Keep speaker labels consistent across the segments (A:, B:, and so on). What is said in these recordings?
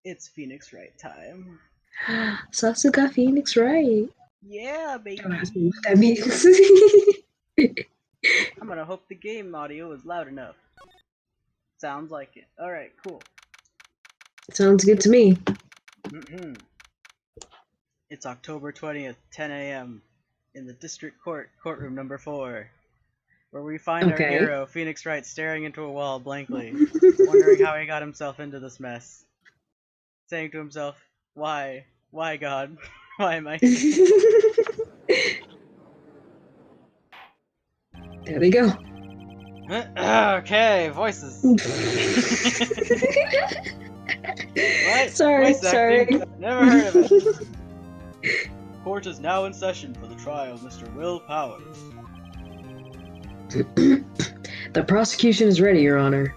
A: It's Phoenix Wright time.
B: Sasuga Phoenix, right?
A: Yeah,
B: Don't
A: baby!
B: ask me what that means.
A: I'm gonna hope the game audio is loud enough. Sounds like it. Alright, cool.
B: Sounds good to me.
A: It's October 20th, 10 a.m. in the District Court, courtroom number 4, where we find our
B: Okay.
A: hero, Phoenix Wright, staring into a wall blankly, wondering how he got himself into this mess. Saying to himself, why? Why, God? Why am I here?
B: There we go.
A: Okay, voices. What?
B: Sorry,
A: Voice acting?
B: sorry.
A: Never heard of it. Court is now in session for the trial of Mr. Will Powers.
B: The prosecution is ready, Your Honor.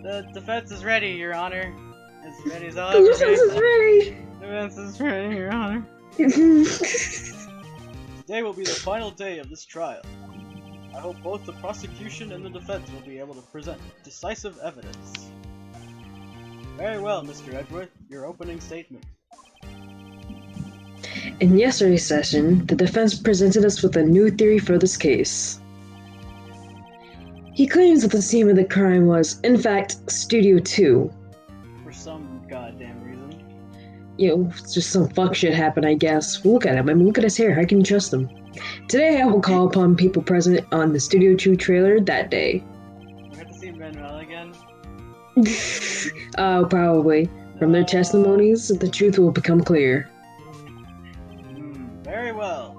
A: The defense is ready, Your Honor. As ready as I'll
B: The
A: ever
B: defense
A: be.
B: is ready.
A: Defense is ready, Your Honor. Today will be the final day of this trial. I hope both the prosecution and the defense will be able to present decisive evidence. Very well, Mr. Edgeworth, your opening statement.
B: In yesterday's session, the defense presented us with a new theory for this case. He claims that the scene of the crime was, in fact, Studio 2.
A: For some goddamn reason.
B: You know, just some fuck shit happened, I guess. Look at him. I mean, look at his hair. How can you trust him? Today, I will call upon people present on the Studio 2 trailer that day.
A: We have to see Manuel again.
B: Probably. From their testimonies, the truth will become clear.
A: Very well.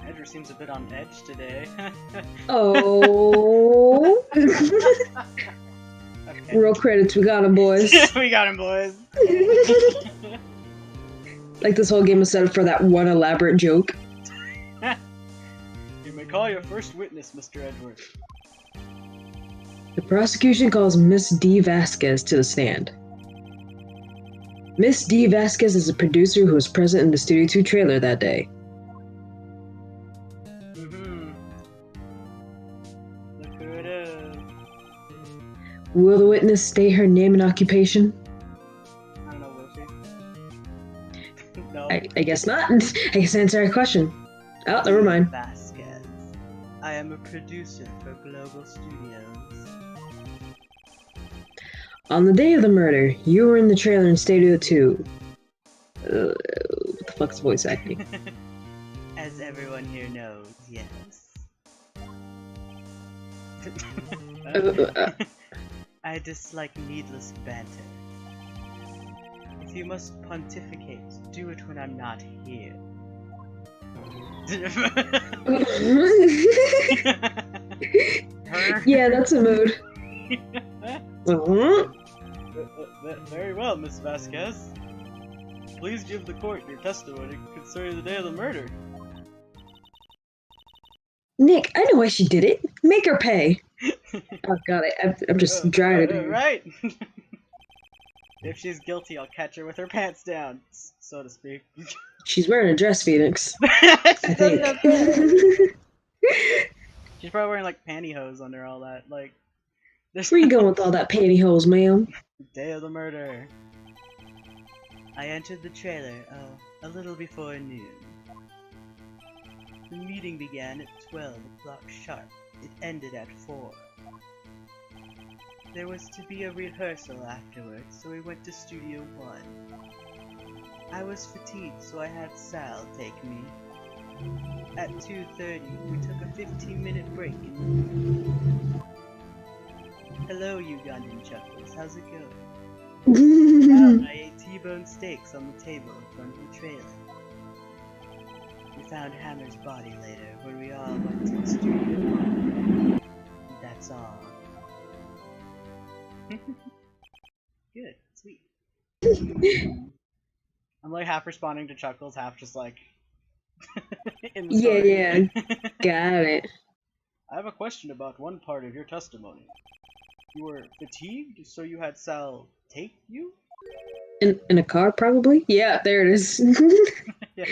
A: Edgar seems a bit on edge today.
B: Oh.
A: Okay.
B: Real credits, we got him, boys.
A: We got him, boys.
B: Like this whole game was set up for that one elaborate joke.
A: You may call your first witness, Mr. Edgeworth.
B: The prosecution calls Miss D. Vasquez to the stand. Miss D. Vasquez is a producer who was present in the Studio 2 trailer that day.
A: Look who it is.
B: Will the witness state her name and occupation?
A: I don't know, will she? No.
B: I guess not. I guess answer our question. Oh, never mind.
A: Vasquez. I am a producer for Global Studios. On
B: the day of the murder, you were in the trailer in Studio 2. What the fuck's voice acting?
A: As everyone here knows, yes. I dislike needless banter. If you must pontificate, do it when I'm not here.
B: Yeah, that's a mood.
A: Very well, Miss Vasquez. Please give the court your testimony concerning the day of the murder.
B: Nick, I know why she did it. Make her pay. Oh god, I'm just driving.
A: Right. If she's guilty, I'll catch her with her pants down, so to speak.
B: She's wearing a dress, Phoenix. I think.
A: She's probably wearing like pantyhose under all that. Like,
B: where you going with all that pantyhose, ma'am?
A: Day of the murder. I entered the trailer a little before noon. The meeting began at 12 o'clock sharp. It ended at 4. There was to be a rehearsal afterwards, so we went to Studio 1. I was fatigued, so I had Sal take me. At 2:30, we took a 15-minute break in the movie. Hello, Ugandan Chuckles. How's it going? I ate T-bone steaks on the table in front of the trailer. We found Hammer's body later when we all went to the studio. That's all. Good, sweet. I'm like half responding to Chuckles, half just like in the story.
B: Yeah, got it.
A: I have a question about one part of your testimony. You were fatigued, so you had Sal take you?
B: In a car, probably? Yeah, there it is.
A: Yeah.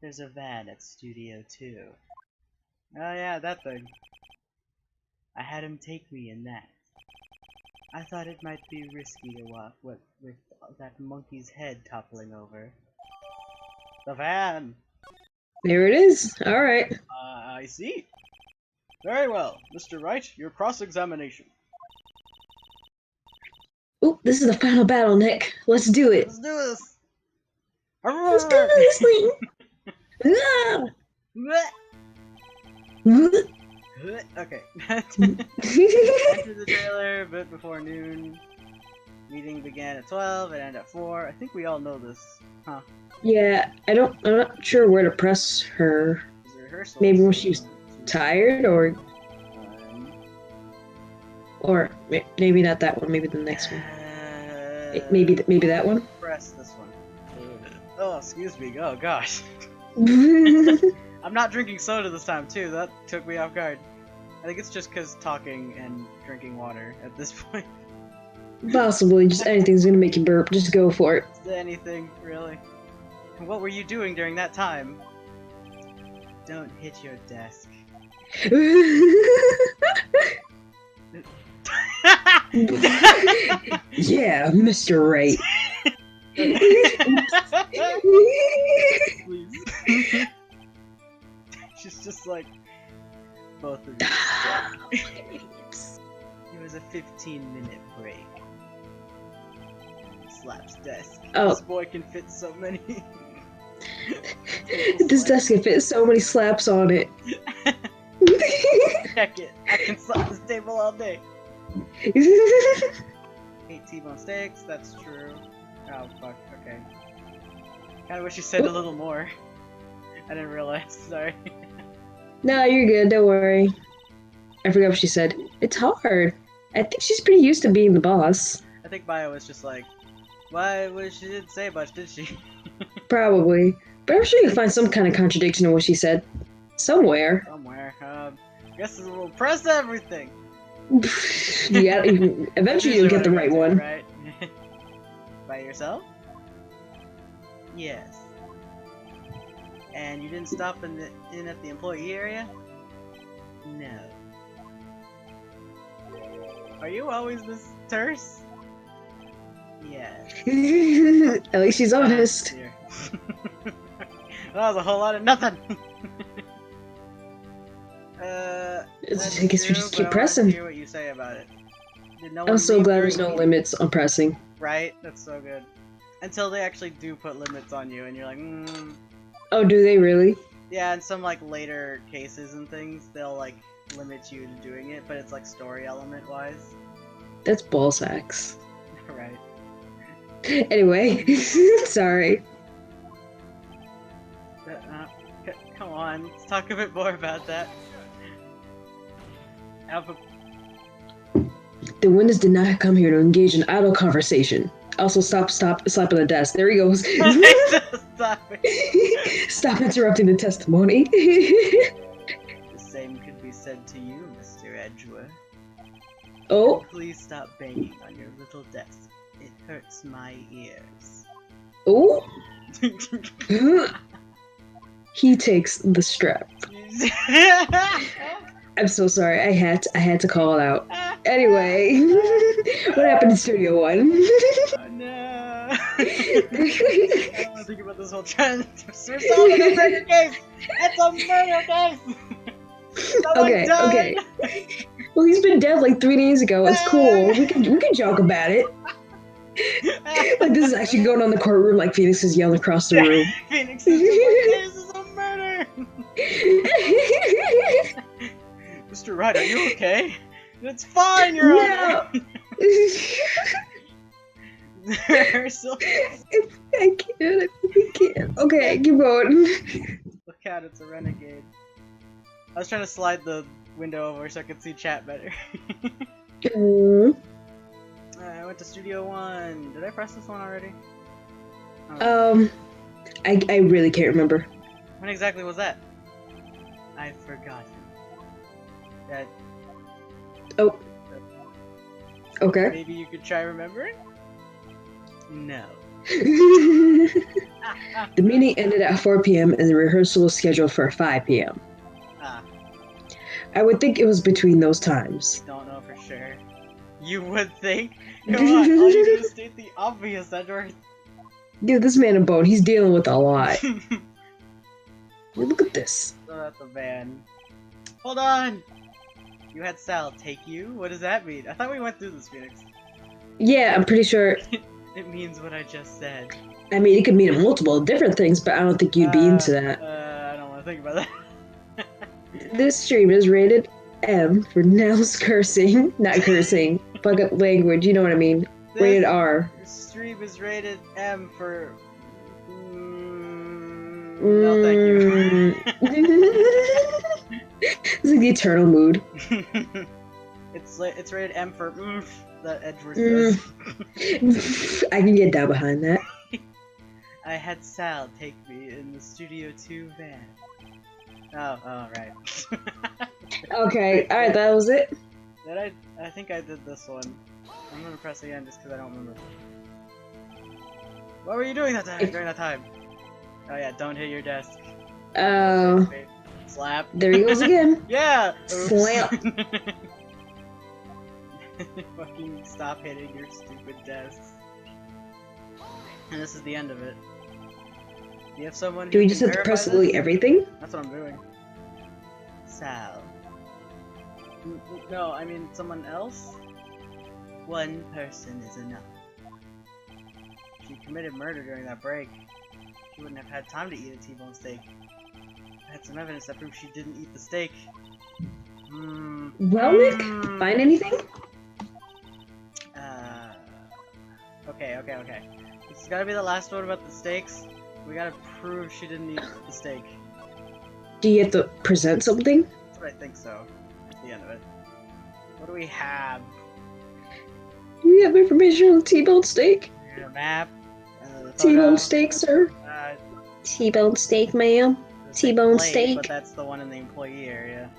A: There's a van at Studio 2. Oh yeah, that thing. I had him take me in that. I thought it might be risky to walk with that monkey's head toppling over. The van!
B: There it is. All right.
A: I see. Very well. Mr. Wright, your cross-examination.
B: Ooh, this is the final battle, Nick. Let's do it.
A: Let's do this!
B: Let's do this thing. Ah!
A: Okay. Enter the trailer a bit before noon. Meeting began at 12 and ended at 4. I think we all know this, huh?
B: Yeah, I'm not sure where to press her. Maybe when she's tired, or maybe not that one. Maybe the next one. Maybe that one.
A: Press this one. Oh, excuse me. Oh gosh. I'm not drinking soda this time too. That took me off guard. I think it's just because talking and drinking water at this point.
B: Possibly, just anything's gonna make you burp. Just go for it.
A: Anything, really. And what were you doing during that time? Don't hit your desk.
B: Yeah, Mr. Wright.
A: Please. She's just like, both of you. It was a 15-minute break. Slaps desk.
B: Oh.
A: This boy can fit so many.
B: This desk can fit so many slaps on it.
A: Check it. I can slap this table all day. 8 T-bone steaks, that's true. Oh, fuck, okay. Kinda wish you said a little more. I didn't realize, sorry.
B: No, you're good, don't worry. I forgot what she said. It's hard. I think she's pretty used to being the boss.
A: I think Bio was just like, she didn't say much, did she?
B: Probably. But I'm sure you'll find some kind of contradiction in what she said. Somewhere.
A: Somewhere. Guess we'll press everything.
B: Yeah, eventually you'll get the right one.
A: Right? By yourself? Yes. And you didn't stop in at the employee area? No. Are you always this terse? Yes.
B: At least she's honest.
A: That was a whole lot of nothing.
B: I guess we just keep pressing.
A: Hear what you say about it.
B: I'm so glad there's no limits on pressing.
A: Right? That's so good. Until they actually do put limits on you, and you're like,
B: Oh, do they really?
A: Yeah, in some like later cases and things, they'll like limit you to doing it, but it's like story element wise.
B: That's ball sacks.
A: Right.
B: Anyway, sorry.
A: Come on, let's talk a bit more about that.
B: The witness did not come here to engage in idle conversation. Also, stop slapping the desk. There he goes. Stop interrupting the testimony.
A: The same could be said to you, Mr. Edgeworth.
B: Oh.
A: And please stop banging on your little desk. It hurts my ears.
B: Oh. He takes the strap. I'm so sorry. I had to call it out. Anyway, what happened in Studio 1?
A: Oh no! I don't want to think about this whole trend. We're solving a murder case. It's a murder case.
B: Okay. Well, he's been dead like 3 days ago. It's cool. We can joke about it. Like this is actually going on in the courtroom. Like Phoenix is yelling across the room.
A: Phoenix is like, this is a murder. Mr. Wright, are you okay? It's fine, Your Honor. Rehearsal.
B: I can't. Okay, keep going.
A: Look out, it's a renegade. I was trying to slide the window over so I could see chat better. I went to Studio 1. Did I press this one already? Oh.
B: I really can't remember.
A: When exactly was that? I've forgotten. That.
B: Oh. Okay.
A: Maybe you could try remembering? No.
B: The meeting ended at 4 p.m. and the rehearsal was scheduled for 5 p.m. I would think it was between those times.
A: Don't know for sure. You would think? Come on, all you do is state the obvious, Edgeworth.
B: Dude, this man in boat, he's dealing with a lot. Look at this.
A: So that's the van. Hold on! You had Sal take you? What does that mean? I thought we went through this, Phoenix.
B: Yeah, I'm pretty sure.
A: It means what I just said.
B: I mean, it could mean multiple different things, but I don't think you'd be into that.
A: I don't want to think about that.
B: This stream is rated M for Nels cursing. Not cursing. Fuck up language, you know what I mean. Rated R.
A: This stream is rated M for... No, thank you.
B: It's like the eternal mood.
A: It's rated M for that Edgeworth does.
B: I can get down behind that.
A: I had Sal take me in the Studio 2 van. Oh, right.
B: Okay, alright, that was it.
A: I think I did this one. I'm gonna press again just because I don't remember. What were you doing during that time? Oh yeah, don't hit your desk.
B: Oh.
A: Slap.
B: There he goes again.
A: Yeah!
B: Slap.
A: Fucking stop hitting your stupid desks. And this is the end of it. Do you have someone who
B: Do we
A: can
B: just have to press
A: verify
B: literally
A: this?
B: everything?
A: That's what I'm doing. Sal. No, I mean someone else? One person is enough. She committed murder during that break. She wouldn't have had time to eat a T-bone steak. I had some evidence that proves she didn't eat the steak.
B: Well, Nick, find anything?
A: Okay. This has gotta be the last one about the steaks. We gotta prove she didn't eat the steak.
B: Do you have to present something?
A: That's what I think so. At the end of it. What do we have?
B: Do you have information on T-bone steak?
A: A map.
B: T-bone steak, sir? T-bone steak, ma'am. T-bone steak.
A: But that's the one in the employee area.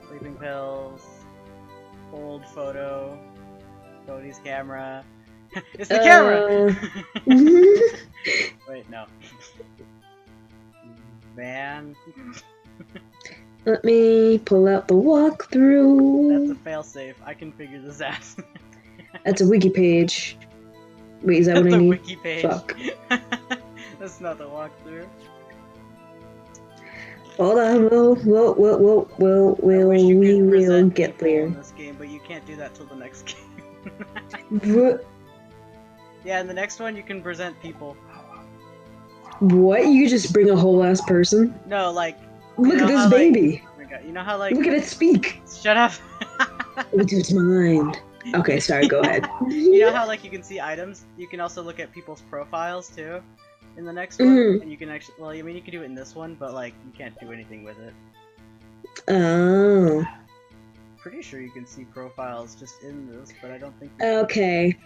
A: Sleeping pills. Old photo. Cody's camera. It's the camera! Wait, no. Van.
B: Let me pull out the walkthrough.
A: That's a failsafe. I can figure this out.
B: That's a wiki page. Wait, is that what I
A: That's a
B: need?
A: wiki page.
B: Fuck.
A: That's not the walkthrough.
B: Hold on, we will get there.
A: In this game, but you can't do that till the next game.
B: What?
A: Yeah, in the next one you can present people.
B: What? You just bring a whole ass person?
A: No, like...
B: Look at this baby!
A: Oh my god, you know how like...
B: Look at it speak!
A: Shut up!
B: Look at its mind. Okay, sorry, go ahead.
A: You know how like you can see items? You can also look at people's profiles too? In the next one? And you can actually... Well, I mean you can do it in this one, but like, you can't do anything with it.
B: Oh.
A: Pretty sure you can see profiles just in this, but I don't think...
B: Okay.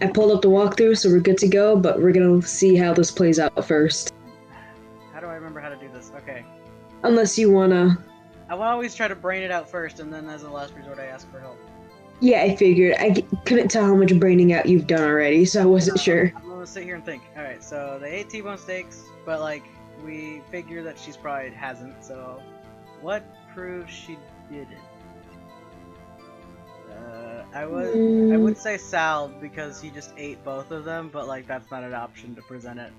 B: I pulled up the walkthrough, so we're good to go, but we're gonna see how this plays out first.
A: How do I remember how to do this? Okay.
B: Unless you wanna...
A: I will always try to brain it out first, and then as a last resort I ask for help.
B: Yeah, I figured. I couldn't tell how much braining out you've done already, so I wasn't sure.
A: I'm gonna sit here and think. Alright, so they ate T-bone steaks, but like, we figure that she's probably hasn't, so... What proves she didn't? I would say Sal because he just ate both of them, but like that's not an option to present it.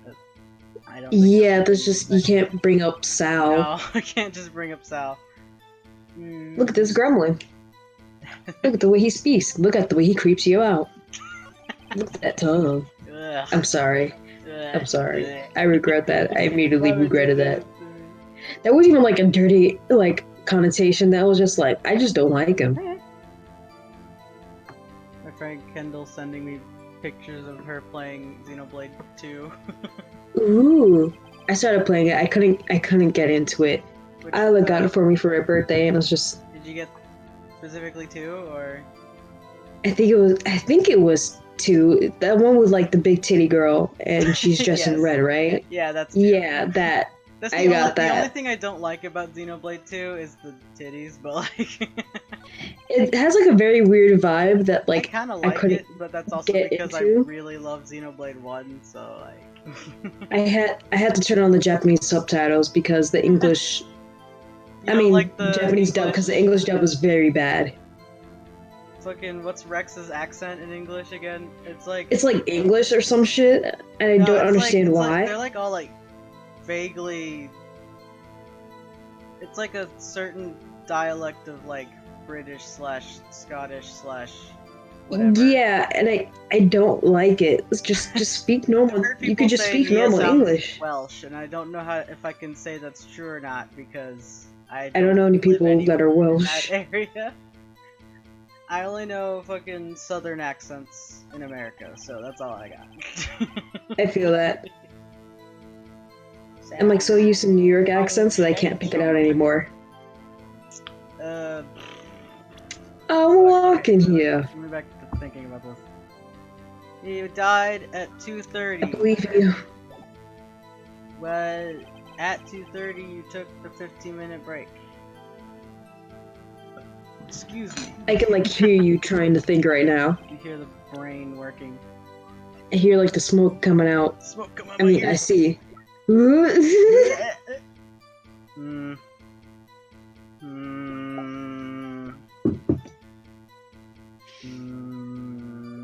A: I don't.
B: Yeah, there's just you can't bring up Sal.
A: No, I can't just bring up Sal.
B: Look at this gremlin. Look at the way he speaks. Look at the way he creeps you out. Look at that tongue.
A: Ugh.
B: I'm sorry. I'm sorry. I regret that. I immediately
A: Why would
B: regretted
A: you do
B: that. That wasn't even like a dirty like connotation. That was just like I just don't like him.
A: My friend Kendall sending me pictures of her playing Xenoblade 2.
B: Ooh, I started playing it. I couldn't get into it. Isla got it for me for my birthday, and it was just.
A: Did you get specifically 2 or?
B: I think it was 2. That one with like the big titty girl, and she's dressed in
A: Yes.
B: red, right?
A: Yeah, that's 2.
B: Yeah, that.
A: That's
B: I got
A: The only
B: that.
A: thing I don't like about Xenoblade 2 is the titties, but like...
B: It has like a very weird vibe that like
A: I kind of
B: I
A: like
B: couldn't
A: it, but that's also
B: get
A: because I
B: into.
A: really love Xenoblade 1, so like...
B: I had to turn on the Japanese subtitles because the English
A: You
B: I
A: know,
B: mean,
A: like the
B: Japanese dub, because the English dub was very bad.
A: Fucking, what's Rex's accent in English again? It's like
B: English or some shit, and I
A: no,
B: don't
A: it's
B: understand why.
A: they're like all like vaguely. It's like a certain dialect of like British slash Scottish slash whatever.
B: Yeah, and I don't like it. It's just speak normal.
A: I've heard
B: You could
A: people
B: just
A: say
B: speak
A: Mia
B: normal
A: sounds
B: English.
A: Welsh, and I don't know if I can say that's true or not because I
B: I don't know any
A: live
B: people that are
A: anywhere in
B: Welsh.
A: that area. I only know fucking southern accents in America, so that's all I got.
B: I feel that. I'm like so used to New York accents that I can't pick it out anymore.
A: Uh,
B: I'm walking here.
A: Let me back to thinking about this. You died at 2:30.
B: I believe you.
A: Well, at 2:30 you took the 15-minute break. Excuse me.
B: I can like hear you trying to think right now.
A: You hear the brain working.
B: I hear like the smoke coming out.
A: Smoke coming out
B: I
A: my
B: mean, I
A: ears.
B: see.
A: Hmm.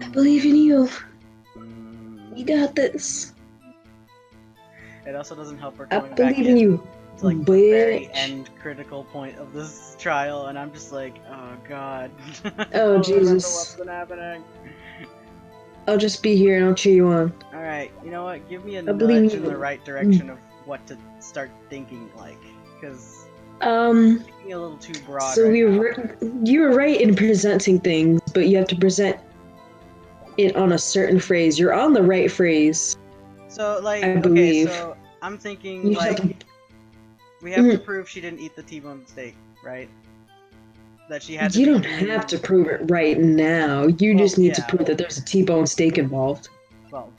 B: I believe in you. You got this.
A: It also doesn't help her
B: I
A: coming back
B: believe in you.
A: to like the very
B: Bitch.
A: end critical point of this trial, and I'm just like, oh god. I
B: Oh,
A: don't remember
B: Jesus.
A: what's been happening.
B: I'll just be here and I'll cheer you on.
A: Alright, you know what? Give me a
B: believe
A: nudge
B: in
A: in the
B: you.
A: right direction of what to start thinking like, because thinking a little too broad
B: So
A: right now.
B: you were right in presenting things, but you have to present it on a certain phrase. You're on the right phrase.
A: So, like,
B: I
A: okay,
B: believe.
A: so I'm thinking,
B: You just
A: like,
B: have to.
A: we have to prove she didn't eat the T-bone steak, right? That she had to
B: You
A: be
B: don't
A: doing...
B: have to prove it right now. You
A: Well,
B: just need to
A: yeah.
B: prove that there's a T-bone steak involved.
A: Well,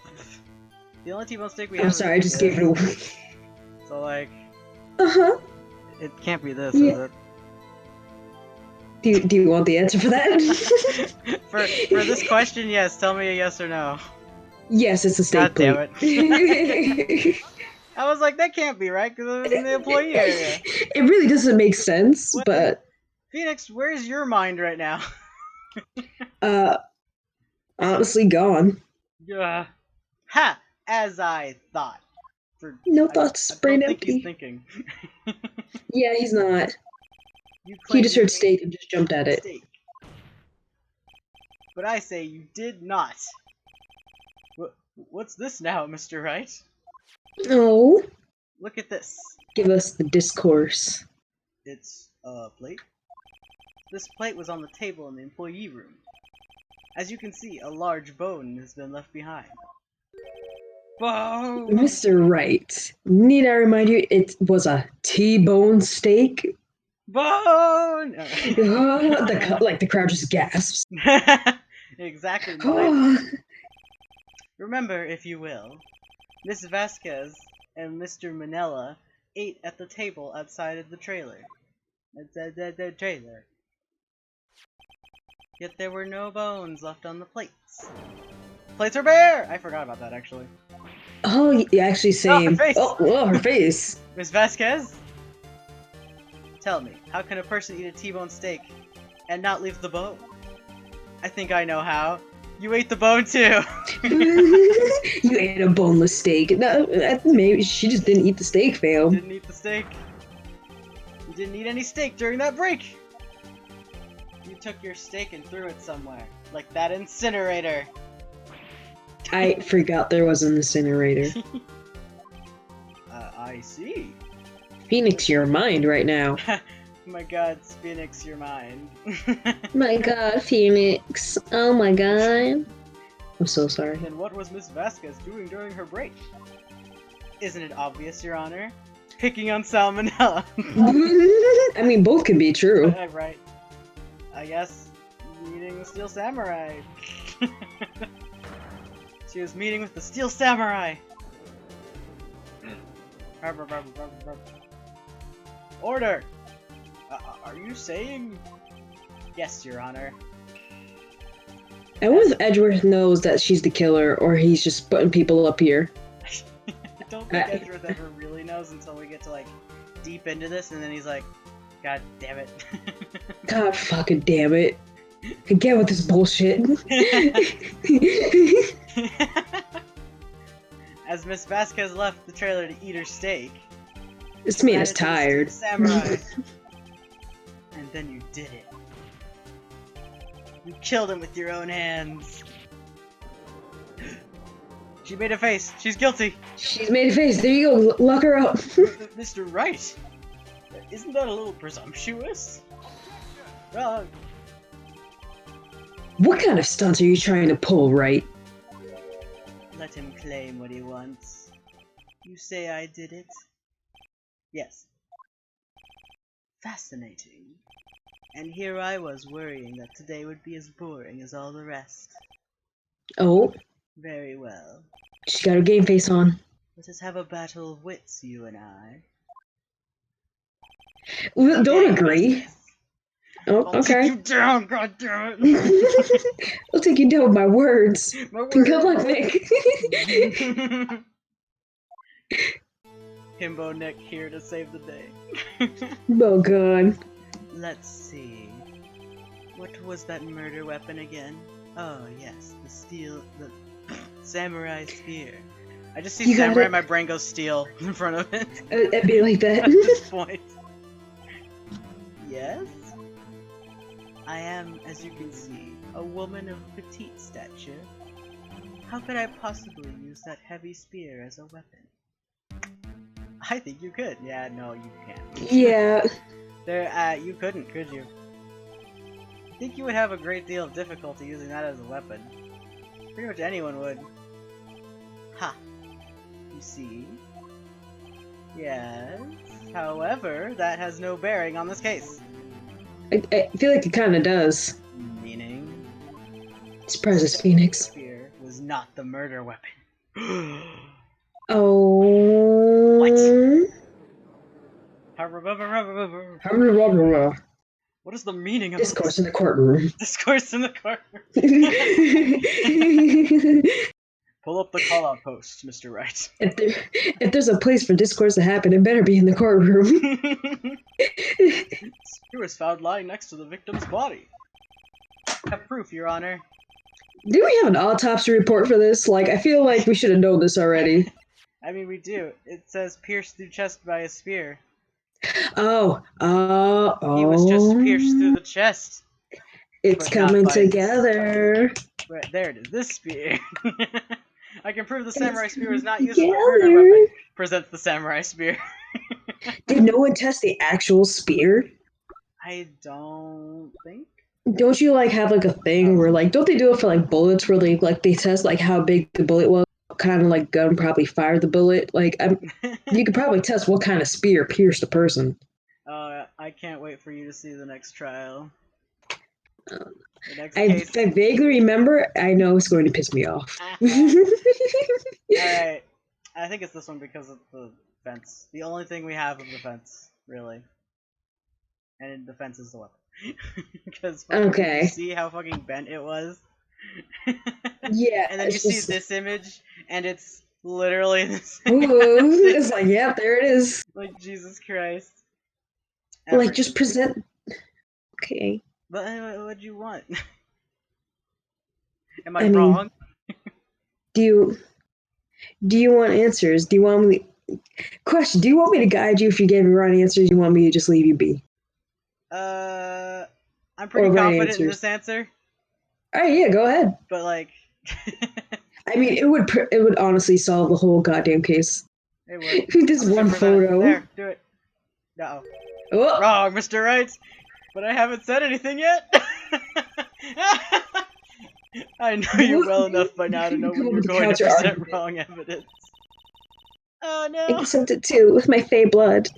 A: the only T-bone steak we
B: I'm
A: have
B: sorry, I
A: is
B: just
A: this.
B: gave it away.
A: So, like,
B: Uh-huh.
A: it can't be this,
B: Yeah.
A: is it?
B: Do you want the answer for that?
A: For this question, yes. Tell me a yes or no.
B: Yes, it's a steak
A: God damn
B: plate.
A: I was like, that can't be right, because it was in the employee area.
B: It really doesn't make sense,
A: What?
B: but
A: Phoenix, where's your mind right now?
B: honestly gone.
A: Yeah. Ha! As I thought.
B: No thoughts,
A: I
B: brain
A: don't think he's
B: empty.
A: thinking.
B: Yeah, he's not.
A: You
B: He
A: claim
B: just
A: you
B: heard
A: ate
B: steak and just jumped at it.
A: steak. But I say you did not. What's this now, Mr. Wright?
B: Oh,
A: Look at this.
B: give us the discourse.
A: It's a plate. This plate was on the table in the employee room. As you can see, a large bone has been left behind. Bone!
B: Mr. Wright, need I remind you, it was a T-bone steak?
A: Bone!
B: The crowd just gasps.
A: Exactly.
B: Oh,
A: Remember, if you will, Miss Vasquez and Mr. Manella ate at the table outside of the trailer. The trailer. Yet there were no bones left on the plates. Plates are bare! I forgot about that, actually.
B: yeah, actually same.
A: her face!
B: Oh, her face.
A: Miss Vasquez? Tell me, how can a person eat a T-bone steak and not leave the bone? I think I know how. You ate the bone too!
B: You ate a boneless steak. No, maybe she just didn't eat the steak, fam.
A: You didn't eat the steak. You didn't eat any steak during that break! You took your steak and threw it somewhere. Like that incinerator!
B: I forgot there was an incinerator.
A: I see.
B: Phoenix, your mind right now.
A: My god, Phoenix, your mind.
B: My god, Phoenix. Oh my god. I'm so sorry.
A: Then what was Miss Vasquez doing during her break? Isn't it obvious, Your Honor? Picking on salmonella.
B: I mean, both can be true.
A: Right. I guess meeting the Steel Samurai. She was meeting with the Steel Samurai. Order! Are you saying? Yes, Your Honor.
B: I wonder if Edgeworth knows that she's the killer, or he's just putting people up here.
A: I don't think Edgeworth ever really knows until we get to like deep into this, and then he's like, God damn it.
B: God fucking damn it. Get with this bullshit.
A: As Miss Vasquez left the trailer to eat her steak,
B: This
A: she
B: man
A: ran
B: is
A: into the
B: tired.
A: samurai. And then you did it. You killed him with your own hands. She made a face. She's guilty.
B: She's made a face. There you go. Lock her up.
A: Mr. Wright, isn't that a little presumptuous? Well,
B: What kind of stunts are you trying to pull, right?
A: let him claim what he wants. You say I did it? Yes. Fascinating. And here I was worrying that today would be as boring as all the rest.
B: Oh,
A: Very well.
B: she got her game face on.
A: Let us have a battle of wits, you and I.
B: Don't agree. Oh,
A: I'll
B: okay.
A: take you down, goddammit!
B: I'll take you down with my words.
A: My
B: Good
A: word!
B: luck, Nick.
A: Himbo Nick here to save the day.
B: Oh god.
A: Let's see. What was that murder weapon again? Oh yes, the samurai spear. I just see
B: You got
A: samurai,
B: it.
A: my brain goes steel in front of it.
B: It'd be like that.
A: At this point. Yes? I am, as you can see, a woman of petite stature. How could I possibly use that heavy spear as a weapon? I think you could. Yeah, no, you can't.
B: Yeah.
A: You couldn't, could you? I think you would have a great deal of difficulty using that as a weapon. Pretty much anyone would. Ha! You see? Yes. However, that has no bearing on this case.
B: I feel like it kind of does.
A: Meaning?
B: Surprises Phoenix.
A: Spear was not the murder weapon.
B: Oh.
A: What?
B: What?
A: What is the meaning of
B: Discourse
A: this?
B: in the courtroom.
A: Discourse in the courtroom. Pull up the call-out post, Mr. Wright.
B: If there's a place for discourse to happen, it better be in the courtroom.
A: He was found lying next to the victim's body. Have proof, Your Honor.
B: Do we have an autopsy report for this? Like, I feel like we should have known this already.
A: I mean, we do. It says pierced through chest by a spear.
B: Oh.
A: He was just pierced through the chest.
B: It's
A: but not
B: coming
A: by
B: together.
A: Right, there it is. This spear. I can prove the
B: It's
A: samurai spear was not used as a
B: together.
A: murder weapon. Presents the samurai spear.
B: Did no one test the actual spear?
A: I don't think.
B: Don't you like have like a thing where like don't they do it for like bullets where they test like how big the bullet was, what kind of like gun probably fired the bullet? Like you could probably test what kind of spear pierced a person.
A: I can't wait for you to see the next trial. The next
B: I
A: case.
B: vaguely remember. I know it's going to piss me off.
A: Alright. I think it's this one because of the fence. The only thing we have of the fence, really. And the fence is the weapon. Because
B: Okay.
A: you see how fucking bent it was?
B: Yeah.
A: And then you see this image, and it's literally the same.
B: Ooh, it's like, yep, there it is.
A: Like, Jesus Christ.
B: Like, just present. Okay.
A: But what do you want? Am I
B: I mean,
A: wrong?
B: Do you want answers? Do you want me? Question: do you want me to guide you if you gave me wrong answers? You want me to just leave you be?
A: I'm pretty
B: right
A: confident in
B: answers.
A: this answer.
B: All right, yeah, go ahead.
A: But like,
B: I mean, it would honestly solve the whole goddamn case.
A: it would.
B: This
A: I'm just
B: one
A: gonna prevent it.
B: photo.
A: There, do it. No.
B: Oh,
A: Wrong, Mr. Wright. But I haven't said anything yet. I know you well enough by now to know when you're going to present wrong evidence. Oh no.
B: I sent it too with my fey blood.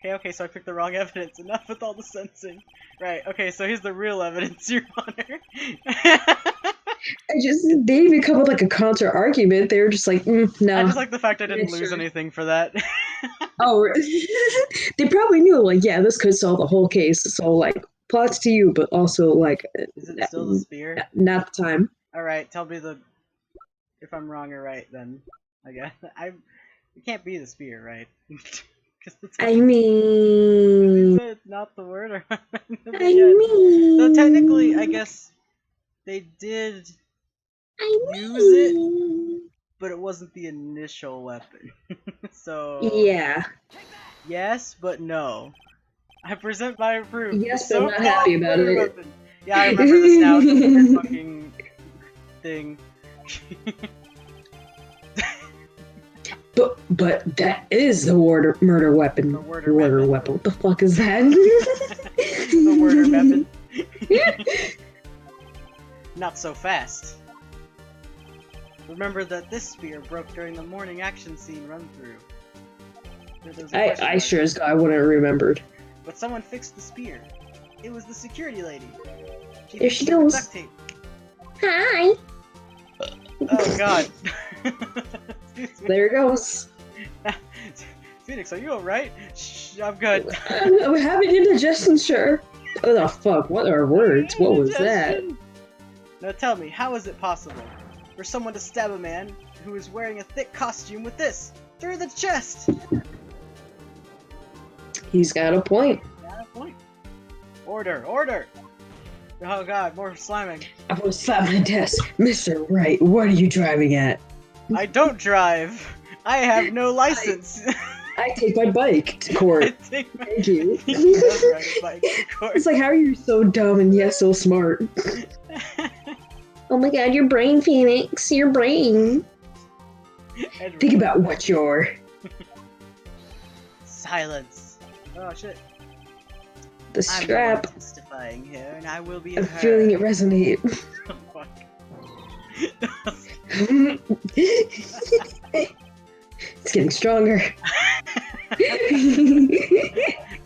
A: Okay, so I picked the wrong evidence. Enough with all the sensing. Right, okay, so here's the real evidence, Your Honor.
B: They didn't even come with like a counter argument. They were just like, no.
A: I just like the fact I didn't lose anything for that.
B: Oh, they probably knew, like, yeah, this could solve the whole case. So, like, plots to you, but also, like,
A: is it still the spear?
B: Not the time.
A: Alright, tell me if I'm wrong or right, then. I guess. It can't be the spear, right?
B: I mean...
A: It's not the murder weapon.
B: I mean...
A: So technically, I guess they did use it, but it wasn't the initial weapon. So
B: Yeah.
A: yes, but no. I present my proof.
B: Yes,
A: The
B: but I'm not happy
A: so-called
B: about
A: murder
B: it.
A: weapon. Yeah, I remember this now. It's a weird fucking thing.
B: But that is the murder weapon.
A: The worder
B: Murder
A: method.
B: weapon. What the fuck is that?
A: The worder method. Not so fast. Remember that this spear broke during the morning action scene run through.
B: I sure as I wouldn't have remembered.
A: But someone fixed the spear. It was the security lady.
B: There she
A: fixed it with
B: goes.
A: duct tape.
B: Hi.
A: Oh god.
B: There it goes.
A: Phoenix, are you alright? Shh, I'm good.
B: I'm having indigestion, sure. Oh the fuck, what are words? What was that?
A: Indigestion. Now tell me, how is it possible for someone to stab a man who is wearing a thick costume with this through the chest?
B: He's got a point.
A: Got a point. Order, order! Oh god, more sliming.
B: I will slap my desk. Mr. Wright, what are you driving at?
A: I don't drive. I have no license.
B: I take my bike to court.
A: I take my...
B: Thank you.
A: He does ride a bike to court.
B: It's like, how are you so dumb and yet so smart? Oh my god, your brain, Phoenix. Your brain.
A: Edgeworth.
B: Think about what you're.
A: Silence. Oh shit.
B: The
A: I'm
B: strap.
A: testifying here, and I will be
B: I'm
A: heard.
B: feeling it resonate.
A: Oh, fuck. It's
B: getting stronger.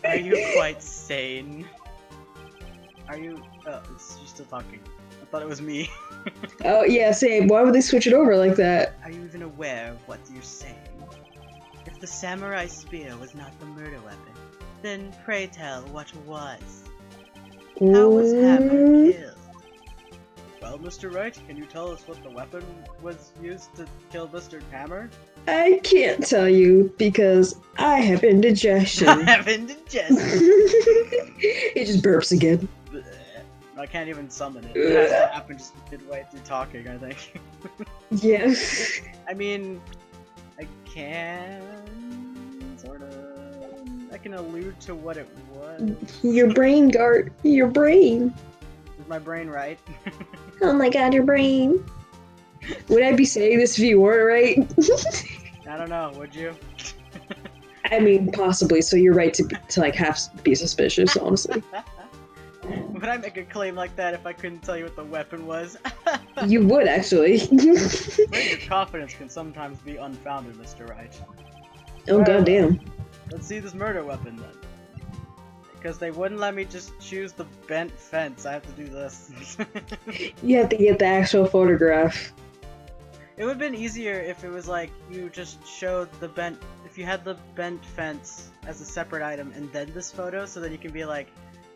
A: Are you quite sane? Are you... Oh, you're still talking. I thought it was me.
B: Oh, yeah, same. Why would they switch it over like that?
A: Are you even aware of what you're saying? If the samurai spear was not the murder weapon, then pray tell what was. How was Hammer killed? Well, Mr. Wright, can you tell us what the weapon was used to kill Mr. Hammer?
B: I can't tell you because I have indigestion.
A: I have indigestion.
B: It just burps again.
A: I can't even summon it. It has to happen just midway through talking, I think.
B: Yeah.
A: I mean, I can... sort of... I can allude to what it was.
B: Your brain, Gart. Your brain.
A: Is my brain right?
B: Oh my god, your brain. Would I be saying this if you weren't right?
A: I don't know, would you?
B: I mean, possibly, so you're right to like, half be suspicious, honestly.
A: Would I make a claim like that if I couldn't tell you what the weapon was?
B: You would, actually.
A: Your confidence can sometimes be unfounded, Mr. Wright.
B: Oh, goddamn.
A: Let's see this murder weapon, then. Because they wouldn't let me just choose the bent fence, I have to do this.
B: You have to get the actual photograph.
A: It would have been easier if it was like, you just showed the bent, if you had the bent fence as a separate item and then this photo, so that you can be like,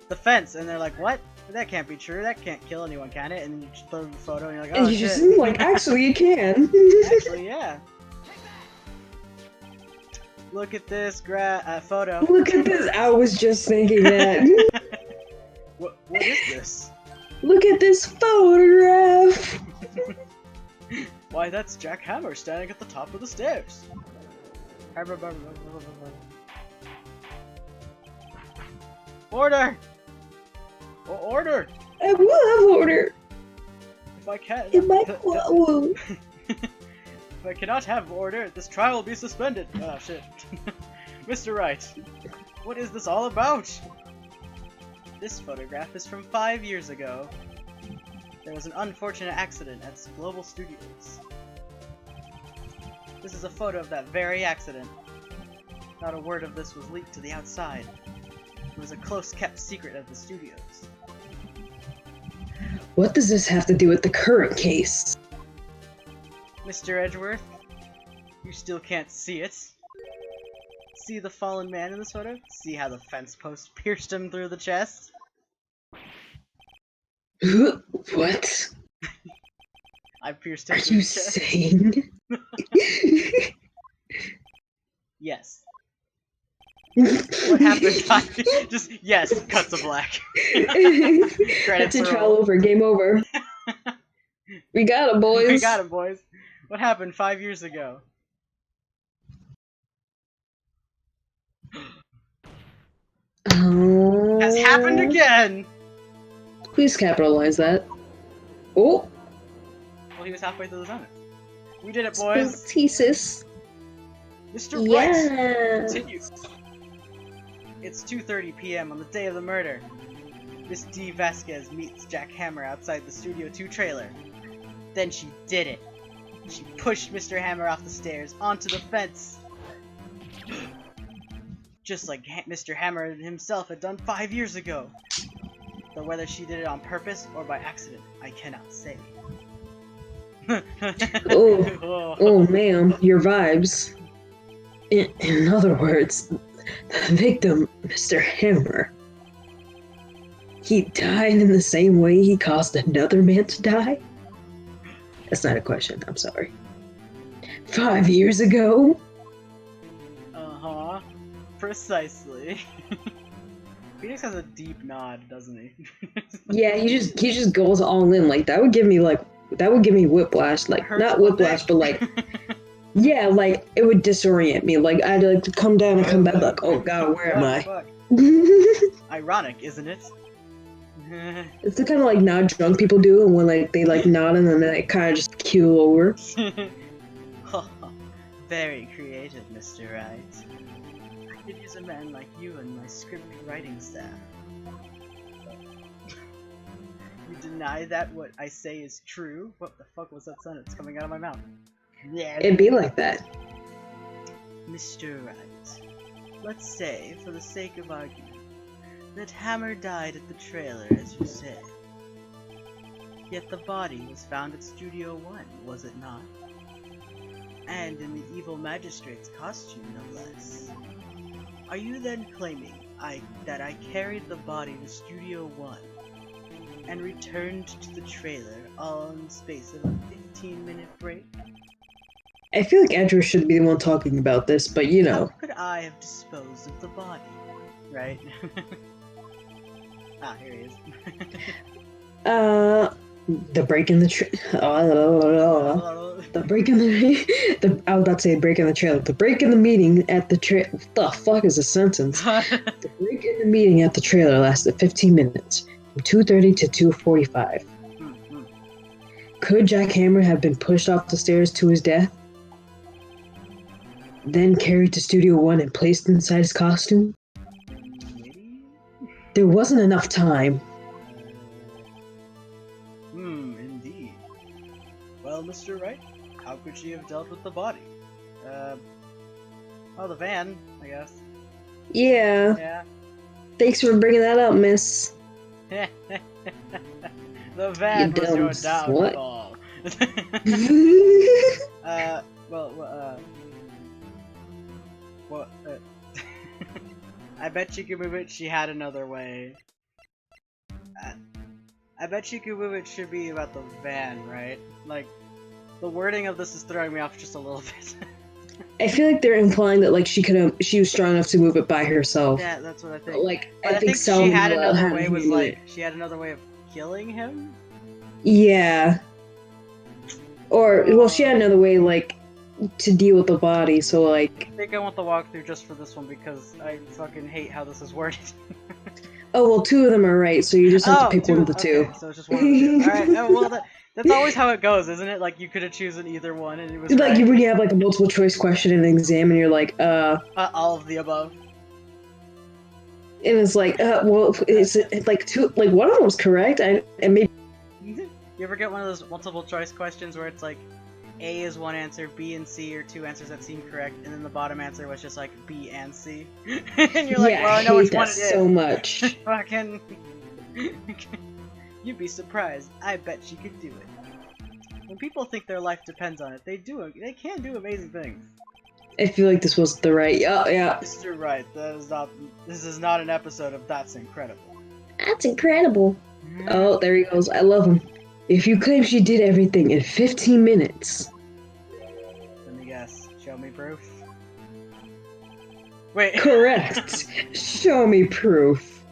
A: the fence, and they're like, what? That can't be true, that can't kill anyone, can it? And then you just throw the photo and you're like, oh
B: and you
A: shit.
B: just like, actually it can.
A: Actually, yeah. Look at this photo.
B: Look at this, I was just thinking that.
A: What is this?
B: Look at this photograph!
A: Why, that's Jack Hammer standing at the top of the stairs. Order! Order!
B: I will have order!
A: If I can...
B: In my whoa.
A: If I cannot have order, this trial will be suspended. Oh shit. Mr. Wright, what is this all about? This photograph is from 5 years ago. There was an unfortunate accident at Global Studios. This is a photo of that very accident. Not a word of this was leaked to the outside. It was a close-kept secret of the studios.
B: What does this have to do with the current case?
A: Mr. Edgeworth, you still can't see it. See the fallen man in this photo? See how the fence post pierced him through the chest?
B: What?
A: I pierced him
B: Are
A: through
B: you
A: the chest.
B: sane?
A: Yes. What happened? Just yes, cut to black.
B: That's
A: Credits
B: a trial
A: roll.
B: over. Game over. We got it,
A: We got
B: boys.
A: him, boys. What happened 5 years ago? Has happened
B: Oh,
A: again.
B: please capitalize that. Oh,
A: Well, he was halfway through the sentence. We did it, boys.
B: thesis.
A: Mr. Right.
B: Yeah.
A: Continue. It's 2:30 p.m. on the day of the murder. Miss D. Vasquez meets Jack Hammer outside the Studio 2 trailer. Then she did it. She pushed Mr. Hammer off the stairs onto the fence. Just like Mr. Hammer himself had done 5 years ago. Though whether she did it on purpose or by accident, I cannot say.
B: Oh, ma'am, your vibes. In other words, the victim, Mr. Hammer. He died in the same way he caused another man to die? That's not a question, I'm sorry. 5 years ago?
A: Uh-huh. Precisely. Phoenix has a deep nod, doesn't he?
B: Yeah, he just goes all in. Like that would give me whiplash. Like not whiplash, but like yeah, like it would disorient me. Like I'd like to come down and come back like, oh god, where am I?
A: Fuck. Ironic, isn't it?
B: It's the kind of like nod drunk people do, and when like they like nod and then they kind of just keel over.
A: Very creative, Mr. Wright. I could use a man like you in my script writing staff. You deny that what I say is true? What the fuck was that sentence coming out of my mouth? Yeah.
B: It'd be like that.
A: Mr. Wright, let's say, for the sake of argument, that Hammer died at the trailer, as you said. Yet the body was found at Studio 1, was it not? And in the evil magistrate's costume, no less. Are you then claiming that I carried the body to Studio 1 and returned to the trailer all in the space of a 15-minute break?
B: I feel like Edgeworth should be the one talking about this, but you know.
A: How could I have disposed of the body? Right? Ah, here he is.
B: The break in the the break in the I was about to say break in the trailer. The break in the meeting at the the fuck is a sentence? The break in the meeting at the trailer lasted 15 minutes, from 2:30 to 2:45. Could Jack Hammer have been pushed off the stairs to his death, then carried to Studio 1 and placed inside his costume? There wasn't enough time.
A: Indeed. Well, Mr. Wright, how could she have dealt with the body? Oh, the van, I guess.
B: Yeah.
A: Yeah.
B: Thanks for bringing that up, miss.
A: The van
B: You
A: was your
B: dumb slut.
A: downfall. I bet she could move it. She had another way. I bet she could move it should be about the van, right? Like, the wording of this is throwing me off just a little bit.
B: I feel like they're implying that like she was strong enough to move it by herself.
A: Yeah, that's what I think.
B: But, like,
A: But
B: I think
A: she had
B: Salmonella
A: another way. Was
B: handled
A: like
B: it.
A: she had another way of killing him.
B: Yeah. Or well, she had another way like to deal with the body. So like,
A: I think I want the walkthrough just for this one because I fucking hate how this is worded.
B: oh well, two of them are right. So you just have to pick one of the two.
A: Okay, so it's just one of the two. All right. Oh, well, that's always how it goes, isn't it? Like you could have chosen either one, and it was
B: Like
A: right.
B: when you have like a multiple choice question in an exam, and you're like,
A: all of the above.
B: and it's like, well, it's like two, like one of them was correct, and maybe.
A: You ever get one of those multiple choice questions where it's like A is one answer, B and C are two answers that seem correct, and then the bottom answer was just like B and C, and you're like,
B: yeah,
A: well, I know
B: hate
A: which one
B: that
A: it is.
B: so much.
A: Fucking, you'd be surprised. I bet she could do it. When people think their life depends on it, they do it. They can do amazing things.
B: I feel like this was the right. Yeah.
A: Mr. Right, that is not. This is not an episode of That's Incredible.
B: That's incredible. Oh, there he goes. I love him. If you claim she did everything in 15 minutes.
A: Let me guess. Show me proof. Wait.
B: Correct. Show me proof.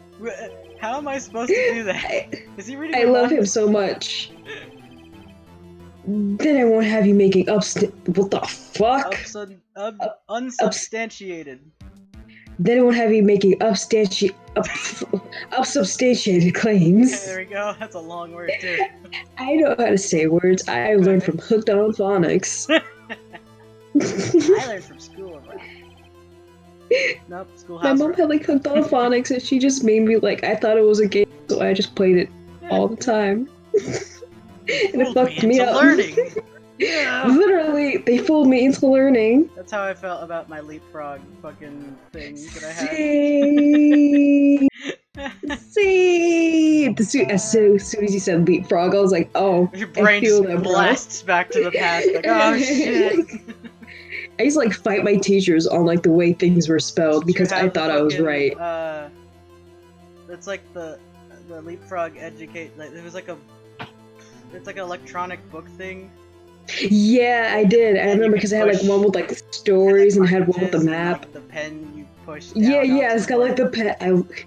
A: How am I supposed to do that? Is he reading
B: I
A: my
B: love
A: mind?
B: him so much. Then I won't have you making what the fuck?
A: Unsubstantiated.
B: Then I won't have you making unsubstantiated claims.
A: There we go. That's a long word too.
B: I know how to say words. I learned from Hooked on Phonics.
A: I learned from school. Nope, schoolhouse.
B: My mom had like Hooked on Phonics, and she just made me like I thought it was a game, so I just played it all the time. And it fucked me up.
A: Learning. Yeah.
B: Literally, they fooled me into learning.
A: That's how I felt about my leapfrog fucking thing that I had.
B: See, as soon as you said leapfrog, I was like, oh,
A: your brain just blasts back to the past. Like, oh shit.
B: I used to like fight my teachers on like the way things were spelled because I thought I was right.
A: It's like the leapfrog educate. Like it was like it's like an electronic book thing.
B: Yeah, I did. I remember because I had like one with like stories and had one with the map.
A: Like, the pen you push down.
B: Yeah, it's got like the pen.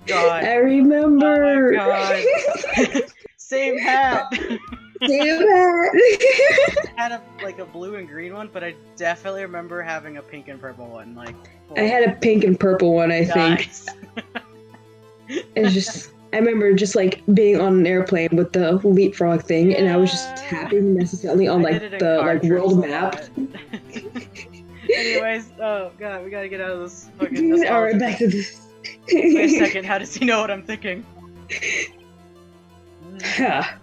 A: God.
B: I remember.
A: Oh my God. Same hat.
B: Same hat.
A: I had a blue and green one, but I definitely remember having a pink and purple one. Like
B: I had a pink and purple one, I think. It's just. I remember just like being on an airplane with the leapfrog thing, and I was just tapping necessarily on like the like world map.
A: Anyways, oh god, we gotta get out of this fucking.
B: Alright, back to this.
A: Wait a second, how does he know what I'm thinking?
B: I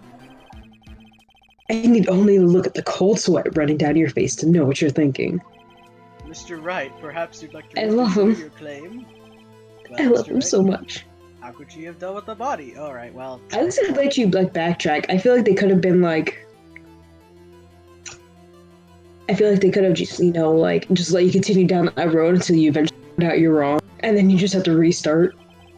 B: need only to look at the cold sweat running down your face to know what you're thinking.
A: Mr. Wright, perhaps you'd like to your claim? Well,
B: I love him so much.
A: How could she have done with the body? Alright, well...
B: I was gonna let you, like, backtrack. I feel like they could have been, like... I feel like they could have just, you know, like, just let you continue down that road until you eventually find out you're wrong. And then you just have to restart.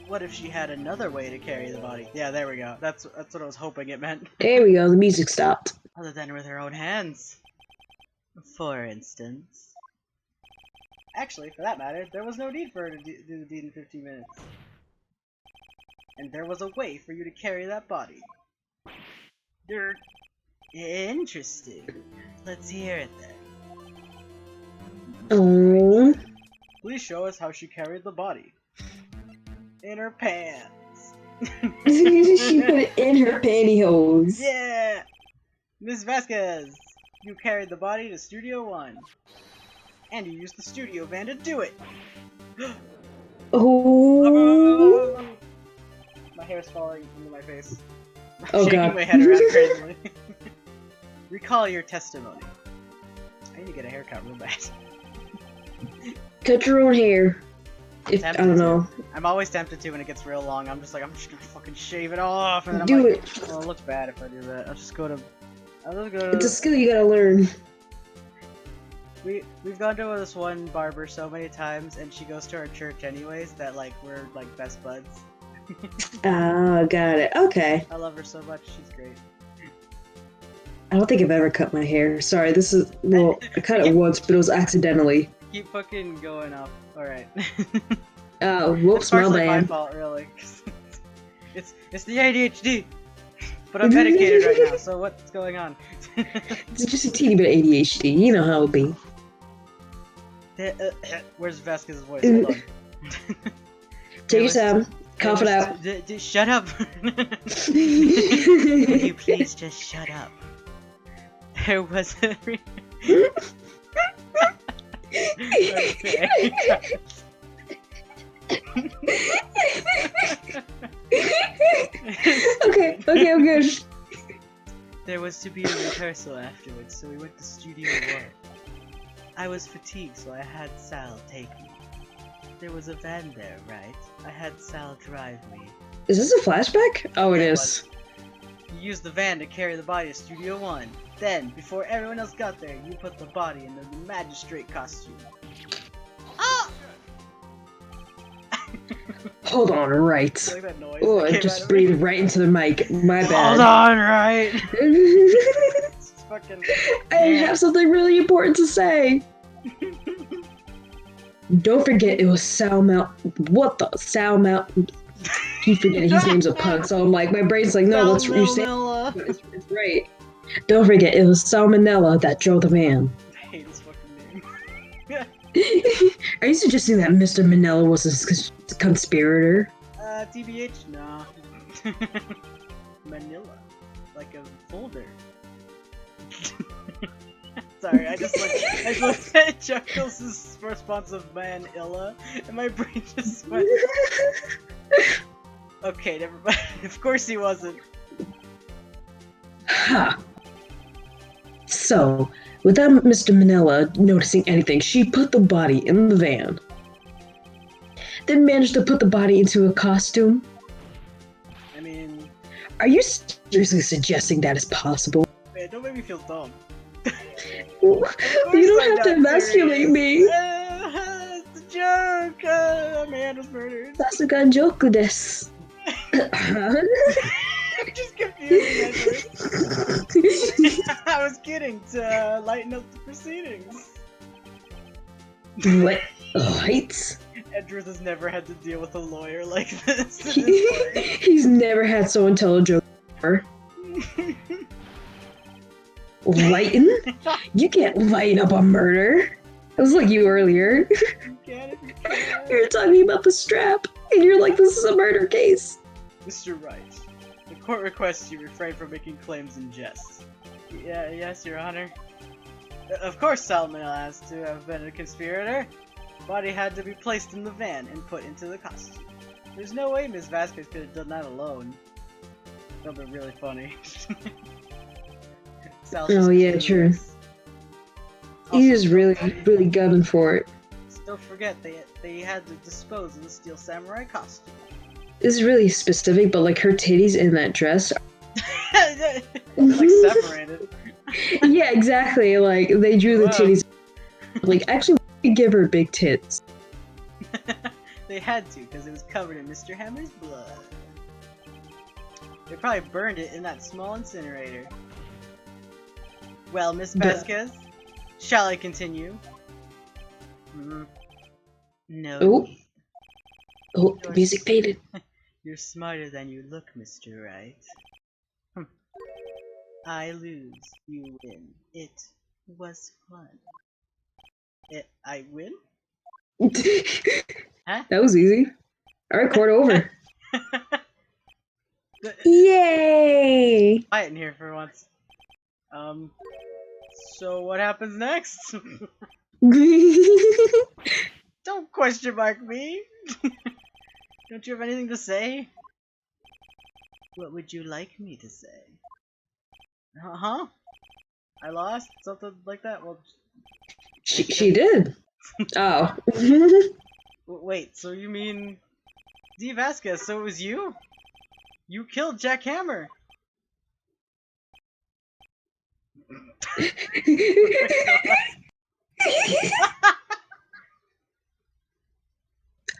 A: What if she had another way to carry the body? Yeah, there we go. That's what I was hoping it meant.
B: There we go, the music stopped.
A: Other than with her own hands. For instance... Actually, for that matter, there was no need for her to do the deed in 15 minutes. And there was a way for you to carry that body. You're... Interesting. Let's hear it then.
B: Oh.
A: Please show us how she carried the body. In her pants.
B: She put it in her pantyhose.
A: Yeah! Miss Vasquez, you carried the body to Studio 1. And you used the studio van to do it.
B: Oh.
A: My hair's falling into my face.
B: Oh
A: shaking
B: god.
A: my head around crazily. Recall your testimony. I need to get a haircut real bad.
B: Cut your own hair. If I don't know.
A: I'm always tempted to when it gets real long. I'm just like, I'm just gonna fucking shave it off, and then
B: Do
A: I'm like,
B: it.
A: oh, it looks bad if I do that. I'll just go to.
B: It's a skill you gotta learn.
A: We've gone to this one barber so many times, and she goes to our church anyways. That like we're like best buds.
B: Oh, got it. Okay.
A: I love her so much. She's great.
B: I don't think I've ever cut my hair. Sorry, this is well. I cut it once, but it was accidentally.
A: Keep fucking going up. All right.
B: Whoops,
A: it's
B: my
A: partially my
B: bad.
A: fault, really. It's the ADHD. But I'm medicated right now. So what's going on?
B: It's just a teeny bit of ADHD. You know how it be.
A: Where's Vasquez's voice? Hold on.
B: Take your time. Cough it out.
A: Shut up. Will you please just shut up? There was a...
B: Okay, I'm good.
A: There was to be a rehearsal afterwards, so we went to Studio 1. I was fatigued, so I had Sal take me. There was a van there, right? I had Sal drive me.
B: Is this a flashback? Oh, it is.
A: You used the van to carry the body to Studio 1. Then, before everyone else got there, you put the body in the magistrate costume. Ah!
B: Hold on, right.
A: Like that noise
B: Oh, I just breathed right into the mic. My bad.
A: Hold on, right. Fucking...
B: I have something really important to say. Don't forget, it was Sal Mount. What the Sal Mount? Keep forgetting his name's a pun, so I'm like, my brain's like, no, that's what you're saying. But it's right. Don't forget, it was salmonella that drove the van.
A: I hate his fucking name.
B: Are you suggesting that Mr. Manila was a conspirator?
A: TBH, nah. Manila, like a folder. Sorry, I just looked at Chuckles' response of Manila, and my brain just went. Okay, never mind. Of course he wasn't.
B: Ha! So, without Mr. Manila noticing anything, she put the body in the van. Then managed to put the body into a costume.
A: I mean,
B: are you seriously suggesting that is possible?
A: Man, don't make me feel dumb.
B: You don't have to emasculate me.
A: It's a joke. A man was murdered.
B: Sasuga joke desu.
A: I'm just confusing, Edgeworth. I was kidding to lighten up the proceedings.
B: What? Lights?
A: Edgeworth has never had to deal with a lawyer like this.
B: He's never had someone tell a joke before. Lighten? You can't lighten up a murder. It was like you earlier. You were talking about the strap, and you're like, this is a murder case.
A: Mr. Wright, the court requests you refrain from making claims in jest. Yes, Your Honor. Of course Salmonella has to have been a conspirator. The body had to be placed in the van and put into the costume. There's no way Ms. Vasquez could have done that alone. That would be really funny.
B: Oh yeah, true. He is really gunning for it.
A: Don't forget, they had to dispose of the Steel Samurai costume.
B: This is really specific, but like her titties in that dress
A: They're like separated.
B: Yeah, exactly. Like they drew the titties. Like actually, we could give her big tits.
A: They had to, because it was covered in Mr. Hammer's blood. They probably burned it in that small incinerator. Well, Miss Vasquez, shall I continue? No.
B: Oh, the music faded.
A: You're smarter than you look, Mr. Wright. I lose, you win. It was fun. I win? Huh?
B: That was easy. Alright, court over. Yay!
A: Quiet in here for once. So what happens next? Don't question mark me! Don't you have anything to say? What would you like me to say? Huh? I lost? Something like that? Well,
B: she did. Oh.
A: Wait, so you mean... D. Vasquez, so it was you? You killed Jack Hammer!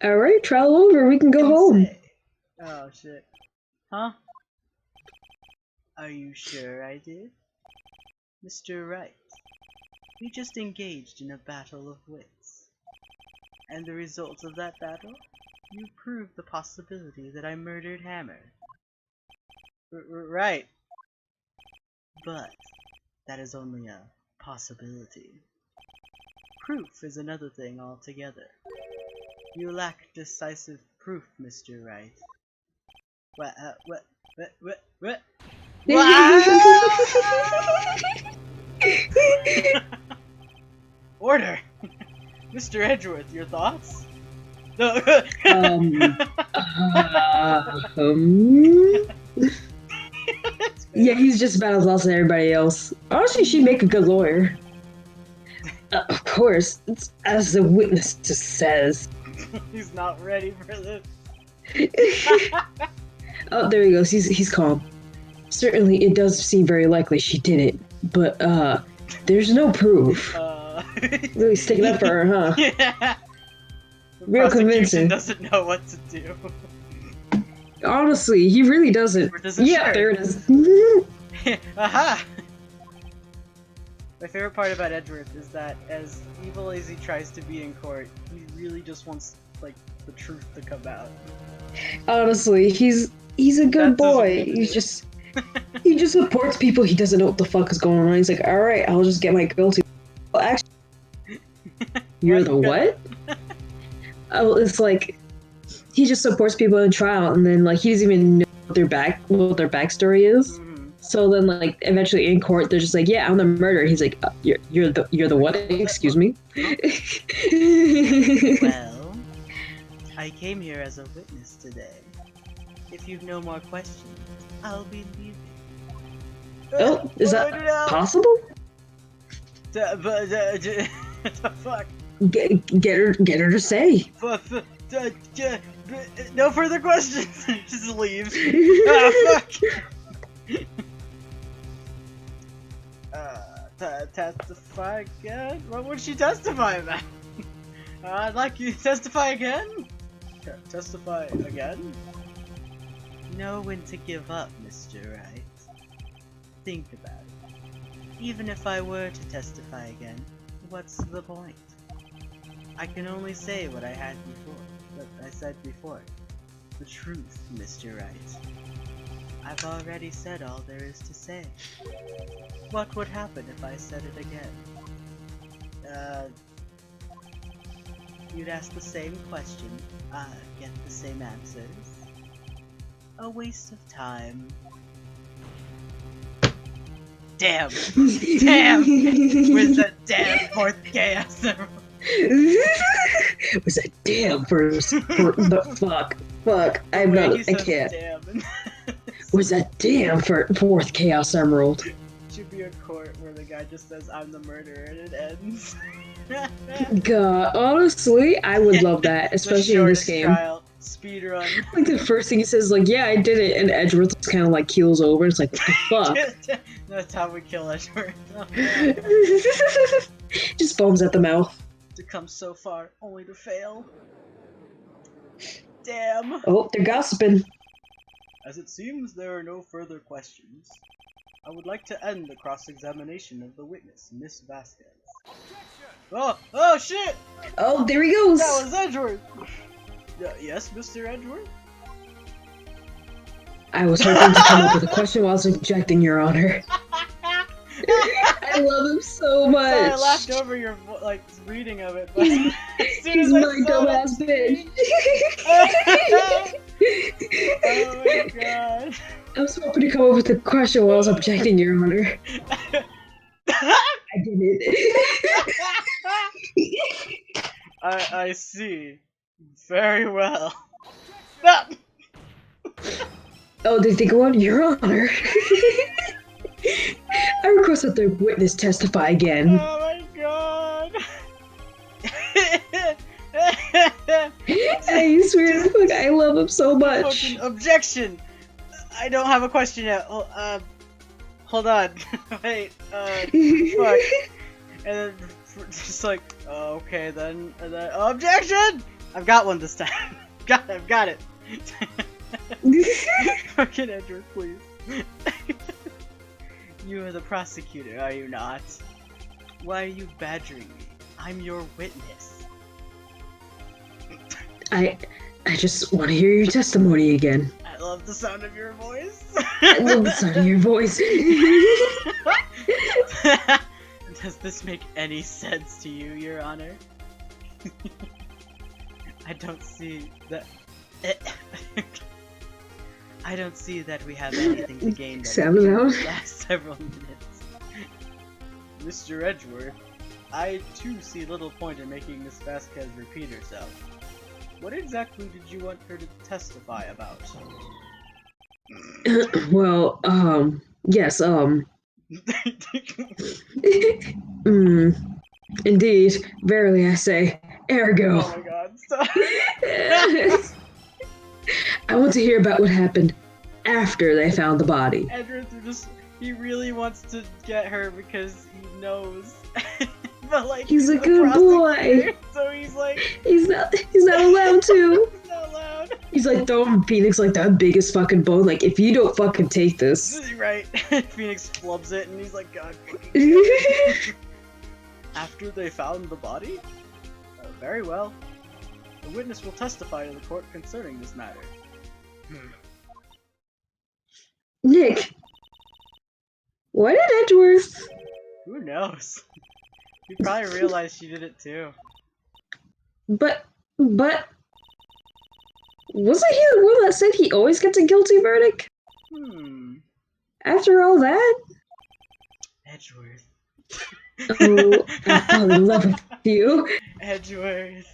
B: Alright, trial over. We can go home.
A: Oh shit. Huh? Are you sure I did? Mr. Wright, we just engaged in a battle of wits. And the result of that battle? You proved the possibility that I murdered Hammer. Right. But that is only a possibility. Proof is another thing altogether. You lack decisive proof, Mr. Wright. What? Order! Mr. Edgeworth, your thoughts?
B: Yeah, he's just about as lost as everybody else. Honestly, she'd make a good lawyer. Of course, it's as the witness just says.
A: He's not ready for this.
B: Oh, there he goes. He's calm. Certainly, it does seem very likely she did it, but there's no proof. Really sticking up for her, huh?
A: Yeah. The
B: real convincing.
A: Doesn't know what to do.
B: Honestly, he really doesn't.
A: Doesn't
B: yeah,
A: sure.
B: there it is.
A: Aha! My favorite part about Edgeworth is that as evil as he tries to be in court, he really just wants, like, the truth to come out.
B: Honestly, he's a good
A: That's his
B: boy.
A: weakness.
B: He just supports people. He doesn't know what the fuck is going on. He's like, all right, I'll just get my girl to. Well, actually, you're the what? Oh, it's like he just supports people in trial, and then like he doesn't even know what their backstory is.
A: Mm-hmm.
B: So then, like eventually in court, they're just like, "Yeah, I'm the murderer." He's like, "You're the what? Excuse me."
A: Well, I came here as a witness today. If you've no more questions, I'll be leaving.
B: Oh, is
A: What
B: that
A: do I do now?
B: possible?
A: What the fuck?
B: Get her to say.
A: No further questions. Just leaves. Ah, fuck. Testify again? What would she testify about? I'd like you to testify again? Testify again? Know when to give up, Mr. Wright. Think about it. Even if I were to testify again, what's the point? I can only say what I said before. The truth, Mr. Wright. I've already said all there is to say. What would happen if I said it again? You'd ask the same question, get the same answers. A waste of time. Damn! Damn! Where's that damn fourth chaos emerald?
B: Was that damn first? The fuck! I can't.
A: Damn.
B: Was that damn fourth chaos emerald?
A: Should be a court where the guy just says, "I'm the murderer," and it ends.
B: God, honestly, I would love that, especially in this game.
A: Trial, speed run.
B: Like the first thing he says, like, "Yeah, I did it," and Edgeworth just kind of like keels over. It's like, what the fuck?
A: That's how we kill Edgeworth.
B: Just foams at the mouth.
A: To come so far, only to fail. Damn.
B: Oh, they're gossiping.
A: As it seems there are no further questions, I would like to end the cross-examination of the witness, Miss Vasquez. Oh shit!
B: Oh, there he goes!
A: That was Edgeworth! Yes, Mr. Edgeworth?
B: I was hoping to come up with a question while I was objecting, Your Honor. I love him so much!
A: Sorry, I laughed over your, reading of it, but
B: he's my dumbass bitch!
A: Oh my god.
B: I was hoping to come up with a question while I was objecting, Your Honor. I didn't.
A: I see. Very well.
B: Oh, did they go on? Your Honor. I request that the witness testify again.
A: Oh my god.
B: I swear to fuck, I love him so much.
A: Objection! I don't have a question yet. Hold on. Wait, fuck. And then, just like, okay then, and then, objection! I've got one this time. I've got it. Fucking Edgeworth, please. You are the prosecutor, are you not? Why are you badgering me? I'm your witness.
B: I just want to hear your testimony again.
A: I love the sound of your voice.
B: I love the sound of your voice.
A: Does this make any sense to you, Your Honor? I don't see that. I don't see that we have anything to gain from the last several minutes. Mr. Edgeworth, I too see little point in making Miss Vasquez repeat herself. What exactly did you want her to testify about?
B: Well, yes, indeed, verily I say, ergo.
A: Oh my god, stop.
B: I want to hear about what happened after they found the body.
A: Edgeworth he really wants to get her because he knows. But like
B: he's a good boy.
A: So he's like
B: he's not allowed to.
A: He's not allowed.
B: He's like throwing Phoenix like the biggest fucking bone. Like, if you don't fucking take this.
A: Right. Phoenix flubs it and he's like, God fucking damn it. After they found the body? Very well. The witness will testify to the court concerning this matter.
B: Nick, why did Edgeworth?
A: Who knows? He probably realized she did it too.
B: But wasn't he the one that said he always gets a guilty verdict? After all that?
A: Edgeworth.
B: Oh, I fall in love with you.
A: Edgeworth.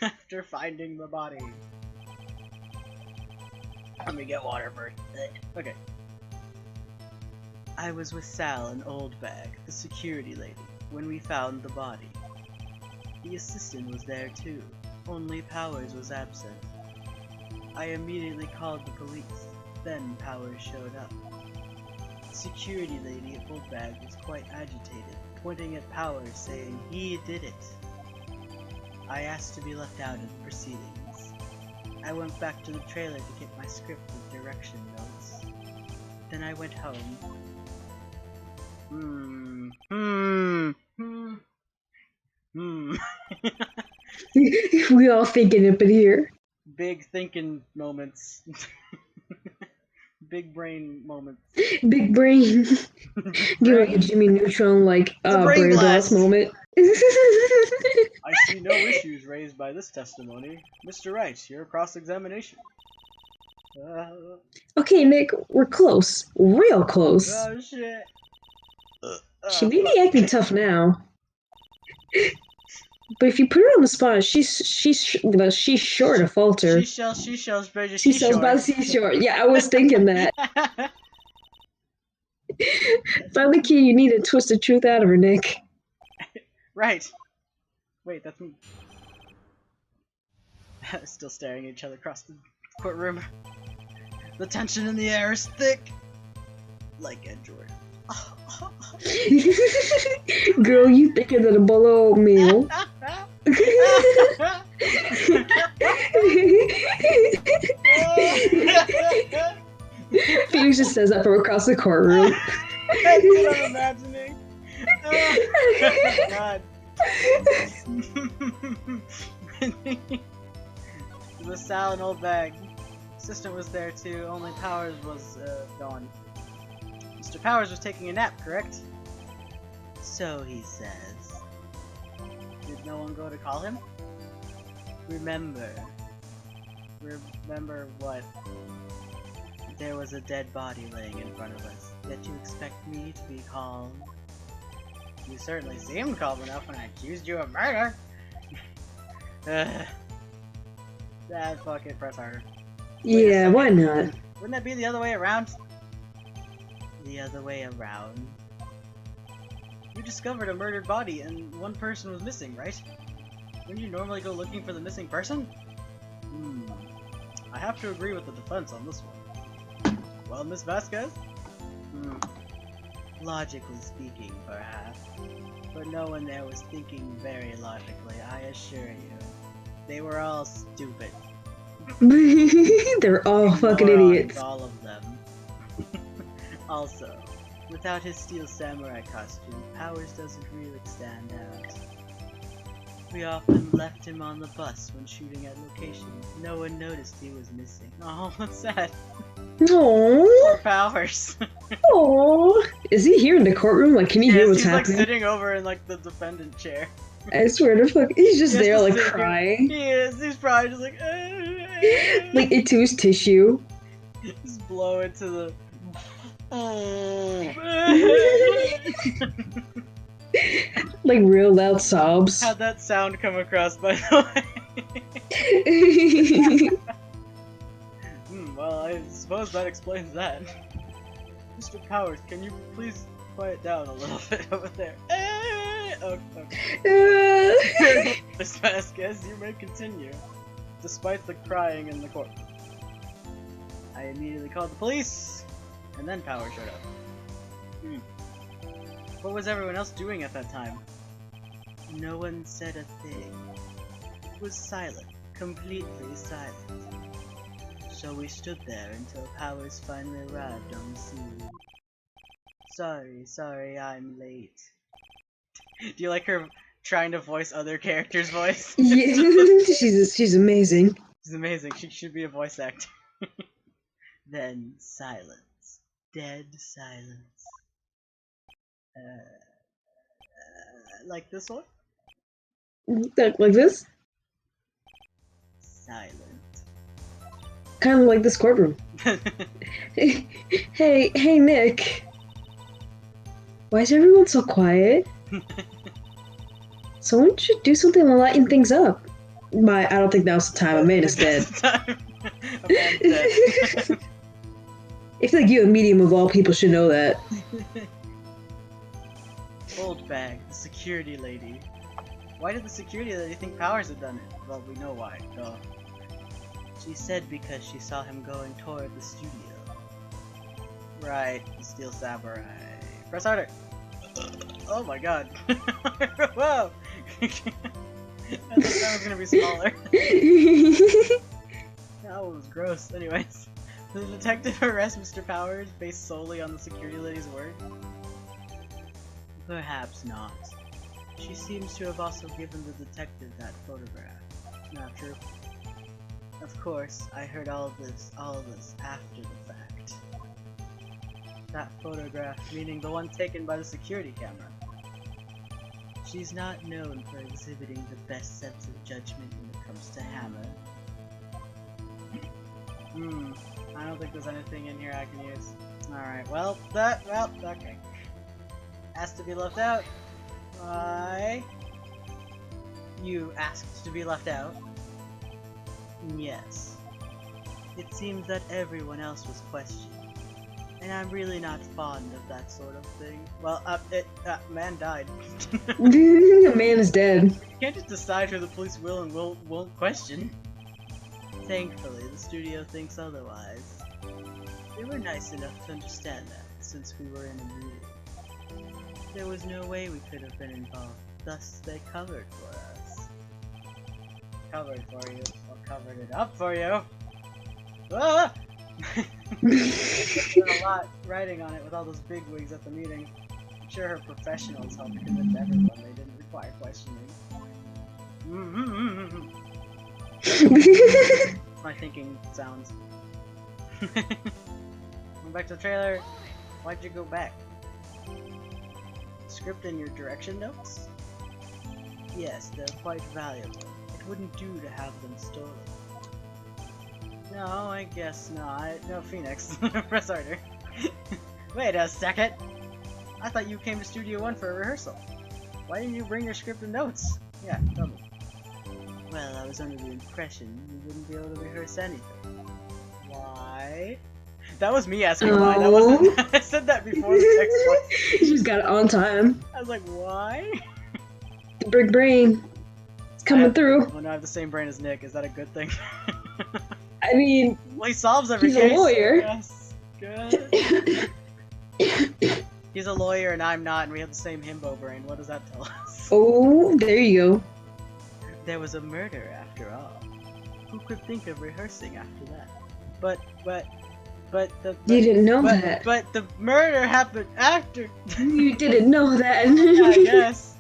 A: After finding the body. Let me get water first. Okay. I was with Sal and Oldbag, the security lady, when we found the body. The assistant was there too, only Powers was absent. I immediately called the police, then Powers showed up. The security lady at Oldbag was quite agitated, pointing at Powers saying he did it. I asked to be left out of the proceedings. I went back to the trailer to get my script with direction notes. Then I went home.
B: We all thinking it, but here.
A: Big thinking moments. Big brain moments.
B: Big brain. Give like a Jimmy Neutron like brain blast moment.
A: I see no issues raised by this testimony. Mr. Wright, your cross-examination.
B: Okay, Nick, we're close. Real close.
A: Oh shit.
B: She may be acting tough now. But if you put her on the spot, she's sure to falter.
A: She shells by the
B: She sells by the seashore. Yeah, I was thinking that. Find the key, you need to twist the truth out of her, Nick.
A: Right. Wait, that's me. Still staring at each other across the courtroom. The tension in the air is thick. Like Edgeworth.
B: Girl, you thicker than a bowl of oatmeal. Phoenix just says that from across the courtroom.
A: That's what I'm imagining. Oh, God. The Sal and Oldbag. Assistant was there too, only Powers was gone. Mr. Powers was taking a nap, correct? So he says. Did no one go to call him? Remember what? There was a dead body laying in front of us, yet you expect me to be calm? You certainly seemed calm enough when I accused you of murder! Fuck it, press harder.
B: Yeah, why not?
A: Wouldn't that be the other way around? The other way around? You discovered a murdered body and one person was missing, right? Wouldn't you normally go looking for the missing person? I have to agree with the defense on this one. Well, Miss Vasquez? Logically speaking, perhaps. But no one there was thinking very logically, I assure you. They were all stupid.
B: They're all fucking idiots.
A: All of them. Also, without his steel samurai costume, Powers doesn't really stand out. We often left him on the bus when shooting at locations. No one noticed he was missing. Oh, what's that?
B: Aww.
A: Poor Powers.
B: Aww. Is he here in the courtroom? Like, can you hear what's happening?
A: He's like sitting over in like the defendant chair.
B: I swear to fuck, he's just there like crying.
A: He is. He's probably just like.
B: Like into his tissue.
A: Just blow into the.
B: Like real loud sobs.
A: How'd that sound come across, by the way? Well, I suppose that explains that. Mr. Powers, can you please quiet down a little bit over there? Okay. Miss Vasquez, you may continue, despite the crying in the court. I immediately called the police, and then Powers showed up. What was everyone else doing at that time? No one said a thing. It was silent, completely silent. So we stood there until Powers finally arrived on the scene. Sorry, I'm late. Do you like her trying to voice other characters' voice?
B: Yeah, she's amazing.
A: She's amazing. She should be a voice actor. Then silence. Dead silence. Like this one?
B: Like this?
A: Silent.
B: Kind of like this courtroom. Hey, Nick. Why is everyone so quiet? Someone should do something to lighten things up. I don't think now's the time. Amanda's dead.
A: Amanda's dead.
B: I feel like you, a medium of all people, should know that.
A: Old bag, the security lady. Why did the security lady think Powers had done it? Well, we know why. Duh. She said because she saw him going toward the studio. Right, the Steel Samurai. Press harder! Oh my god. Whoa! I thought that was gonna be smaller. That was gross. Anyways, did the detective arrest Mr. Powers based solely on the security lady's word? Perhaps not. She seems to have also given the detective that photograph. Not true. Of course, I heard all of this after the fact. That photograph, meaning the one taken by the security camera. She's not known for exhibiting the best sense of judgment when it comes to Hammer. I don't think there's anything in here I can use. Alright, well, okay. Asked to be left out. Why? You asked to be left out? Yes. It seems that everyone else was questioned. And I'm really not fond of that sort of thing. Well, man died.
B: A man is dead.
A: You can't just decide who the police will and won't question. Thankfully, the studio thinks otherwise. They were nice enough to understand that, since we were in a meeting. There was no way we could have been involved, thus they covered for us. Covered for you, or covered it up for you! Ah! There's a lot writing on it with all those bigwigs at the meeting. I'm sure her professionals helped convince everyone they didn't require questioning. That's my thinking sounds. Going back to the trailer. Why'd you go back? Script in your direction notes? Yes, they're quite valuable. It wouldn't do to have them stolen. No, I guess not. No, Phoenix. Press harder. Wait a second! I thought you came to Studio 1 for a rehearsal. Why didn't you bring your script and notes? Yeah, tell me. Well, I was under the impression you wouldn't be able to rehearse anything. Why? That was me asking why. That wasn't. I said that before the text was.
B: You just got it on time.
A: I was like, why?
B: The big brain. It's coming through.
A: Well, now I have the same brain as Nick. Is that a good thing?
B: I mean,
A: well, he solves every
B: he's
A: case.
B: a lawyer.
A: Yes, good. He's a lawyer and I'm not, and we have the same himbo brain. What does that tell us?
B: Oh, there you go.
A: There was a murder after all. Who could think of rehearsing after that? But
B: you didn't know that.
A: But the murder happened after.
B: You didn't know that.
A: I guess.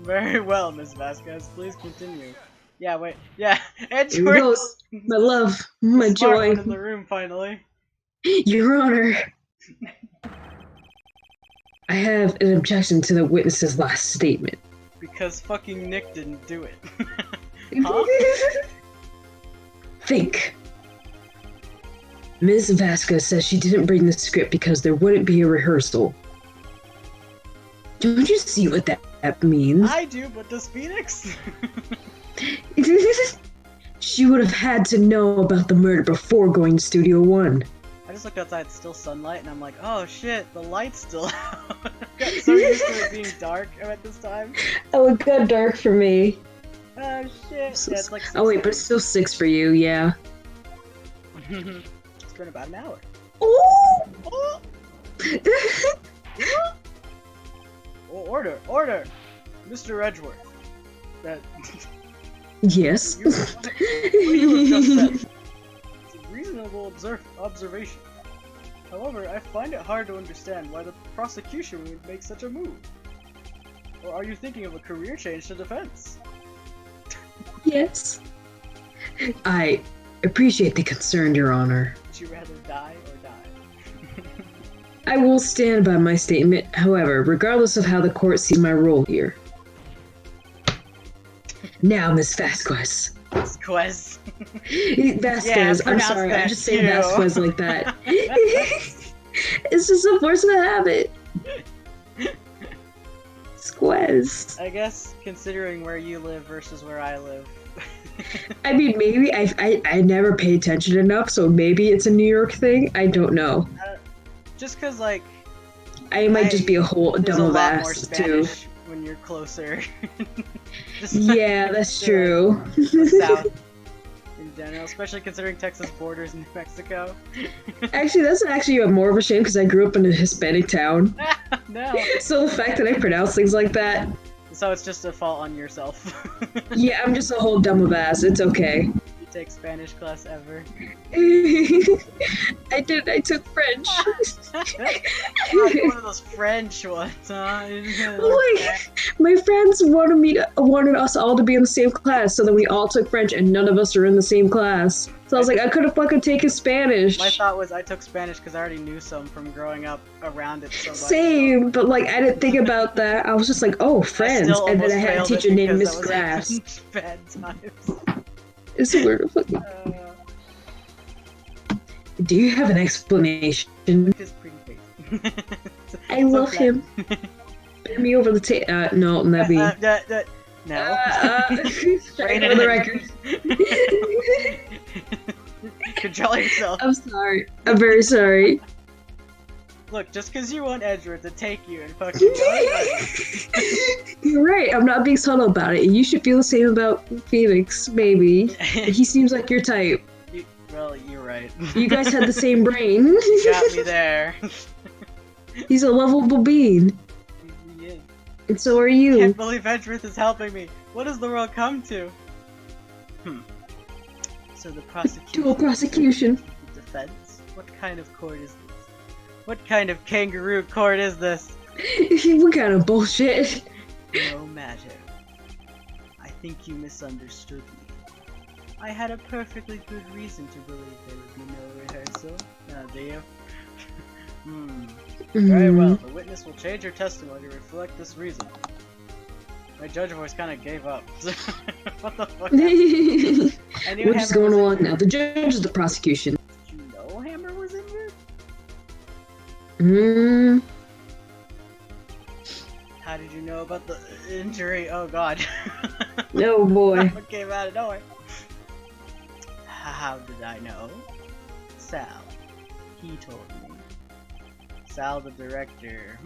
A: Very well, Miss Vasquez. Please continue. Yeah, wait. Yeah, Edgeworth.
B: Here goes. My love, my joy.
A: One in the room, finally.
B: Your Honor. I have an objection to the witness's last statement.
A: Because fucking Nick didn't do it. Huh?
B: Think. Ms. Vasquez says she didn't bring the script because there wouldn't be a rehearsal. Don't you see what that means?
A: I do, but does Phoenix?
B: She would have had to know about the murder before going to Studio 1.
A: I just looked outside, it's still sunlight, and I'm like, oh shit, the light's still out. I got so used to it being dark at this time.
B: Oh, it got dark for me.
A: Oh shit.
B: So,
A: yeah, it's like
B: oh wait, but it's still 6 for you, yeah.
A: It's been about an hour.
B: Oh!
A: Oh! Oh, order! Mr. Edgeworth. That...
B: Yes.
A: What you have just said. It's a reasonable observation. However, I find it hard to understand why the prosecution would make such a move. Or are you thinking of a career change to defense?
B: Yes. I appreciate the concern, Your Honor.
A: Would you rather die or die?
B: I will stand by my statement, however, regardless of how the court sees my role here. Now, Miss Vasquez.
A: Vasquez.
B: Vasquez,
A: Yeah,
B: I'm sorry, I just say
A: too.
B: Vasquez like that. It's just a force of the habit. Squez.
A: I guess, considering where you live versus where I live.
B: I mean, maybe I never pay attention enough, so maybe it's a New York thing. I don't know.
A: Just because, like...
B: I might just be a whole dumb
A: a lot more
B: ass, too.
A: Spanish when you're closer.
B: Yeah, that's true.
A: The South in general, especially considering Texas borders New Mexico.
B: Actually, that's actually more of a shame because I grew up in a Hispanic town.
A: No.
B: So the fact that I pronounce things like that.
A: So it's just a fault on yourself.
B: Yeah, I'm just a whole dumb ass. It's okay.
A: You take Spanish class ever?
B: I did. I took French.
A: Like one of those French ones, huh?
B: Like, my friends wanted us all to be in the same class, so then we all took French, and none of us are in the same class. So I was like, I could have fucking taken Spanish.
A: My thought was I took Spanish because I already knew some from growing up around it so much.
B: Same, but like I didn't think about that. I was just like, oh, friends, and then I had a teacher named Miss Grass.
A: Bad times.
B: It's weird. Do you have an explanation?
A: His pretty face.
B: I love him. Put me over the tape. No, not me.
A: No.
B: Strike for the record.
A: Control yourself.
B: I'm sorry. I'm very sorry.
A: Look, just because you want Edgeworth to take you and fucking
B: You're right. I'm not being subtle about it. You should feel the same about Phoenix, maybe. He seems like your type.
A: Well, you're right.
B: You guys had the same brain.
A: You got me there.
B: He's a lovable being.
A: He is.
B: And so are
A: I
B: you.
A: can't believe Edgeworth is helping me. What does the world come to? So the prosecution.
B: Dual prosecution.
A: The defense? What kind of court is this? What kind of kangaroo court is this?
B: What kind of bullshit?
A: No matter. I think you misunderstood me. I had a perfectly good reason to believe there would be no rehearsal. Now, do you? Very well. The witness will change her testimony to reflect this reason. My judge voice kind of gave up. What the fuck?
B: We're just going along now. The judge is the prosecution.
A: Did you know Hammer was injured? How did you know about the injury? Oh god.
B: Oh boy.
A: What came out of nowhere? How did I know? Sal. He told me. Sal, the director.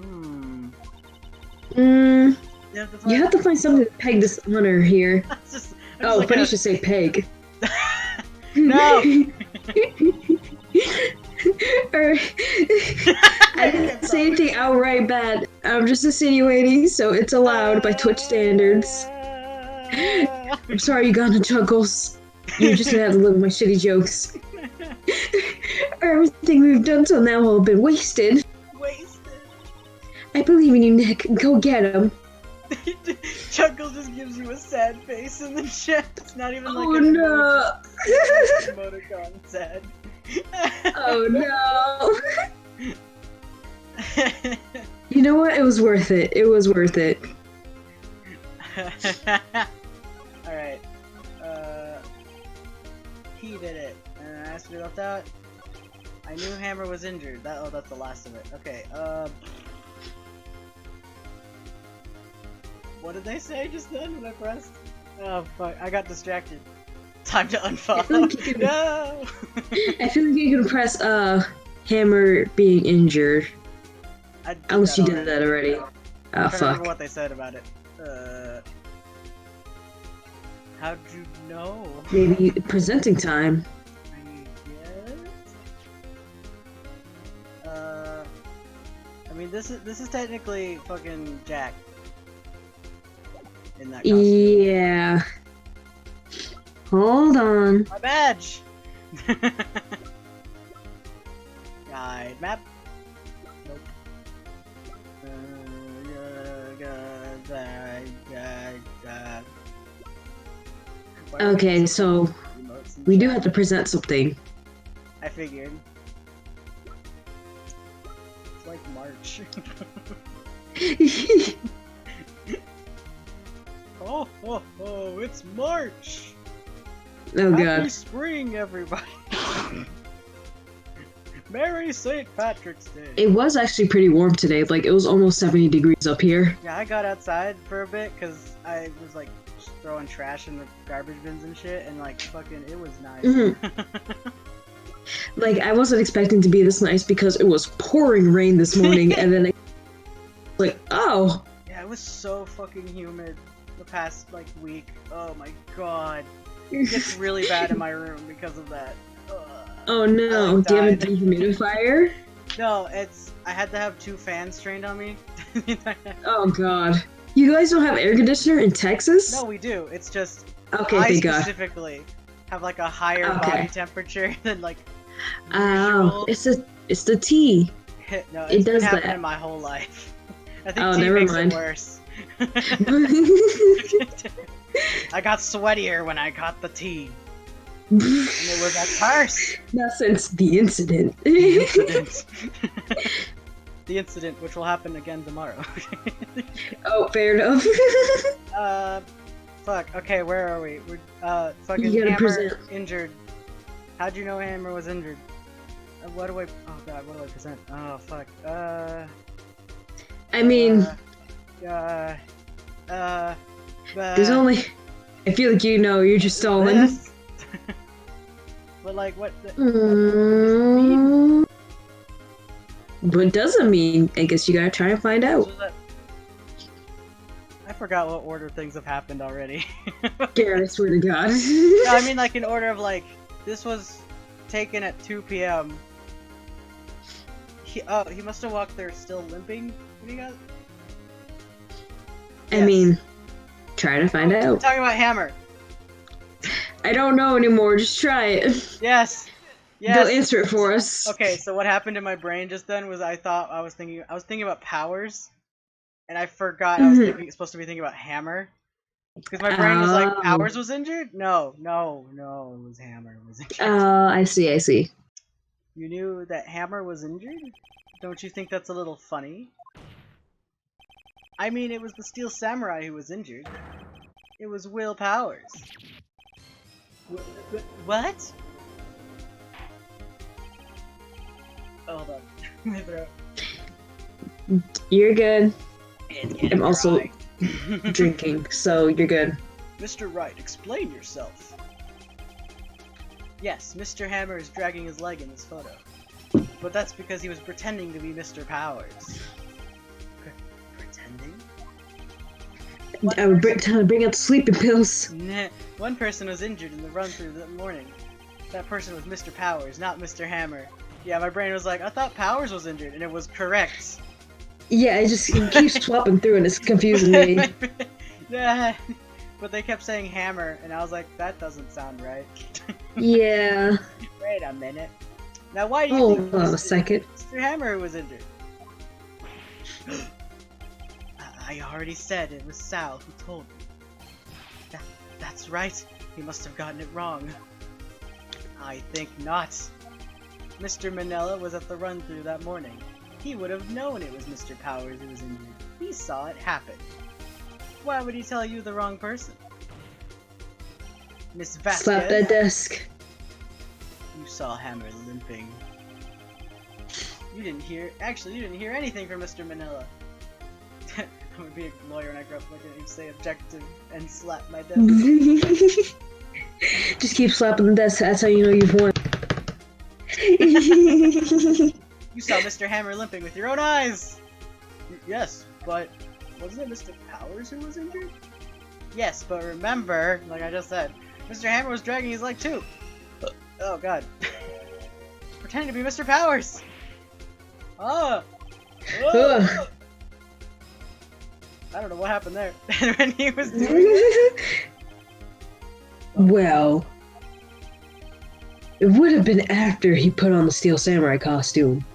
A: You
B: have to find something to peg this honor here. Funny you should say peg.
A: No!
B: I didn't say anything outright bad. I'm just insinuating, so it's allowed by Twitch standards. I'm sorry you got into chuckles. You're just gonna have to live with my shitty jokes. Everything we've done till now will have been wasted. I believe in you, Nick. Go get him.
A: Chuckles just gives you a sad face in the chat. It's not even like
B: no.
A: emoticon sad.
B: Oh no. You know what? It was worth it. It was worth it.
A: Alright. He did it. And I asked me about that. I knew Hammer was injured. That's the last of it. Okay, what did they say just then when I pressed? Oh fuck, I got distracted. Time to unfollow. No!
B: I feel like you can press Hammer being injured. Unless you did that already. Oh
A: I don't
B: fuck.
A: remember what they said about it. How'd you know?
B: Maybe presenting time.
A: I mean, this is technically fucking Jack. In that costume.
B: Yeah. Hold on.
A: My badge! Guide map. Nope.
B: Okay, so we do have to present something.
A: I figured. It's like March. Oh, it's March!
B: Oh
A: Happy
B: god.
A: spring, everybody! Merry St. Patrick's Day!
B: It was actually pretty warm today. Like, it was almost 70 degrees up here.
A: Yeah, I got outside for a bit because I was like just throwing trash in the garbage bins and shit, and like fucking, it was nice.
B: Like, I wasn't expecting to be this nice because it was pouring rain this morning, and then like, oh.
A: Yeah, it was so fucking humid the past like week. Oh my god. It gets really bad in my room because of that. Ugh.
B: Oh no,
A: like,
B: do you have a
A: died.
B: dehumidifier?
A: No, I had to have 2 fans trained on me.
B: Oh god. You guys don't have air conditioner in Texas?
A: No, we do. It's just
B: Okay,
A: I
B: thank god.
A: specifically have like a higher
B: Okay.
A: body temperature than like
B: Oh,
A: usual.
B: it's the tea.
A: No,
B: it
A: it's been
B: does
A: happening
B: that.
A: my whole life. I think
B: Oh,
A: tea
B: never
A: makes
B: mind.
A: it worse. I got sweatier when I got the tea. And it was at first.
B: Not since the incident.
A: The incident. The incident, which will happen again tomorrow.
B: Oh, fair enough.
A: Fuck. Okay, where are we? We're, fucking
B: You gotta
A: Hammer
B: present.
A: injured. How'd you know Hammer was injured? What do I? Oh god, what do I present? Oh fuck.
B: I mean, there's only. I feel like you know, you're just stalling.
A: this? But like, what does this mean?
B: What does it mean? I guess you gotta try and find out.
A: So that- I forgot what order things have happened already.
B: Garrett, I swear to God.
A: No, I mean like in order of like, this was taken at 2 p.m. He must have walked there still limping. What do you got?
B: I mean, try to find
A: We're
B: out.
A: talking about Hammer.
B: I don't know anymore. Just try it.
A: Yes. Yes.
B: Go answer it for us.
A: Okay, so what happened in my brain just then was I was thinking about powers, and I forgot I was supposed to be thinking about Hammer, because my brain was like,
B: Oh.
A: Powers was injured? No, it was Hammer was injured.
B: I see.
A: You knew that Hammer was injured? Don't you think that's a little funny? I mean, it was the Steel Samurai who was injured. It was Will Powers. What? Hold on. My throat.
B: You're good.
A: It's getting
B: I'm also
A: dry.
B: drinking, so you're good.
A: Mr. Wright, explain yourself. Yes, Mr. Hammer is dragging his leg in this photo. But that's because he was pretending to be Mr. Powers. Pretending?
B: I would bring out the sleeping pills.
A: Nah, one person was injured in the run-through that morning. That person was Mr. Powers, not Mr. Hammer. Yeah, my brain was like, I thought Powers was injured, and it was correct.
B: Yeah, it keeps swapping through and it's confusing me.
A: Yeah, but they kept saying Hammer, and I was like, that doesn't sound right.
B: Yeah.
A: Wait a minute. Now, why do you
B: Hold
A: think
B: on a second.
A: Mr. Hammer was injured? I already said it was Sal who told me. That's right. He must have gotten it wrong. I think not. Mr. Manella was at the run-through that morning. He would have known it was Mr. Powers who was injured. He saw it happen. Why would he tell you the wrong person? Miss Vasquez,
B: Slap that desk.
A: you saw Hammer limping. You didn't hear anything from Mr. Manila. I'm gonna be a lawyer when I grow up. I'm gonna say objective and slap my desk.
B: Just keep slapping the desk. That's how you know you've won.
A: You saw Mr. Hammer limping with your own eyes! Yes, but wasn't it Mr. Powers who was injured? Yes, but remember, like I just said, Mr. Hammer was dragging his leg too. Oh god. Pretending to be Mr. Powers! Oh!
B: Ugh.
A: I don't know what happened there. When he was doing it.
B: Well, It would have been after he put on the Steel Samurai costume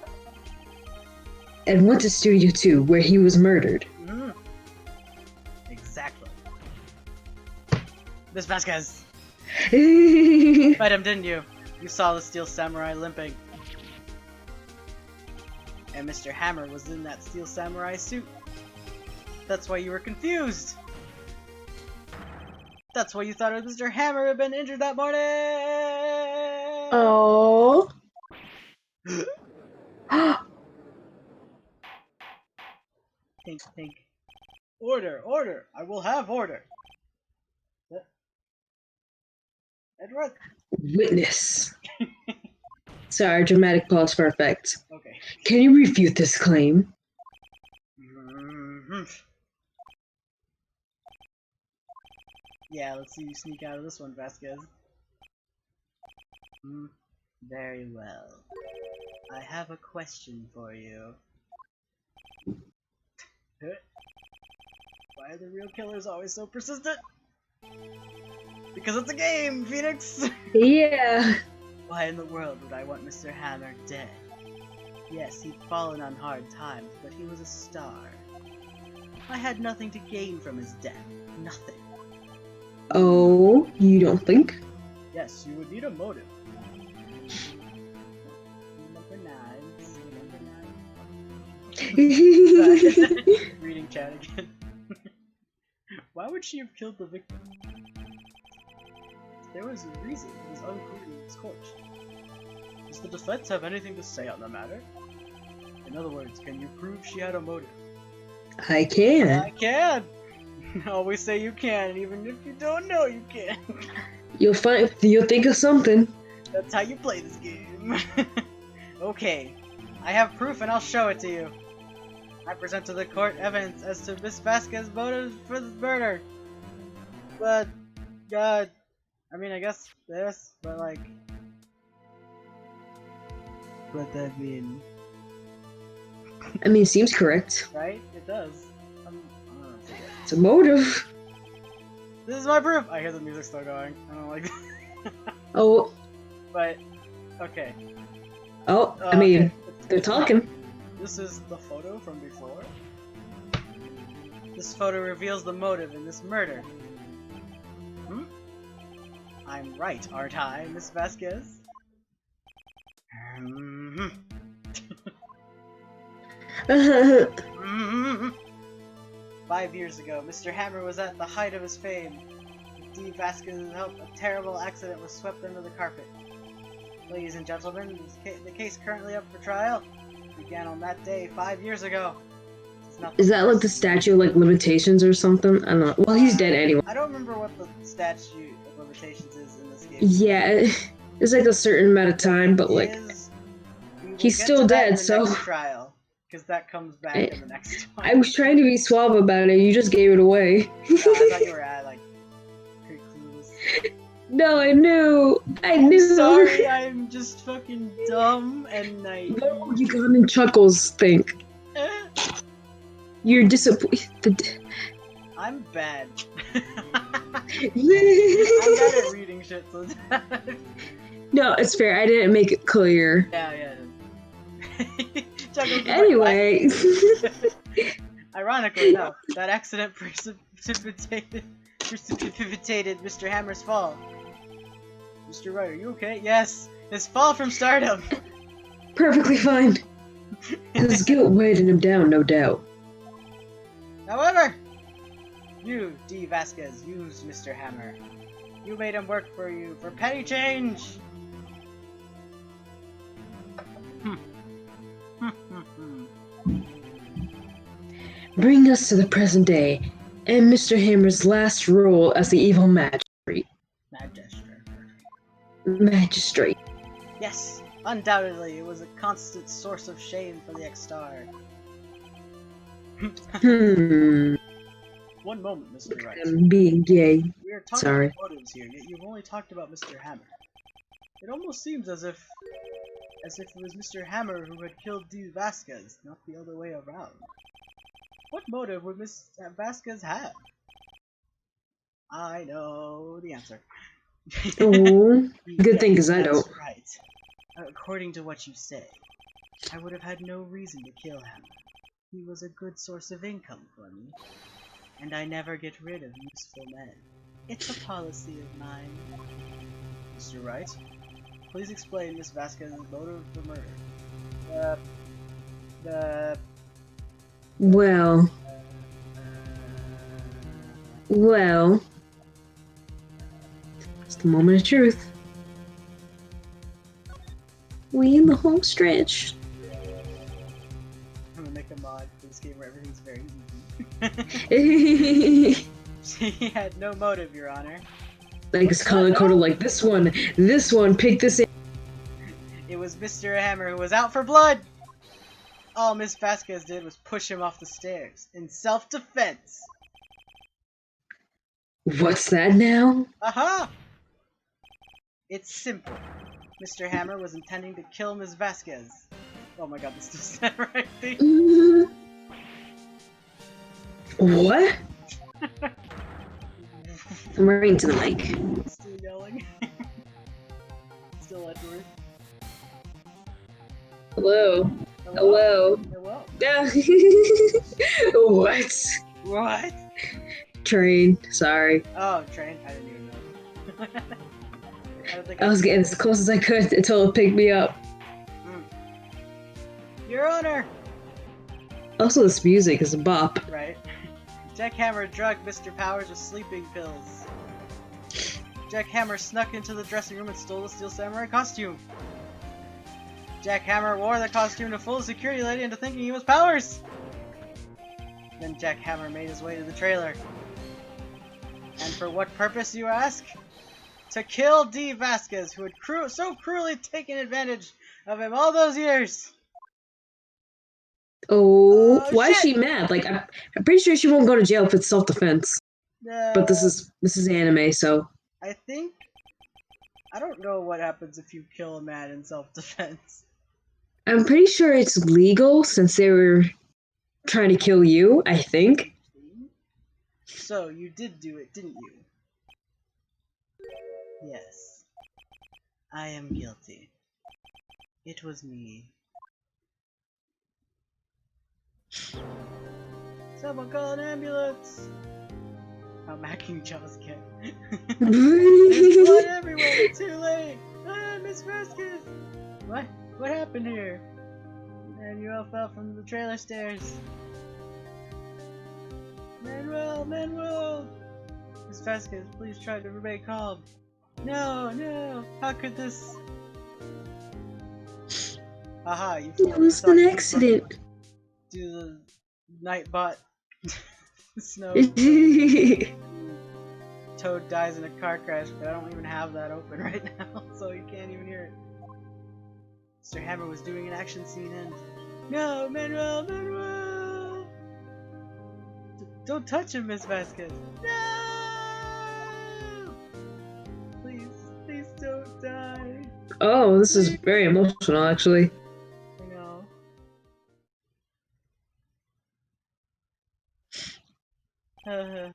B: and went to Studio 2, where he was murdered.
A: Mm. Exactly. Miss Vasquez! Fight him, didn't you? You saw the Steel Samurai limping. And Mr. Hammer was in that Steel Samurai suit. That's why you were confused! That's why you thought Mr. Hammer had been injured that morning!
B: Oh.
A: Think, think. Order, order! I will have order! Edgeworth?
B: Witness. Sorry, dramatic pause for effect.
A: Okay.
B: Can you refute this claim?
A: Yeah, let's see you sneak out of this one, Vasquez. Very well. I have a question for you. Why are the real killers always so persistent? Because it's a game, Phoenix!
B: Yeah.
A: Why in the world would I want Mr. Hammer dead? Yes, he'd fallen on hard times, but he was a star. I had nothing to gain from his death. Nothing.
B: Oh, you don't think?
A: Yes, you would need a motive. Number 9. Reading chat again. Why would she have killed the victim? There was a reason it was unclear in this court. Does the defense have anything to say on the matter? In other words, can you prove she had a motive?
B: I can.
A: I can! Always say you can, and even if you don't know you can.
B: You'll think of something.
A: That's how you play this game. Okay, I have proof and I'll show it to you. I present to the court evidence as to Miss Vasquez's motive for the murder. But, God, I mean, I guess this, but like, what that mean?
B: I mean, it seems correct.
A: Right? It does.
B: It's a motive.
A: This is my proof! I hear the music still going. I don't like that.
B: Oh.
A: But, okay.
B: Oh, I mean,
A: okay.
B: they're talking.
A: This is the photo from before. This photo reveals the motive in this murder. I'm right, aren't I, Miss Vasquez? 5 years ago, Mr. Hammer was at the height of his fame. With D. Vasquez's help, a terrible accident was swept under the carpet. Ladies and gentlemen, the case currently up for trial began on that day 5 years ago.
B: Is that like the statute of like limitations or something? I don't know. Well, he's dead anyway.
A: I don't remember what the statute of limitations is in this game.
B: Yeah, it's like a certain amount of time, but like he's still dead, so
A: trial, because that comes back in the next one.
B: I was trying to be suave about it. You just gave it away.
A: No, I thought you were like pretty clueless.
B: No, I knew.
A: I'm sorry, I'm just fucking dumb and naive.
B: No, you got in Chuckles think. You're disappointed.
A: I'm bad. I'm bad at reading shit sometimes.
B: No, it's fair. I didn't make it clear.
A: Yeah.
B: Anyway.
A: Ironically, no. That accident precipitated Mr. Hammer's fall. Mr. Wright, are you okay? Yes! His fall from stardom!
B: Perfectly fine. His guilt weighted him down, no doubt.
A: However, you, D. Vasquez, used Mr. Hammer. You made him work for you for petty change!
B: Bring us to the present day, and Mr. Hammer's last role as the evil magistrate. Magistrate.
A: Yes, undoubtedly, it was a constant source of shame for the ex-star. One moment, Mr. Wright.
B: I'm being gay.
A: We are talking about motives here, yet you've only talked about Mr. Hammer. It almost seems as if it was Mr. Hammer who had killed D. Vasquez, not the other way around. What motive would Miss Vasquez have? I know the answer.
B: Oh, good thing,
A: Yes,
B: because I
A: that's
B: don't.
A: right. According to what you say, I would have had no reason to kill him. He was a good source of income for me, and I never get rid of useful men. It's a policy of mine. Mr. Wright, please explain Miss Vasquez's motive for murder. Uh, the...
B: Well, well, it's the moment of truth. We in the home stretch.
A: I'm gonna make a mod for this game where everything's very
B: Like
A: easy. She had no motive, Your Honor.
B: it's color coded like this one, pick this in.
A: It was Mr. Hammer who was out for blood! All Miss Vasquez did was push him off the stairs, in self-defense.
B: What's that now?
A: Aha! It's simple. Mr. Hammer was intending to kill Miss Vasquez. Oh my god, this is not right thing.
B: What? I'm running to the mic.
A: Still yelling. Still Edgeworth.
B: Hello.
A: Hello.
B: Hello.
A: Hello.
B: What?
A: What?
B: Train. Sorry.
A: Oh, train. I didn't even know. I don't think
B: I was getting as close as I could until it picked me up.
A: Your Honor!
B: Also, this music is a bop.
A: Right. Jack Hammer drugged Mr. Powers with sleeping pills. Jack Hammer snuck into the dressing room and stole the Steel Samurai costume. Jack Hammer wore the costume to fool the security lady into thinking he was Powers. Then Jack Hammer made his way to the trailer. And for what purpose, you ask? To kill Dee Vasquez, who had so cruelly taken advantage of him all those years.
B: Oh,
A: Oh,
B: why is
A: shit!
B: she mad? Like, I'm pretty sure she won't go to jail if it's self-defense. But this is anime, so
A: I think... I don't know what happens if you kill a man in self-defense.
B: I'm pretty sure it's legal since they were trying to kill you, I think.
A: So, you did do it, didn't you? Yes. I am guilty. It was me. Someone call an ambulance! I'm hacking Jaws again. There's blood everywhere! Too late! Ah, Miss Vasquez! What happened here? Manuel fell from the trailer stairs. Manuel! Miss Vasquez, please try to remain calm. No! How could this... Aha, you
B: It was an accident.
A: Do the Nightbot snow. Toad dies in a car crash, but I don't even have that open right now, so you can't even hear it. Mr. Hammer was doing an action scene and... No, Manuel! Don't touch him, Miss Vasquez! No! Please don't die.
B: Oh, this is very emotional, actually.
A: I know.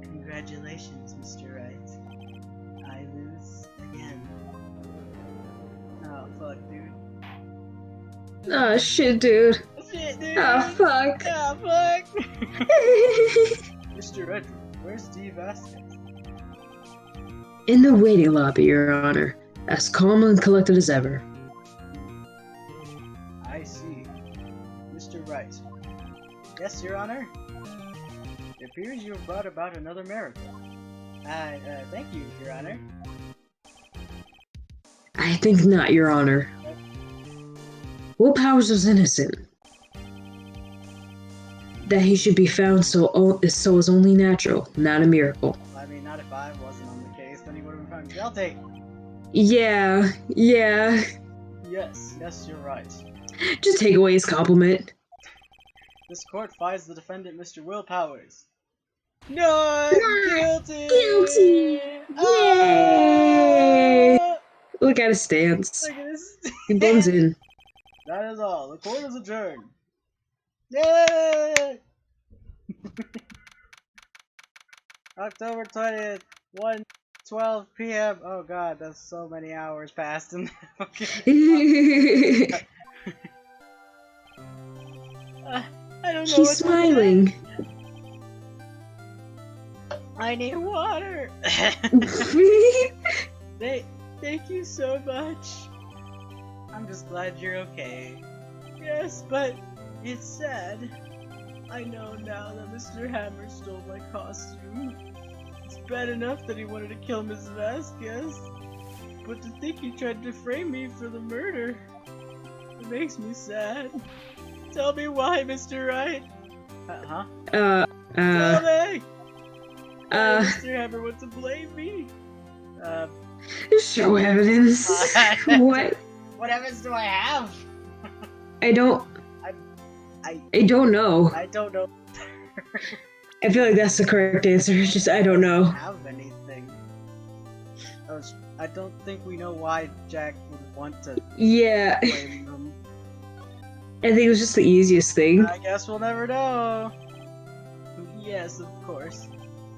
A: Congratulations, Mr. Wright. I lose again. Oh, fuck, dude.
B: Oh, shit, dude.
A: Shit, dude!
B: Oh, fuck.
A: Oh, fuck! Mr. Edgeworth, where's Dee Vasquez?
B: In the waiting lobby, Your Honor. As calm and collected as ever.
A: I see. Mr. Wright. Yes, Your Honor? It appears you have brought about another miracle. Thank you, Your Honor.
B: I think not, Your Honor. Will Powers was innocent. That he should be found so is only natural, not a miracle.
A: I mean, not if I wasn't on the case, then he would have been found guilty.
B: Yeah.
A: Yes, you're right.
B: Just take away his compliment.
A: This court finds the defendant, Mr. Will Powers. Not guilty!
B: Guilty! Yay! Look at his stance.
A: Look at his
B: He blends in.
A: That is all. The court is adjourned. Yay! October 20th, 1 12 p.m. Oh god, that's so many hours passed in the I don't know
B: He's
A: what to
B: smiling.
A: say. I need water. Thank you so much. I'm just glad you're okay. Yes, but it's sad. I know now that Mr. Hammer stole my costume. It's bad enough that he wanted to kill Mrs. Vasquez, but to think he tried to frame me for the murder, it makes me sad. Tell me why, Mr. Wright. Tell me! Why Mr. Hammer wants to blame me?
B: Show evidence. What?
A: What evidence do I have?
B: I don't know.
A: I don't know.
B: I feel like that's the correct answer. It's just I don't know.
A: Have anything? I don't think we know why Jack would want to
B: Yeah.
A: blame them.
B: I think it was just the easiest thing.
A: I guess we'll never know. Yes, of course.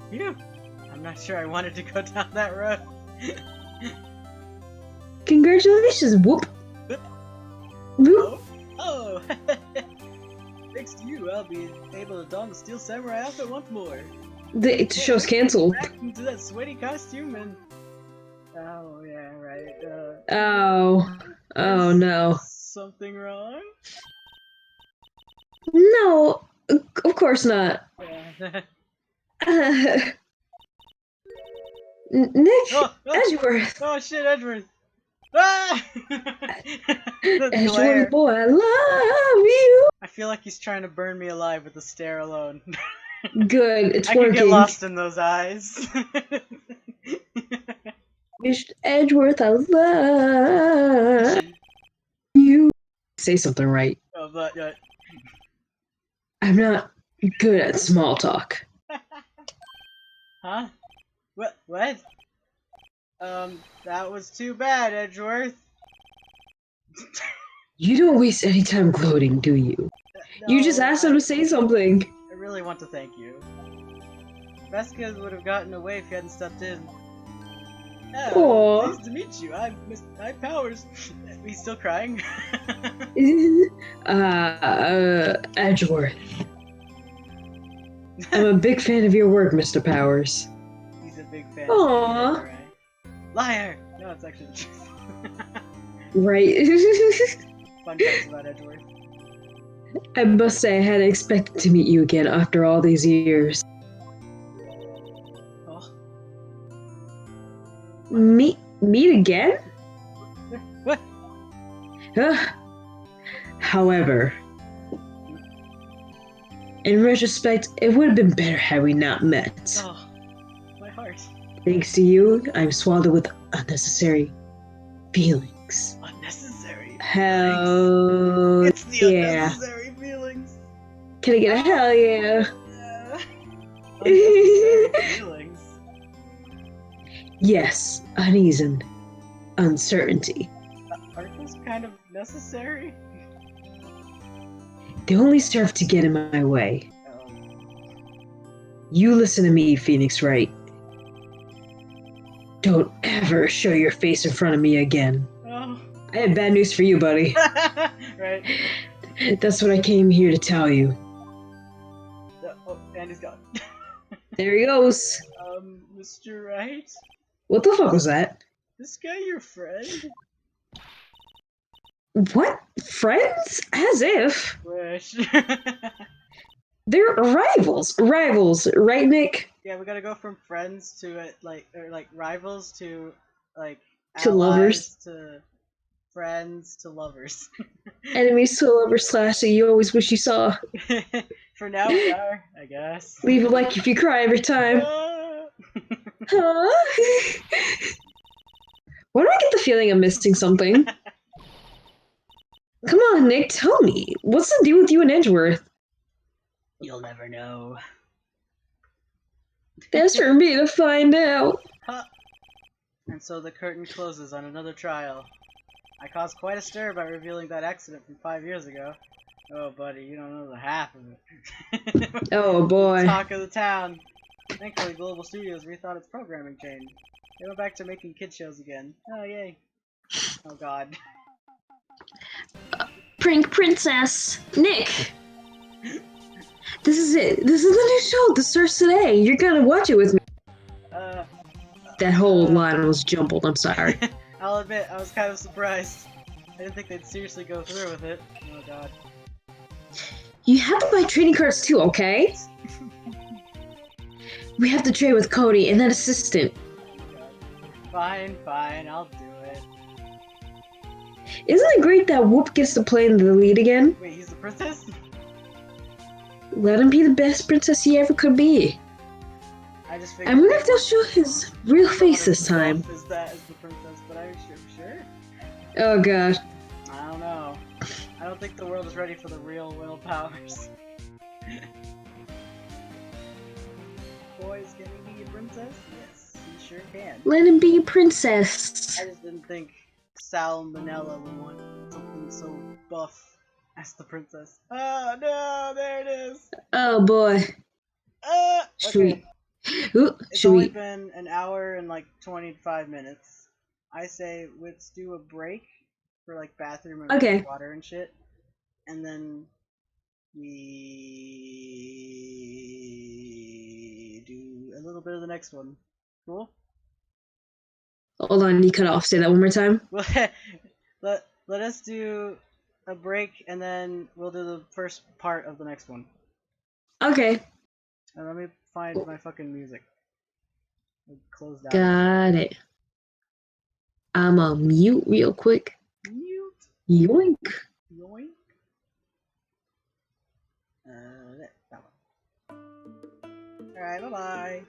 A: Phew. I'm not sure I wanted to go down that road.
B: Congratulations, whoop. Whoop.
A: Oh! Thanks to you, I'll be able to don the Steel Samurai outfit once more.
B: The show's cancelled.
A: Back into that sweaty costume and... Oh, yeah, right.
B: Oh no.
A: Something wrong?
B: No, of course not.
A: Yeah.
B: Nick,
A: Oh,
B: Edgeworth.
A: Oh shit, Edgeworth! Ah!
B: Edgeworth boy, I love you.
A: I feel like he's trying to burn me alive with the stare alone.
B: Good, it's
A: I
B: working.
A: can get lost in those eyes.
B: Mr. Edgeworth, I love you. Say something right.
A: Oh, but,
B: I'm not good at small talk.
A: huh? What? That was too bad, Edgeworth.
B: You don't waste any time gloating, do you?
A: No,
B: You just asked him to say something.
A: I really want to thank you. Vasquez would have gotten away if you hadn't stepped in.
B: Aw.
A: Nice to meet you. I'm Powers. He's still crying.
B: Edgeworth. I'm a big fan of your work, Mr. Powers.
A: He's a big fan.
B: Aww.
A: Right? Liar! No, it's actually the truth.
B: Right.
A: Fun facts about Edgeworth.
B: I must say I hadn't expected to meet you again after all these years.
A: Oh.
B: Meet again?
A: What?
B: However, in retrospect, it would have been better had we not met.
A: Oh, my heart.
B: Thanks to you, I'm swallowed with unnecessary feelings.
A: Unnecessary.
B: Hell
A: It's the
B: yeah.
A: unnecessary feelings.
B: Can I get a hell yeah?
A: Unnecessary feelings.
B: Yes, unease and uncertainty.
A: Aren't those kind of necessary?
B: They only serve to get in my way. You listen to me, Phoenix Wright. Don't ever show your face in front of me again.
A: Oh.
B: I have bad news for you, buddy.
A: Right.
B: That's what I came here to tell you.
A: Oh, and he's gone.
B: There he goes.
A: Mr. Wright?
B: What the fuck was that?
A: This guy your friend?
B: What? Friends? As if.
A: Wish.
B: They're rivals. Rivals, right, Nick?
A: Yeah, we gotta go from friends to rivals to
B: To
A: allies,
B: lovers.
A: to friends to lovers.
B: Enemies to lovers slash that you always wish you saw.
A: For now we are, I guess.
B: Leave a like if you cry every time. Huh? Why do I get the feeling I'm missing something? Come on, Nick, tell me. What's the deal with you and Edgeworth?
A: You'll never know.
B: That's for me to find out.
A: Huh. And so the curtain closes on another trial. I caused quite a stir by revealing that accident from 5 years ago. Oh, buddy, you don't know the half of it.
B: Oh, boy.
A: Talk of the town. Thankfully, Global Studios rethought its programming chain. They went back to making kid shows again. Oh yay! Oh god.
B: Prank Princess! Nick! This is it. This is the new show that starts today. You're gonna watch it with me. That whole line was jumbled. I'm sorry.
A: I'll admit, I was kind of surprised. I didn't think they'd seriously go through with it. Oh god.
B: You have to buy trading cards too, okay? We have to trade with Cody and that assistant.
A: Fine, fine, I'll do it.
B: Isn't it great that Whoop gets to play in the lead again?
A: Wait, he's the princess?
B: Let him be the best princess he ever could be.
A: I just figured.
B: I wonder if they'll show his real face this time.
A: Is that as the princess? But I'm sure.
B: Oh god.
A: I don't know. I don't think the world is ready for the real Will Powers. Boys, can he be a princess? Yes, he sure can.
B: Let him be a princess.
A: I just didn't think Salmonella would want something so buff as the princess. Oh no, there it is!
B: Oh boy.
A: Okay.
B: Ooh,
A: It's only been an hour and like 25 minutes. I say let's do a break for like bathroom and water and shit. And then we do a little bit of the next one. Cool?
B: Hold on, you cut off. Say that one more time.
A: let us do a break and then we'll do the first part of the next one.
B: Okay.
A: And let me find my fucking music. Close down.
B: Got it. I'm a mute real quick.
A: Mute.
B: Yoink.
A: Yoink. That one. Alright, bye-bye.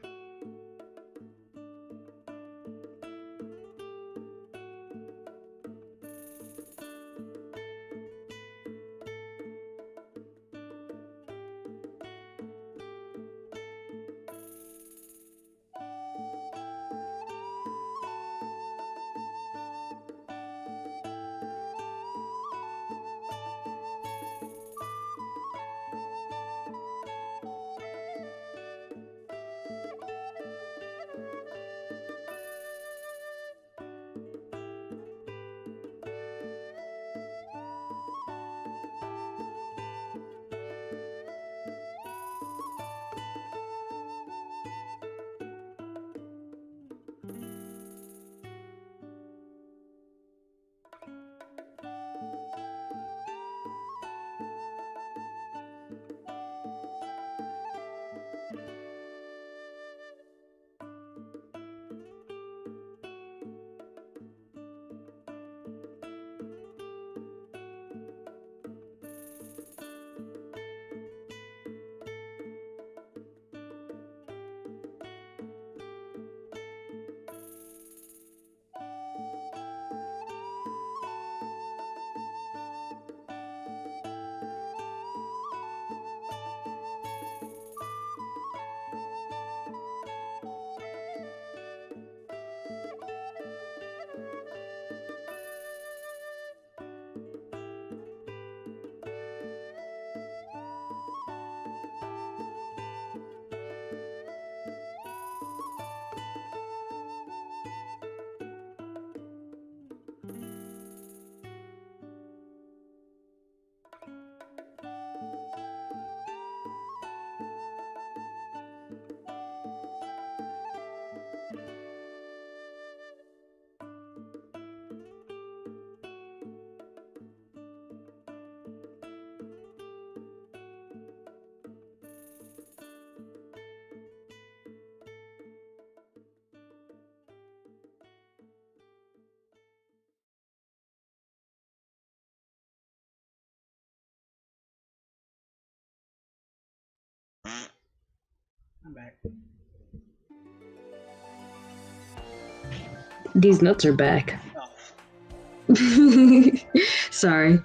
A: I'm back.
B: These nuts are back.
A: Oh.
B: Sorry.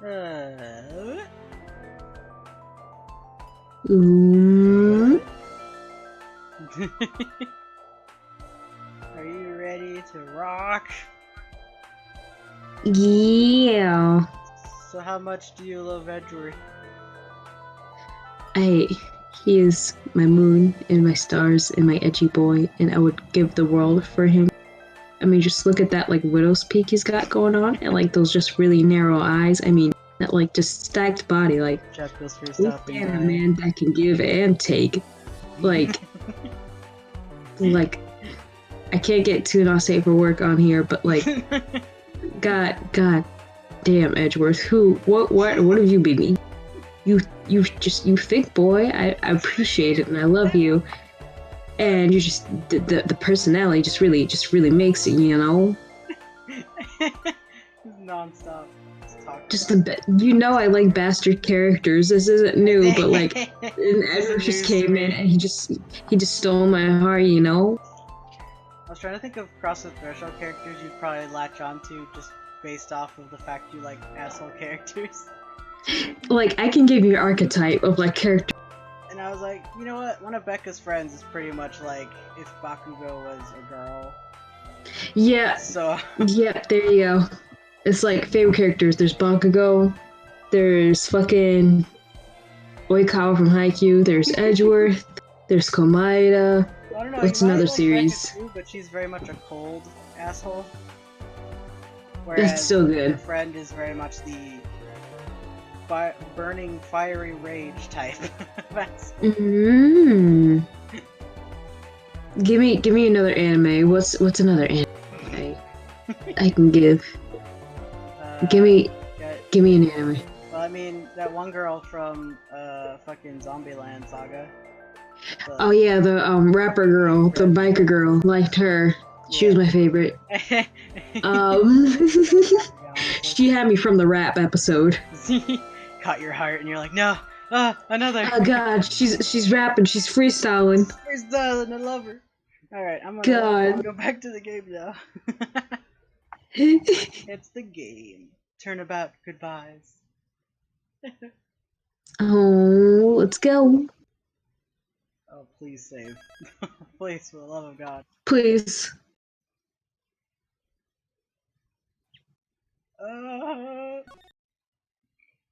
A: Are you ready to rock?
B: Yeah.
A: So how much do you love Edgeworth?
B: He is my moon and my stars and my edgy boy, and I would give the world for him. I mean, just look at that like widow's peak he's got going on, and like those just really narrow eyes. I mean, that like just stacked body. Like,
A: Check this for
B: we
A: stopping
B: stand a
A: by.
B: man that can give and take. Like, like I can't get too not safe for work on here, but like, God damn, Edgeworth, what have you been? You think, boy. I appreciate it and I love you, and you just the personality just really makes it, you know.
A: Non-stop.
B: Just I like bastard characters. This isn't new, but like, and Edward just came in and he just stole my heart, you know.
A: I was trying to think of cross the threshold characters you'd probably latch onto just based off of the fact you like asshole characters.
B: Like, I can give you an archetype of like character.
A: And I was like, you know what? One of Becca's friends is pretty much like if Bakugo was a girl.
B: Yeah.
A: So.
B: Yeah, there you go. It's like favorite characters. There's Bakugo. There's fucking Oikawa from Haikyuu. There's Edgeworth. There's Komaeda.
A: I don't know.
B: What's
A: you might
B: another
A: like
B: series?
A: Becca too, but she's very much a cold asshole. Whereas
B: That's so good.
A: Her friend is very much the burning, fiery rage type.
B: Mm. Give me another anime. What's another anime I can give? Give me an anime.
A: Well, I mean, that one girl from fucking Zombieland Saga.
B: Oh yeah, the rapper girl, the biker girl, liked her. She was my favorite. She had me from the rap episode.
A: Caught your heart, and you're like, no, another.
B: Oh god, she's rapping, she's freestyling.
A: Freestyling, I love her. All right, I'm gonna go back to the game now. It's the game. Turnabout goodbyes.
B: Oh, let's go.
A: Oh, please save. Please, for the love of God.
B: Please.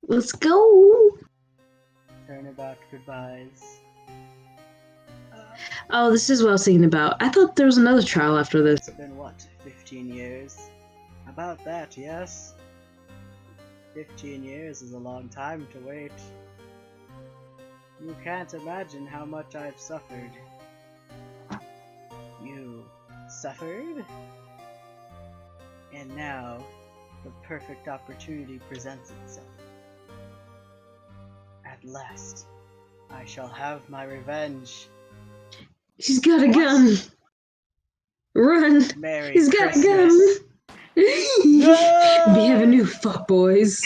B: Let's go.
A: Turnabout goodbyes.
B: Oh, this is what I was thinking about. I thought there was another trial after this.
A: It's been, what, 15 years? About that, yes. 15 years is a long time to wait. You can't imagine how much I've suffered. You suffered? And now, the perfect opportunity presents itself. At last, I shall have my revenge.
B: He's got a gun! Run!
A: Merry
B: He's got
A: Christmas.
B: a gun!
A: No!
B: We have a new fuckboys.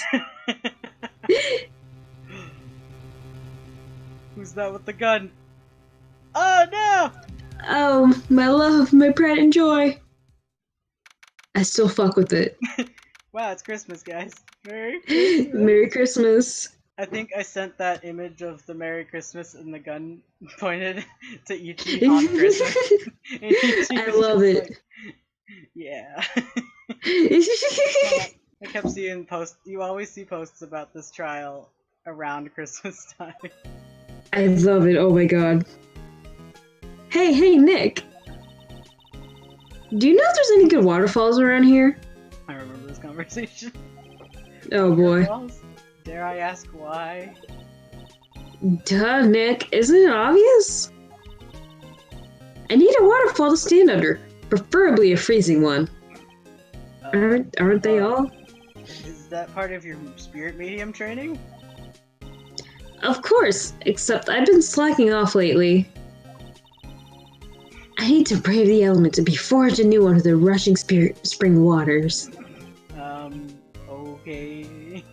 A: Who's that with the gun? Oh no!
B: Oh, my love, my pride and joy. I still fuck with it.
A: Wow, it's Christmas, guys. Merry Christmas.
B: Merry Christmas.
A: I think I sent that image of the Merry Christmas and the gun pointed to Ichi on Christmas.
B: I love it.
A: Like, yeah. I kept seeing posts. You always see posts about this trial around Christmas time.
B: I love it. Oh my god. Hey, Nick. Do you know if there's any good waterfalls around here?
A: I remember this conversation.
B: Oh boy.
A: Waterfalls? Dare I ask why?
B: Duh, Nick. Isn't it obvious? I need a waterfall to stand under. Preferably a freezing one. Aren't they all?
A: Is that part of your spirit medium training?
B: Of course, except I've been slacking off lately. I need to brave the elements and be forged anew under the rushing spring waters.
A: Okay.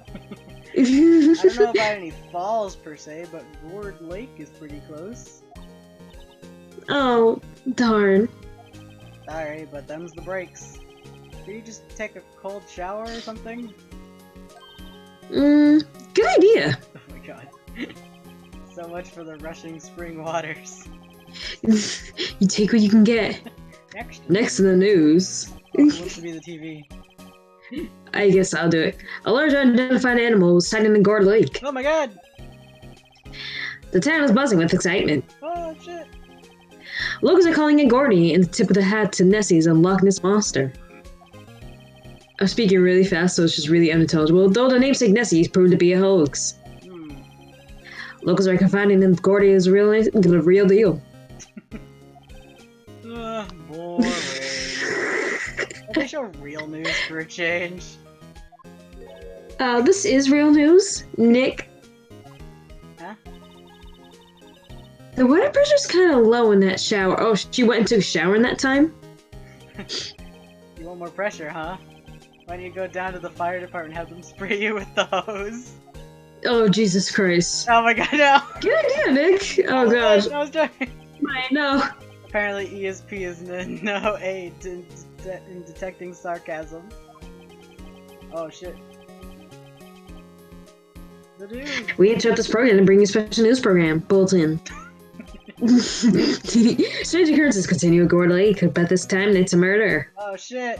A: I don't know about any falls per se, but Gourd Lake is pretty close.
B: Oh, darn.
A: Sorry, but them's the breaks. Could you just take a cold shower or something?
B: Good idea.
A: Oh my god. So much for the rushing spring waters.
B: You take what you can get. Next to the news.
A: Who wants to be the TV?
B: I guess I'll do it. A large unidentified animal was sighted in Gourd Lake.
A: Oh my god!
B: The town is buzzing with excitement.
A: Oh, shit.
B: Locals are calling it Gordy and the tip of the hat to Nessie's a Loch Ness monster. I'm speaking really fast, so it's just really unintelligible, though the namesake Nessie proved to be a hoax. Locals are confiding in Gordy as the real deal.
A: Boring. They show real news for a change.
B: This is real news. Nick.
A: Huh?
B: The water pressure's kind of low in that shower. Oh, she went and took a shower in that time?
A: You want more pressure, huh? Why don't you go down to the fire department and have them spray you with the hose?
B: Oh, Jesus Christ.
A: Oh my god, no!
B: Good idea, Nick. Oh, gosh.
A: I was joking.
B: I know.
A: Apparently ESP is no aid in detecting sarcasm. Oh shit. The dude.
B: We interrupt this program and bring you a special news program. Bulletin. Strange occurrences continue at Gourd Lake, but this time it's a murder.
A: Oh shit.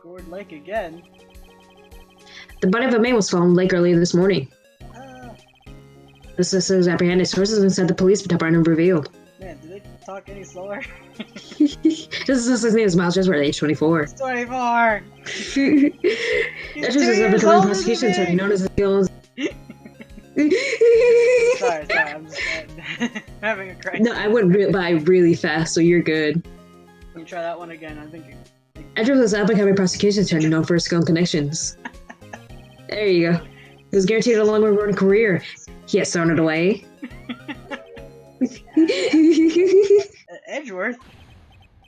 A: Gourd Lake again.
B: The body of a man was found in the lake earlier this morning. The suspect apprehended. Sources inside the police department have revealed.
A: Man, did they talk any slower?
B: His name is Miles Edgeworth, age 24.
A: He's 24!
B: Edgeworth is a becoming prosecution attorney known as the Skills.
A: Sorry, I'm just having a crisis.
B: No, I went by really fast, so you're good.
A: Let me try that one again, I'm thinking.
B: Edgeworth was an up-and-coming prosecution attorney known for his skill and connections. There you go. He was guaranteed a long rewarding career. He has thrown it away.
A: Edgeworth?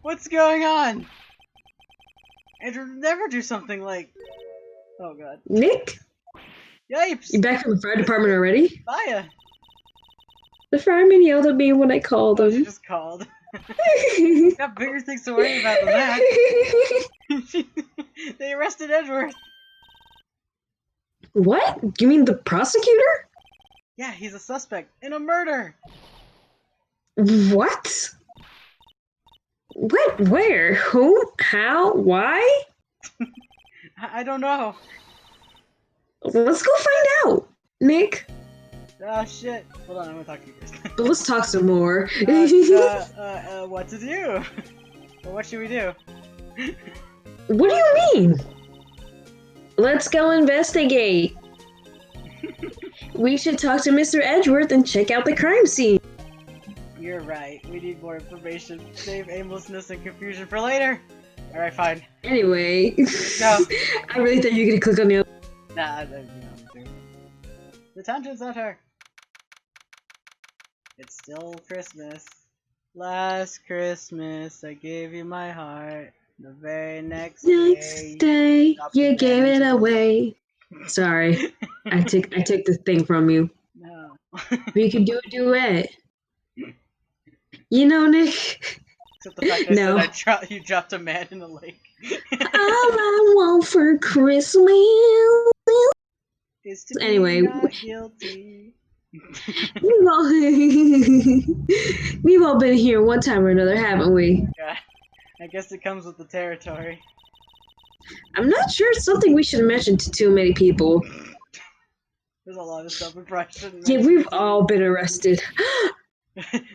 A: What's going on? Edgeworth would never do something like... Oh god.
B: Nick?
A: Yipes!
B: You back from the fire department already?
A: Fire!
B: The fireman yelled at me when I called him.
A: She just called. Got bigger things to worry about than that. They arrested Edgeworth.
B: What? You mean the prosecutor?
A: Yeah, he's a suspect in a murder.
B: What? What? Where? Who? How? Why?
A: I don't know.
B: Let's go find out, Nick.
A: Oh shit. Hold on, I'm gonna talk to you first.
B: But let's talk some more.
A: What to do? Well, what should we do?
B: What do you mean? Let's go investigate. We should talk to Mr. Edgeworth and check out the crime scene.
A: You're right. We need more information. Save aimlessness and confusion for later. Alright, fine.
B: Anyway.
A: No.
B: I really thought you were gonna click on the other.
A: Nah, you know me too. The Tangent Center! It's still Christmas. Last Christmas, I gave you my heart. The very next
B: day, you gave it away. Sorry, I took the thing from you.
A: No.
B: We could do a duet. You know, Nick.
A: Except the fact
B: No.
A: that you dropped a man in the lake.
B: All I want for Christmas
A: is to
B: Anyway.
A: be not guilty.
B: We've all been here one time or another, haven't we?
A: Yeah. I guess it comes with the territory.
B: I'm not sure it's something we should mention to too many people.
A: There's a lot of stuff we probably shouldn't
B: Yeah,
A: mention.
B: we've all been arrested.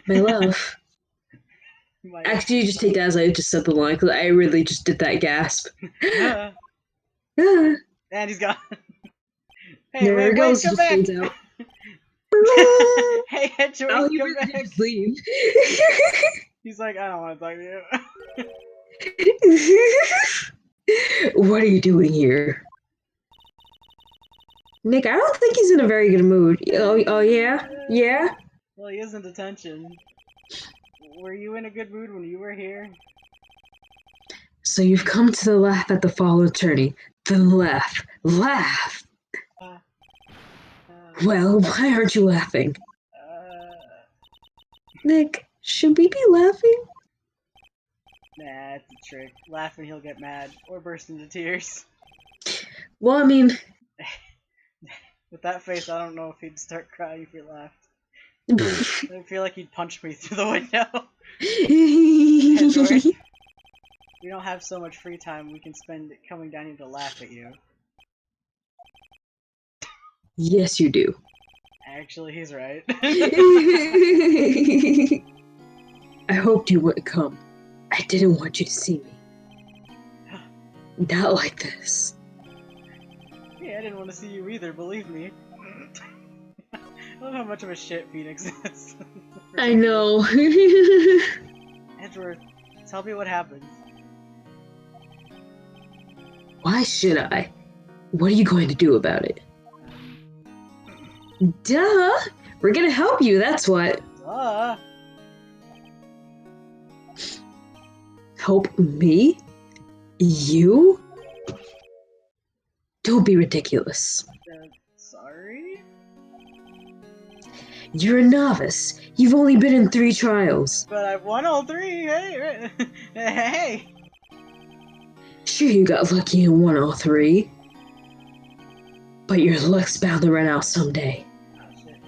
B: My love. Actually, you just take that as I just said the line, because I really just did that gasp.
A: And he's gone. Hey,
B: There
A: wait,
B: it goes,
A: come
B: just
A: back!
B: fades out.
A: Hey, Edgeworth,
B: Oh, he
A: come
B: really
A: back!
B: just leave.
A: He's like, I don't want to talk to you.
B: What are you doing here? Nick, I don't think he's in a very good mood. Oh yeah? Yeah?
A: Well, he is in detention. Were you in a good mood when you were here?
B: So you've come to laugh at the fallen attorney. Then laugh. Laugh! Well, why aren't you laughing? Nick, should we be laughing?
A: Nah, it's a trick. Laugh and he'll get mad. Or burst into tears.
B: Well, I mean...
A: With that face, I don't know if he'd start crying if he laughed. I feel like he'd punch me through the window. Edgeworth, we don't have so much free time we can spend coming down here to laugh at you.
B: Yes, you do.
A: Actually, he's right.
B: I hoped you wouldn't come. I didn't want you to see me. Not like this.
A: Yeah, I didn't want to see you either, believe me. I love how much of a shit Phoenix is.
B: I know.
A: Edgeworth, tell me what happened.
B: Why should I? What are you going to do about it? Duh! We're gonna help you, that's what.
A: Duh!
B: Help me? You? Don't be ridiculous.
A: Sorry?
B: You're a novice. You've only been in 3 trials.
A: But I've won all 3, hey! Hey!
B: Sure, you got lucky and won all 3. But your luck's bound to run out someday.
A: Oh shit.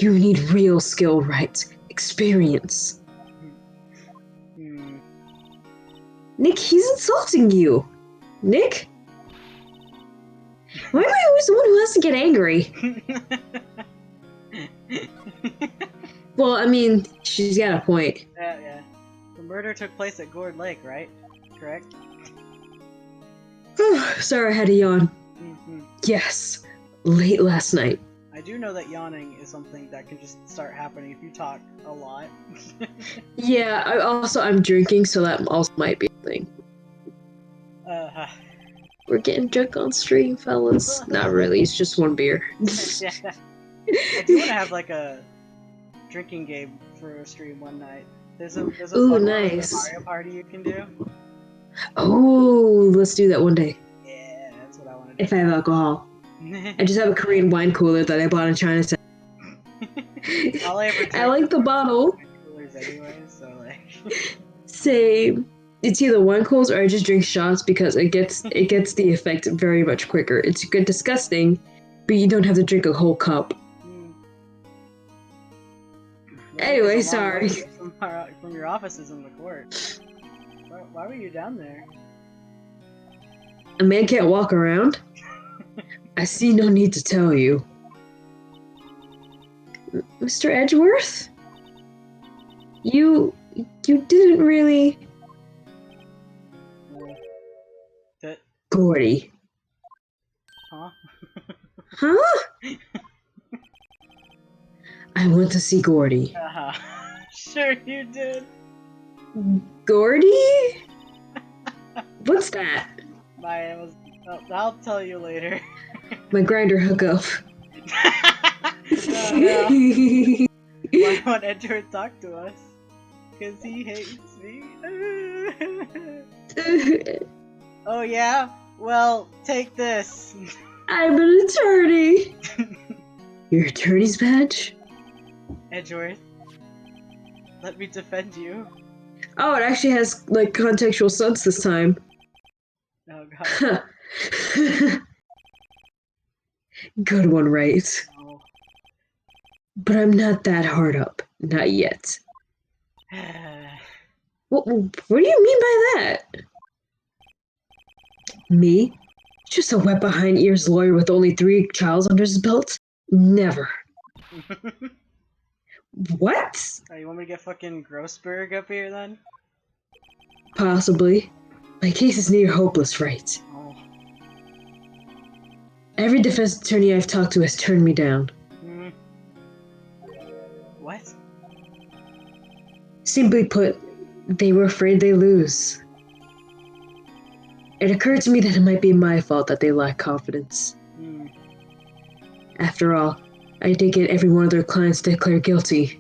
B: You need real skill, right? Experience. Nick, he's insulting you. Nick? Why am I always the one who has to get angry? Well, I mean, she's got a point.
A: Yeah. The murder took place at Gourd Lake, right? Correct?
B: Sorry, I had to yawn. Yes, late last night.
A: I do know that yawning is something that can just start happening if you talk a lot.
B: Yeah, I'm drinking, so that also might be a thing. We're getting drunk on stream, fellas. Not really, it's just 1 beer.
A: Yeah. I do want to have like a drinking game for a stream one night. There's a
B: Ooh,
A: fun
B: nice.
A: Mario Party you can do.
B: Oh, let's do that one day.
A: Yeah, that's what I want to do.
B: If I have alcohol. I just have a Korean wine cooler that I bought in Chinatown.
A: All I ever drink
B: I like the bottle.
A: coolers anyway, so like.
B: Same. It's either wine coolers or I just drink shots because it gets the effect very much quicker. It's good, disgusting, but you don't have to drink a whole cup.
A: Yeah,
B: Anyway,
A: it's a long
B: sorry.
A: way from your offices in the court. Why were you down there?
B: A man can't walk around? I see no need to tell you. Mr. Edgeworth? You didn't really... Gordy.
A: Huh?
B: Huh? I went to see Gordy.
A: Sure you did.
B: Gordy? What's that?
A: I'll tell you later.
B: My grinder hookup.
A: Oh, no. Why won't Edgeworth talk to us? Because he hates me. Oh yeah? Well, take this.
B: I'm an attorney. Your attorney's badge?
A: Edgeworth, let me defend you.
B: Oh, it actually has, like, contextual sense this time.
A: Oh god.
B: Good one, right?
A: Oh.
B: But I'm not that hard up. Not yet. What do you mean by that? Me? Just a wet behind ears lawyer with only 3 trials under his belt? Never. What?
A: Oh, you want me to get fucking Grossberg up here then?
B: Possibly. My case is near hopeless, right?
A: Oh.
B: Every defense attorney I've talked to has turned me down.
A: What?
B: Simply put, they were afraid they'd lose. It occurred to me that it might be my fault that they lack confidence. After all, I did get every one of their clients declared guilty.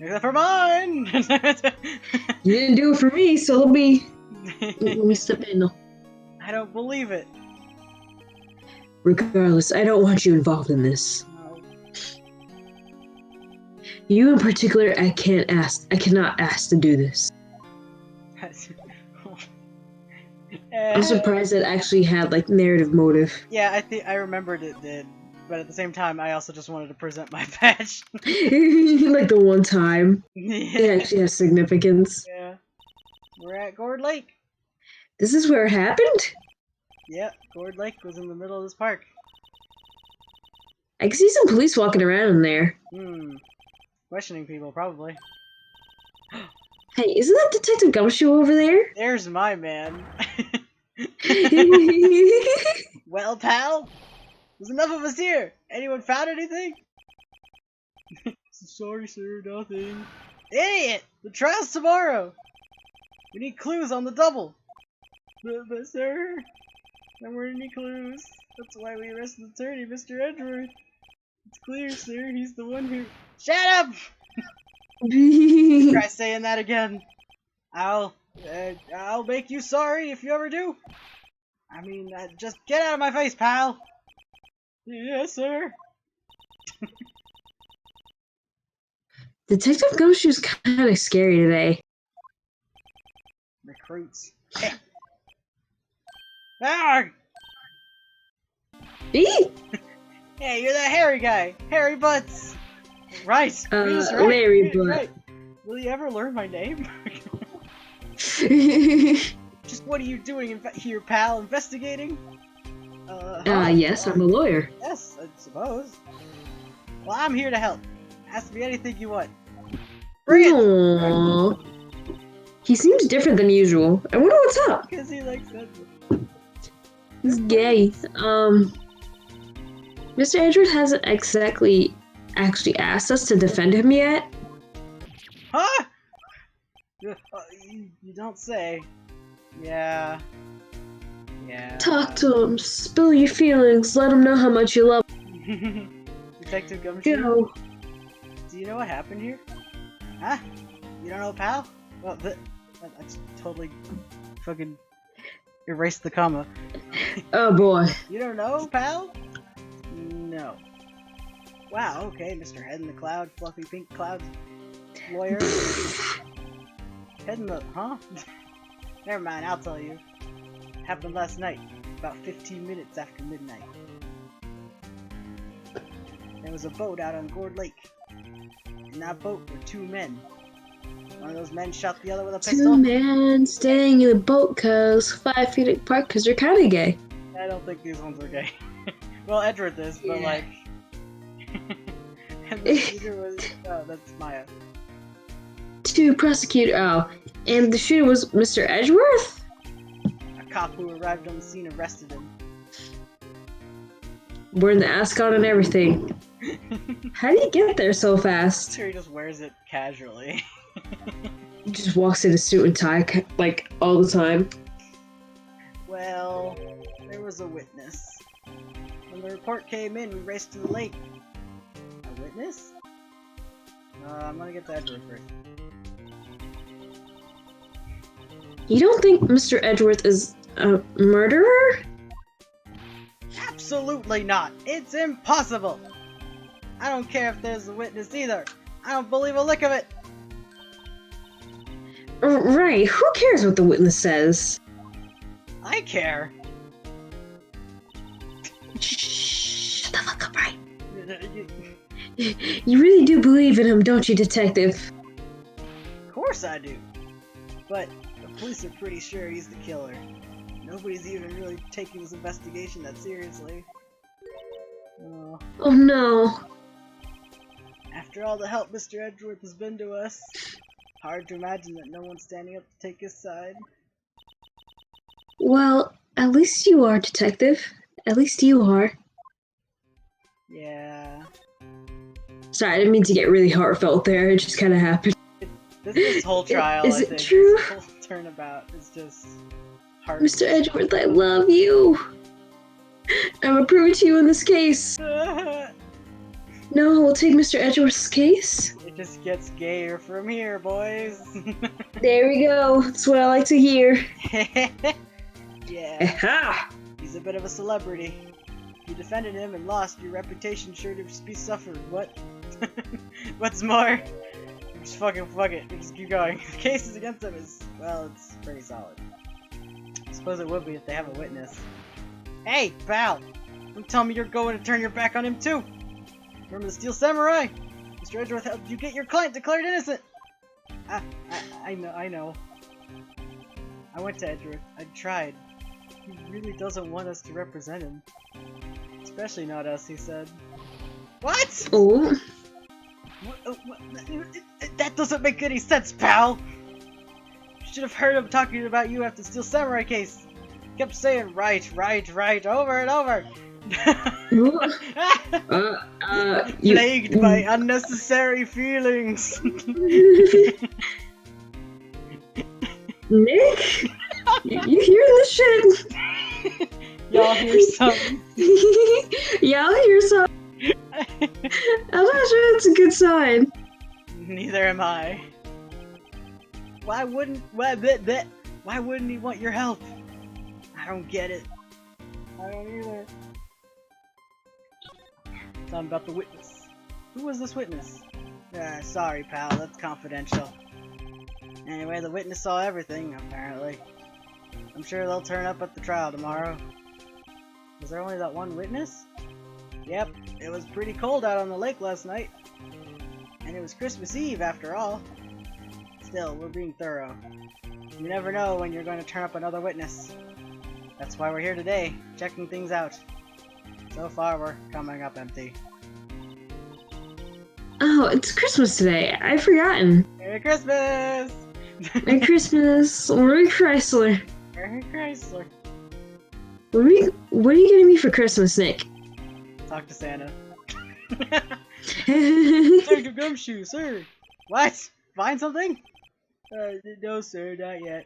A: Except for mine!
B: You didn't do it for me, so let me step in.
A: I don't believe it.
B: Regardless, I don't want you involved in this.
A: No.
B: You in particular, I cannot ask to do this. I'm surprised it actually had, like, narrative motive.
A: Yeah, I remembered it did. But at the same time, I also just wanted to present my badge.
B: Like the one time.
A: Yeah.
B: It actually has significance.
A: Yeah. We're at Gourd Lake.
B: This is where it happened?
A: Yep, Gourd Lake was in the middle of this park.
B: I can see some police walking around in there.
A: Questioning people, probably.
B: Hey, isn't that Detective Gumshoe over there?
A: There's my man. Well, pal? There's enough of us here. Anyone found anything? Sorry, sir, nothing. Idiot! The trial's tomorrow! We need clues on the double! But sir, there weren't any clues. That's why we arrested the attorney, Mr. Edgeworth. It's clear, sir, he's the one who— Shut up! Try saying that again. I'll make you sorry if you ever do. I mean, just get out of my face, pal! Yes, sir.
B: Detective Gumshoe's kind of scary today.
A: Recruits. Arrgh!
B: Eee!
A: Hey, you're that hairy guy! Harry Butts! Right! He's right!
B: Larry
A: He's
B: Butt.
A: right. Will you ever learn my name? Just what are you doing here, pal? Investigating?
B: Yes, I'm a lawyer.
A: Yes, I suppose. Well, I'm here to help. Ask me anything you want. Bring it!
B: Aww. He seems different than usual. I wonder what's up.
A: Because he likes that.
B: He's gay. Mr. Edgeworth hasn't exactly actually asked us to defend him yet.
A: Huh? You don't say. Yeah. Yeah.
B: Talk to him. Spill your feelings. Let him know how much you love
A: him. Detective Gumshoe?
B: Go.
A: Do you know what happened here? Huh? You don't know, pal? Well, that's totally fucking erased the comma.
B: Oh boy.
A: You don't know, pal? No. Wow, okay, Mr. Head in the Cloud, Fluffy Pink Cloud lawyer. Head in the— huh? Never mind, I'll tell you. Happened last night, about 15 minutes after midnight. There was a boat out on Gourd Lake. In that boat were two men. One of those men shot the other with a pistol.
B: Two men staying in a boat cause 5 feet apart cause they're kinda gay.
A: I don't think these ones are gay. Well, Edgeworth is, but like... and the shooter was... oh, that's Maya.
B: Two prosecutor— oh. And the shooter was Mr. Edgeworth?
A: A cop who arrived on the scene arrested him.
B: Wearing the ascot and everything. How do you get there so fast?
A: I'm sure he just wears it casually.
B: He just walks in a suit and tie, like, all the time.
A: Well, there was a witness. When the report came in, we raced to the lake. A witness? I'm gonna get to Edgeworth first.
B: You don't think Mr. Edgeworth is a murderer?
A: Absolutely not! It's impossible! I don't care if there's a witness either! I don't believe a lick of it!
B: Right, who cares what the witness says?
A: I care!
B: Shut the fuck up, right? You really do believe in him, don't you, Detective?
A: Of course I do! But the police are pretty sure he's the killer. Nobody's even really taking this investigation that seriously.
B: Oh no.
A: After all the help Mr. Edgeworth has been to us, hard to imagine that no one's standing up to take his side.
B: Well, at least you are, Detective. At least you are.
A: Yeah.
B: Sorry, I didn't mean to get really heartfelt there. It just kind of happened.
A: This whole trial,
B: Is
A: I
B: it
A: think,
B: true?
A: this whole turnabout is just hard.
B: Mr. Edgeworth, I love you. I'm a prove it to you in this case. No, we'll take Mr. Edgeworth's case.
A: It just gets gayer from here, boys.
B: There we go. That's what I like to hear.
A: Yeah.
B: Ha!
A: He's a bit of a celebrity. You defended him and lost, your reputation sure to be suffered. What? What's more? Just fuck it. Just keep going. The case is against him is, well, it's pretty solid. I suppose it would be if they have a witness. Hey, pal! Don't tell me you're going to turn your back on him too! Remember the Steel Samurai? Mr. Edgeworth helped you get your client declared innocent! I know. I went to Edgeworth. I tried. He really doesn't want us to represent him. Especially not us, he said. What?
B: Oh.
A: That doesn't make any sense, pal! Should have heard him talking about you after the Steel Samurai case. Kept saying right, over and over. Plagued by unnecessary feelings.
B: Nick? You hear this shit?
A: Y'all hear something?
B: Y'all hear something? I'm not sure it's a good sign.
A: Neither am I. Why wouldn't he want your help? I don't get it. I don't either. Something about the witness. Who was this witness? Sorry, pal, that's confidential. Anyway, the witness saw everything, apparently. I'm sure they'll turn up at the trial tomorrow. Was there only that one witness? Yep, it was pretty cold out on the lake last night. And it was Christmas Eve, after all. Still, we're being thorough. You never know when you're going to turn up another witness. That's why we're here today, checking things out. So far, we're coming up empty.
B: Oh, it's Christmas today. I've forgotten.
A: Merry Christmas!
B: Merry Christmas. Merry Chrysler.
A: Merry Chrysler.
B: What are you getting me for Christmas, Nick?
A: Talk to Santa. Take a gumshoe, sir. What? Find something? No, sir, not yet.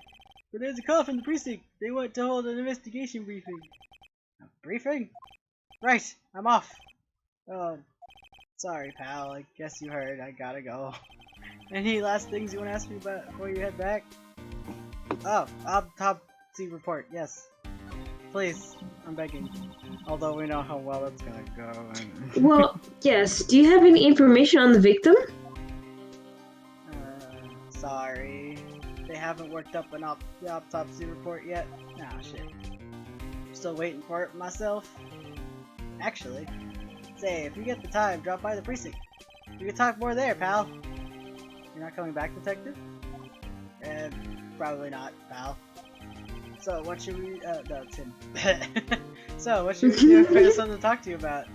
A: But there's a call from the precinct. They want to hold an investigation briefing. A briefing? Right, I'm off. Oh, sorry, pal. I guess you heard. I gotta go. Any last things you want to ask me about before you head back? Oh, autopsy report. Yes. Please, I'm begging. Although we know how well that's gonna go.
B: Well, yes. Do you have any information on the victim?
A: Sorry. They haven't worked up the autopsy report yet. Nah, shit. Still waiting for it myself. Actually, say, if you get the time, drop by the precinct. We can talk more there, pal. You're not coming back, detective? Probably not, pal. So, what should we, no, it's him. So, what should we do if there's something to talk to you about?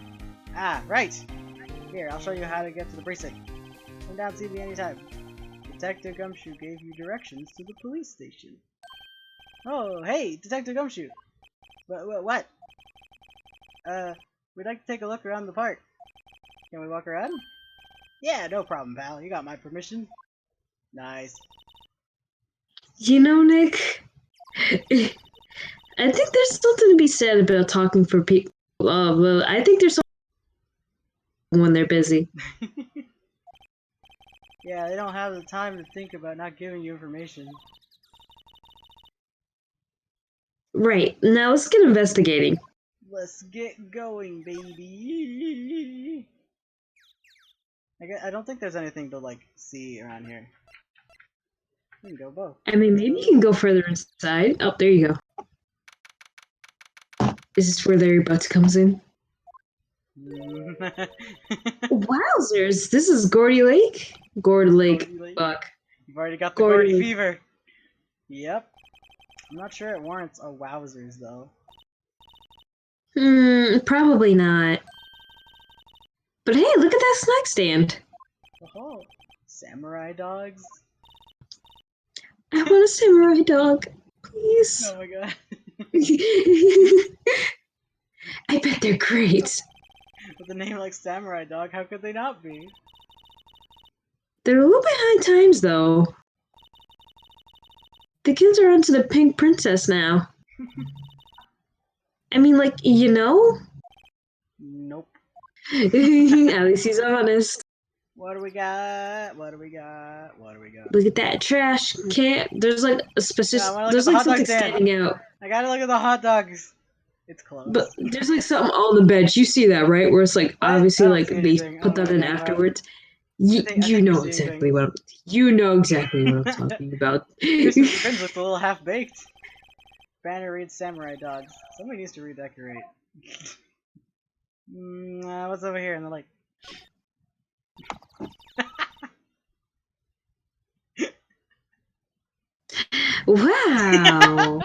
A: Ah, right! Here, I'll show you how to get to the precinct. Come down and see me anytime. Detective Gumshoe gave you directions to the police station. Oh, hey, Detective Gumshoe! What? We'd like to take a look around the park. Can we walk around? Yeah, no problem, pal. You got my permission. Nice.
B: You know, Nick, I think there's something to be said about talking for people. Well, I think there's something when they're busy.
A: Yeah, they don't have the time to think about not giving you information.
B: Right. Now let's get investigating.
A: Let's get going, baby. I don't think there's anything to, like, see around here. We can go both.
B: I mean, maybe you can go further inside. Oh, there you go. Is this where Larry Butts comes in? Wowzers! This is Gordy Lake? Gordy Lake. Fuck.
A: You've already got the Gordy fever. Yep. I'm not sure it warrants a wowzers, though.
B: Probably not. But hey, look at that snack stand.
A: Oh, samurai dogs.
B: I want a samurai dog, please.
A: Oh my god.
B: I bet they're great.
A: With a name like Samurai Dog, how could they not be?
B: They're a little behind times, though. The kids are onto the Pink Princess now. I mean, like, you know?
A: Nope.
B: At least he's honest.
A: What do we got? What do we got? What do we got?
B: Look at that trash can. There's like a specific. There's like something standing out.
A: I gotta look at the hot dogs. It's close.
B: But there's like something on the bench. You see that, right? Where it's like obviously like they put that in afterwards. You know exactly what I'm talking about.
A: Christmas begins with a little half baked. Banner reads Samurai Dogs. Somebody needs to redecorate. What's over here in the lake?
B: Wow.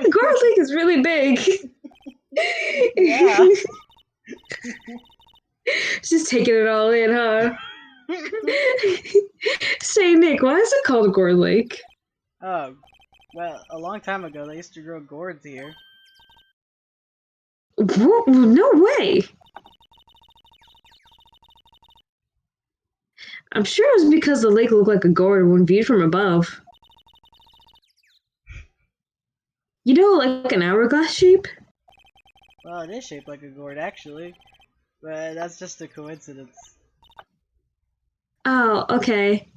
B: Garlic is really big.
A: Yeah.
B: Just taking it all in, huh? Say, Nick, why is it called a gourd lake?
A: Oh, well, a long time ago they used to grow gourds here.
B: What? No way. I'm sure it was because the lake looked like a gourd when viewed from above. You know, like an hourglass shape?
A: Well, it is shaped like a gourd, actually. But that's just a coincidence.
B: Oh, okay.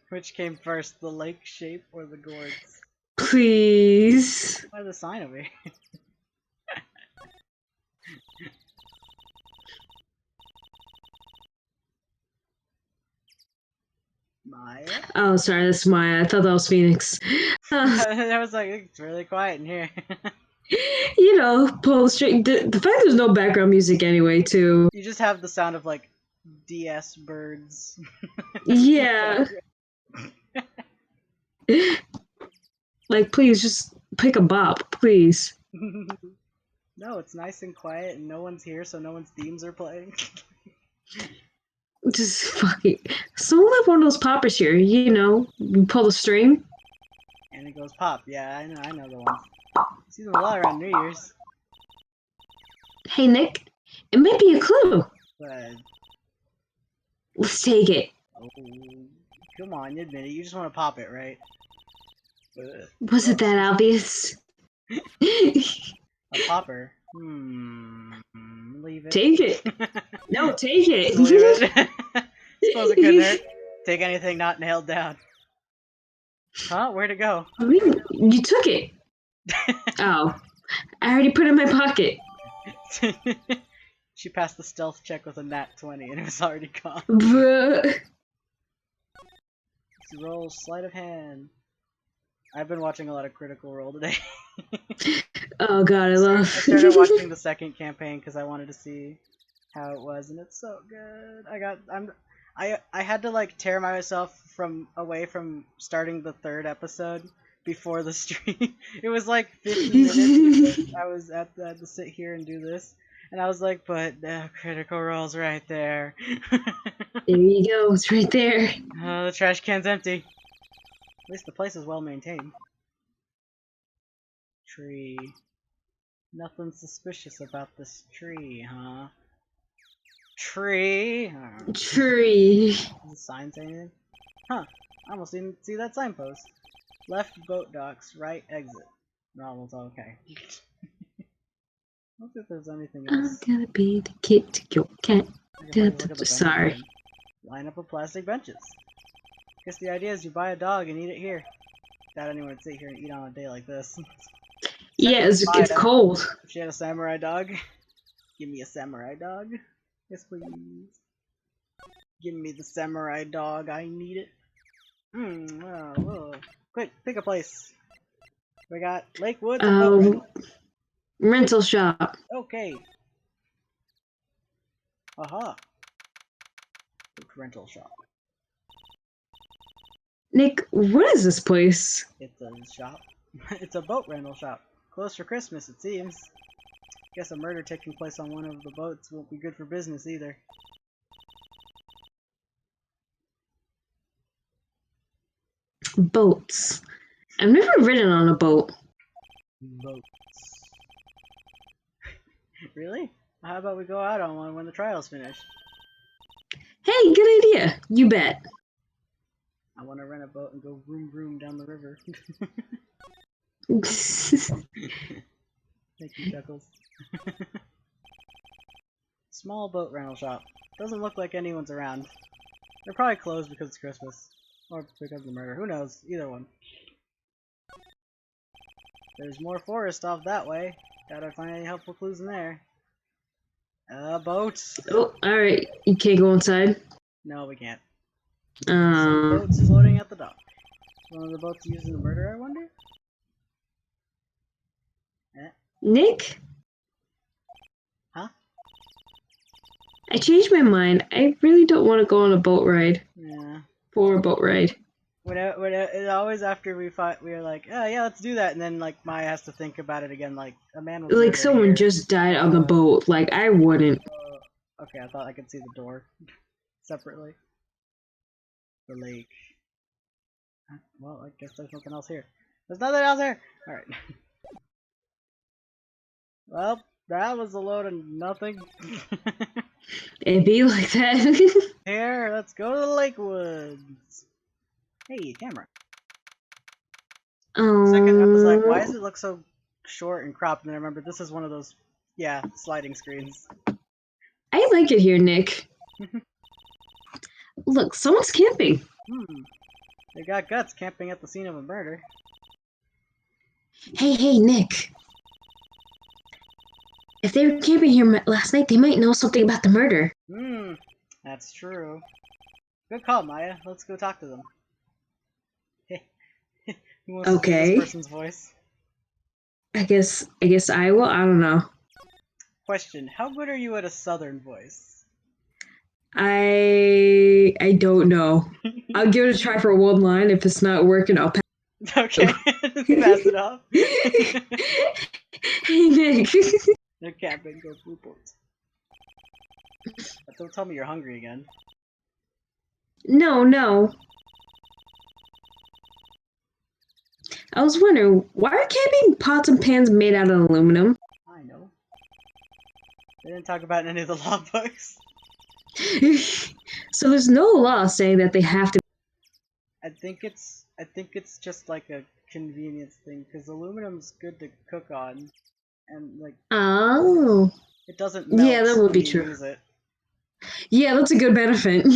A: Which came first, the lake shape or the gourds?
B: Please.
A: Why the sign over here? Maya?
B: Oh, sorry, that's Maya. I thought that was Phoenix.
A: I was like, it's really quiet in here.
B: You know, pull the string. The fact there's no background music anyway, too.
A: You just have the sound of like DS birds.
B: Yeah. Like, please, just pick a bop, please.
A: No, it's nice and quiet and no one's here, so no one's themes are playing.
B: Just fucking. Someone like one of those poppers here, you know, you pull the string.
A: And it goes pop. Yeah, I know the ones. See them a lot around New Year's.
B: Hey, Nick, it might be a clue.
A: But
B: Let's take it.
A: oh, come on, admit it. You just want to pop it, right?
B: Was it that obvious?
A: A popper. Leave it.
B: Take it. No, take it.
A: Leave it. Suppose it couldn't hurt. Take anything not nailed down. Huh? Where'd it go?
B: I mean, you took it. Oh, I already put it in my pocket.
A: She passed the stealth check with a nat 20 and it was already gone.
B: Bruh.
A: Let's roll sleight of hand. I've been watching a lot of Critical Role today.
B: Oh god, I love.
A: I started watching the second campaign because I wanted to see how it was, and it's so good. I had to like tear myself away from starting the third episode before the stream. It was like 50 minutes. I had to sit here and do this, and I was like, but Critical Role's right there.
B: There you go. It's right there.
A: The trash can's empty. At least the place is well maintained. Tree. Nothing suspicious about this tree, huh? Tree.
B: Tree.
A: Does the sign say anything? Huh. I almost didn't see that signpost. Left boat docks, right exit. No, it's okay. I don't think there's anything
B: I'm
A: else.
B: gonna be the kid to your cat.
A: I can look at the benches
B: Sorry.
A: again. Line up of plastic benches. Guess the idea is you buy a dog and eat it here. Doubt anyone would sit here and eat on a day like this.
B: Yeah, it's cold.
A: If she had a samurai dog, give me a samurai dog. Yes, please. Give me the samurai dog. I need it. Whoa. Quick, pick a place. We got Lakewood.
B: Rental shop.
A: Okay. Aha. Rental shop.
B: Nick, what is this place?
A: It's a shop. It's a boat rental shop. Closed for Christmas, it seems. Guess a murder taking place on one of the boats won't be good for business either.
B: Boats. I've never ridden on a boat.
A: Boats. Really? How about we go out on one when the trial's finished?
B: Hey, good idea. You bet.
A: I want to rent a boat and go vroom vroom down the river. Thank you, Chuckles. Small boat rental shop. Doesn't look like anyone's around. They're probably closed because it's Christmas. Or because of the murder. Who knows? Either one. There's more forest off that way. Doubt I'd find any helpful clues in there. Boats.
B: Oh, alright. You can't go inside?
A: No, we can't. Some boats floating at the dock. One of the boats used in the murder, I wonder?
B: Nick?
A: Huh?
B: I changed my mind. I really don't want to go on a boat ride.
A: Yeah.
B: For a boat ride.
A: It's always after we fight, we're like, oh yeah, let's do that, and then like Maya has to think about it again. Like a man was
B: Like
A: murdered
B: someone
A: here.
B: just died on the boat. Like I wouldn't.
A: Okay, I thought I could see the door separately. The lake. Well, I guess there's nothing else here. There's nothing else here. All right. Well, that was a load of nothing.
B: It'd be like that.
A: Here, let's go to the lake woods. Hey, camera. Second, I was like, why does it look so short and cropped? And then I remember this is one of those, yeah, sliding screens.
B: I like it here, Nick. Look, someone's camping.
A: They got guts camping at the scene of a murder.
B: Hey, Nick. If they were camping here last night, they might know something about the murder.
A: That's true. Good call, Maya. Let's go talk to them. Who wants to do this person's voice?
B: I guess I will. I don't know.
A: Question: how good are you at a southern voice?
B: I don't know. I'll give it a try for one line. If it's not working, I'll pass.
A: Okay, just pass it off.
B: Hey, Nick.
A: They're camping. Go blue boats. Don't tell me you're hungry again.
B: No. I was wondering, why are camping pots and pans made out of aluminum?
A: I know. They didn't talk about any of the law books.
B: So there's no law saying that they have to.
A: I think it's just like a convenience thing because aluminum's good to cook on, and like it doesn't melt.
B: Yeah, that would be true.
A: Use it.
B: Yeah, that's a good benefit.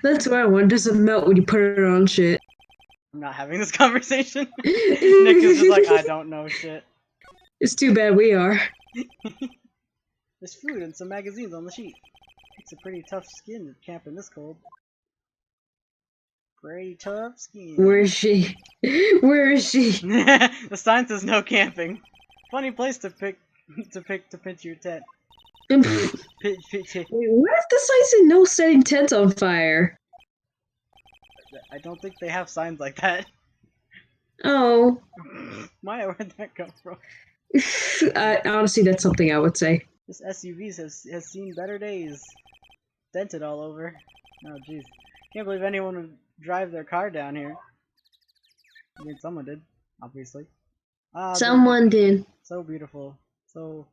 B: That's what I want. Doesn't melt when you put it on shit.
A: I'm not having this conversation. Nick is just like, I don't know shit.
B: It's too bad we are.
A: There's food and some magazines on the sheet. It's a pretty tough skin to camp in this cold. Pretty tough skin.
B: Where is she? Where is she?
A: The sign says no camping. Funny place to pitch your tent.
B: Wait, what if the sign said no setting tents on fire?
A: I don't think they have signs like that.
B: Oh.
A: Maya, where'd that come from?
B: Honestly, that's something I would say.
A: This SUV has seen better days. Dented all over. Oh, jeez. Can't believe anyone would drive their car down here. I mean, someone did, obviously.
B: Someone did.
A: So beautiful. So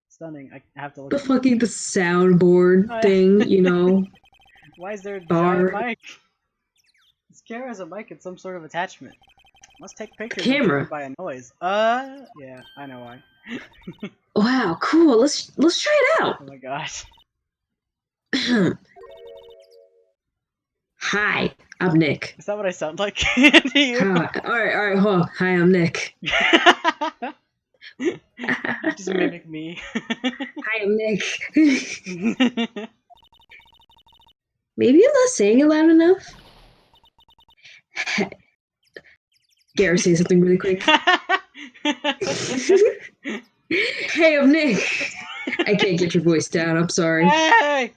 A: stunning. I have to look
B: the soundboard thing, you know.
A: Why is there a giant mic? This camera has a mic and some sort of attachment. Must take pictures by a noise. Yeah, I know why.
B: Wow, cool. Let's try it out.
A: Oh my gosh.
B: Hi, I'm Nick.
A: Is that what I sound like to you?
B: Alright, hold on. Hi, I'm Nick.
A: Just mimic me.
B: Hi, I'm Nick. Maybe I'm not saying it loud enough. Gary, say something really quick. Hey, I'm Nick. I can't get your voice down. I'm sorry.
A: Hey!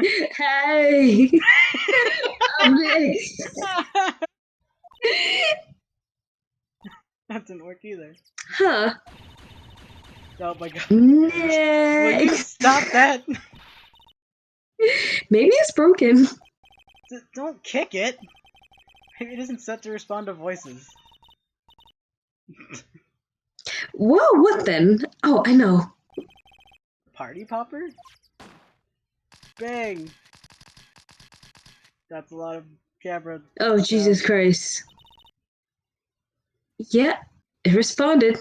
B: Hey! I'm Nick.
A: That didn't work either.
B: Huh.
A: Oh my god.
B: Nick.
A: Will you stop that?
B: Maybe it's broken.
A: Don't kick it. Maybe it isn't set to respond to voices.
B: Whoa, what then? Oh, I know.
A: Party popper? Bang! That's a lot of camera.
B: Oh, Jesus Christ. Yeah, it responded.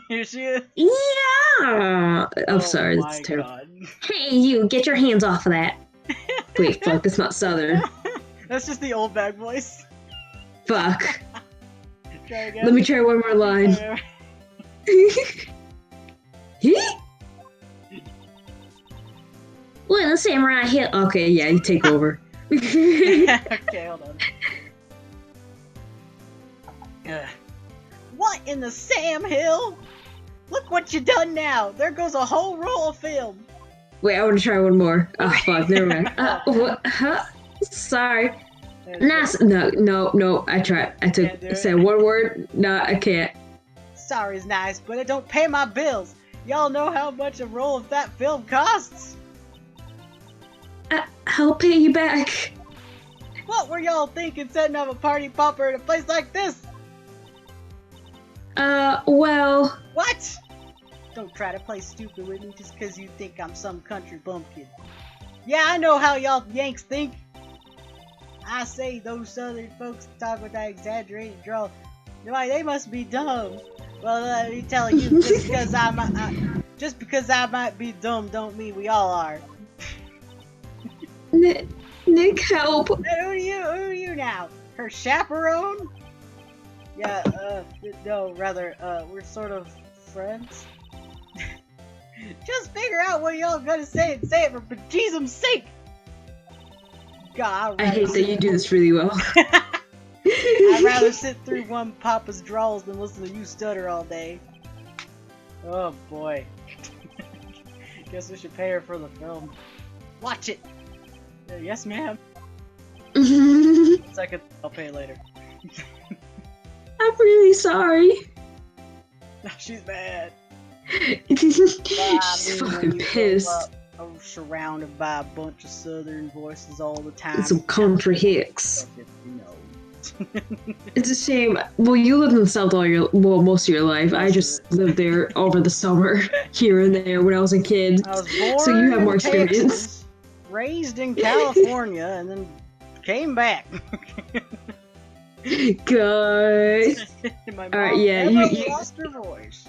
A: Here she is.
B: Yeah! I'm sorry, that's terrible. God. Hey, you, get your hands off of that. Wait, fuck, that's not Southern.
A: That's just the old bag voice.
B: Fuck.
A: Try again.
B: Let me try one more line. Well, the samurai hit. Okay, yeah, you take over.
A: Okay, hold on. What in the Sam Hill? Look what you done now! There goes a whole roll of film!
B: Wait, I want to try one more. Oh, fuck, never mind. What? Huh? Sorry. No. I tried. I said one word. No, I can't.
A: Sorry's nice, but it don't pay my bills. Y'all know how much a roll of that film costs?
B: I'll pay you back.
A: What were y'all thinking setting up a party popper in a place like this?
B: Well...
A: What? Don't try to play stupid with me just cause you think I'm some country bumpkin. Yeah, I know how y'all Yanks think. I say those southern folks talk with that exaggerated drawl. Why, they must be dumb. Well, let me tell you, just because I might be dumb don't mean we all are.
B: Nick, help!
A: Who are you now? Her chaperone? Yeah, no, rather, we're sort of friends. Just figure out what y'all gonna say and say it for bejesus's sake! God,
B: I hate that you do this really well.
A: I'd rather sit through one Papa's drawls than listen to you stutter all day. Oh boy. Guess we should pay her for the film. Watch it! Yes, ma'am. Second, I'll pay later.
B: I'm really sorry.
A: She's mad.
B: She's fucking pissed.
A: I'm surrounded by a bunch of southern voices all the time.
B: Some country hicks. It's a shame. Well, you lived in the South most of your life. I just lived there over the summer, here and there when I was a kid.
A: I was born
B: so you have more
A: Texas,
B: experience.
A: Raised in California, and then came back.
B: Good. Alright, yeah, you
A: lost her voice.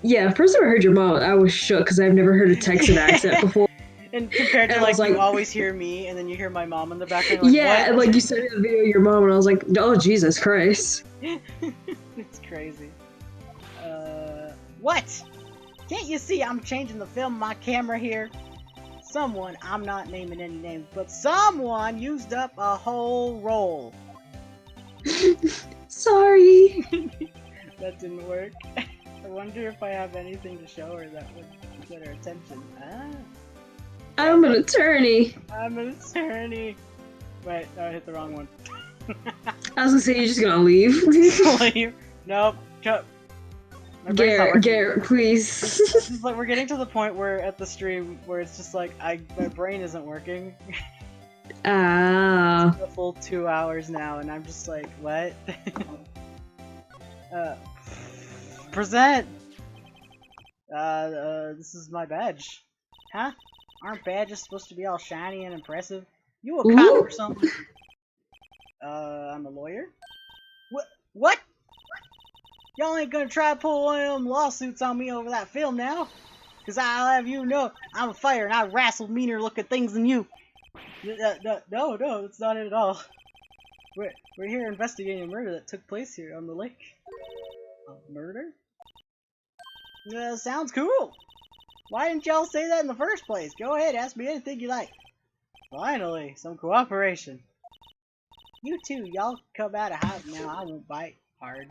B: Yeah, first time I heard your mom, I was shook because I've never heard a Texan accent before.
A: And compared to
B: and
A: you always hear me, and then you hear my mom in the background. Like,
B: yeah,
A: what?
B: and like you sent me the video of your mom, and I was like, oh Jesus Christ.
A: It's crazy. What? Can't you see I'm changing the film on my camera here? Someone, I'm not naming any names, but someone used up a whole roll.
B: Sorry.
A: That didn't work. I wonder if I have anything to show her that would get her attention.
B: I'm an attorney.
A: I'm an attorney. Wait, no, I hit the wrong one.
B: I was gonna say, you're just gonna leave.
A: Leave? Nope. Cut.
B: Garrett, please.
A: It's just like we're getting to the point where at the stream where it's just like my brain isn't working.
B: Ah.
A: It's a full 2 hours now, and I'm just like, what? Present. This is my badge. Huh? Aren't badges supposed to be all shiny and impressive? You a cop or something? I'm a lawyer. What? Y'all ain't gonna try to pull one of them lawsuits on me over that film now? Cause I'll have you know I'm a fighter and I wrestle meaner looking things than you. No, that's not it at all. We're here investigating a murder that took place here on the lake. A murder? Sounds cool. Why didn't y'all say that in the first place? Go ahead, ask me anything you like. Finally, some cooperation. You two, y'all come out of hiding now. I won't bite hard.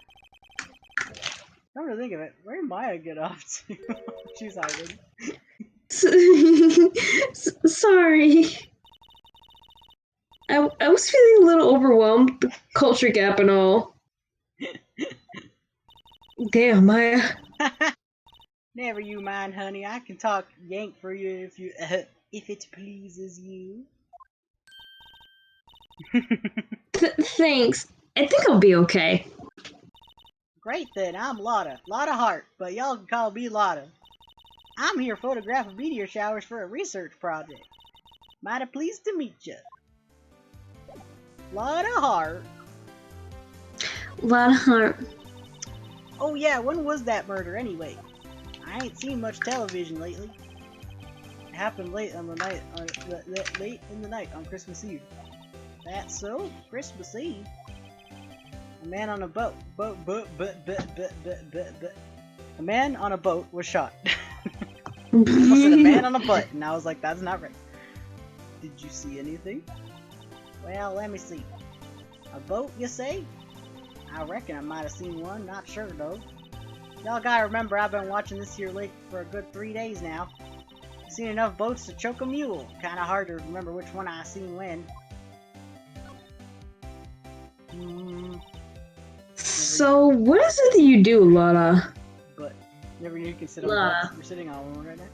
A: Come to think of it, where did Maya get off to? She's hiding.
B: Sorry. I was feeling a little overwhelmed, the culture gap and all. Damn, Maya.
A: Never you mind, honey. I can talk Yank for you if it pleases you.
B: Thanks. I think I'll be okay.
A: Great then, I'm Lotta. Lotta Hart, but y'all can call me Lotta. I'm here photographing meteor showers for a research project. Mighty pleased to meet ya. Lotta Hart.
B: Lotta Hart.
A: Oh yeah, when was that murder anyway? I ain't seen much television lately. It happened late in the night on Christmas Eve. That's so? Christmas Eve? A man on a boat. A man on a boat was shot. I said a man on a boat, and I was like, that's not right. Did you see anything? Well, let me see. A boat, you say? I reckon I might have seen one, not sure though. Y'all gotta remember I've been watching this here lake for a good 3 days now. Seen enough boats to choke a mule. Kinda hard to remember which one I seen when.
B: So, what is it that you do, Lotta?
A: But never knew you could sit on butts. You're sitting on one right now.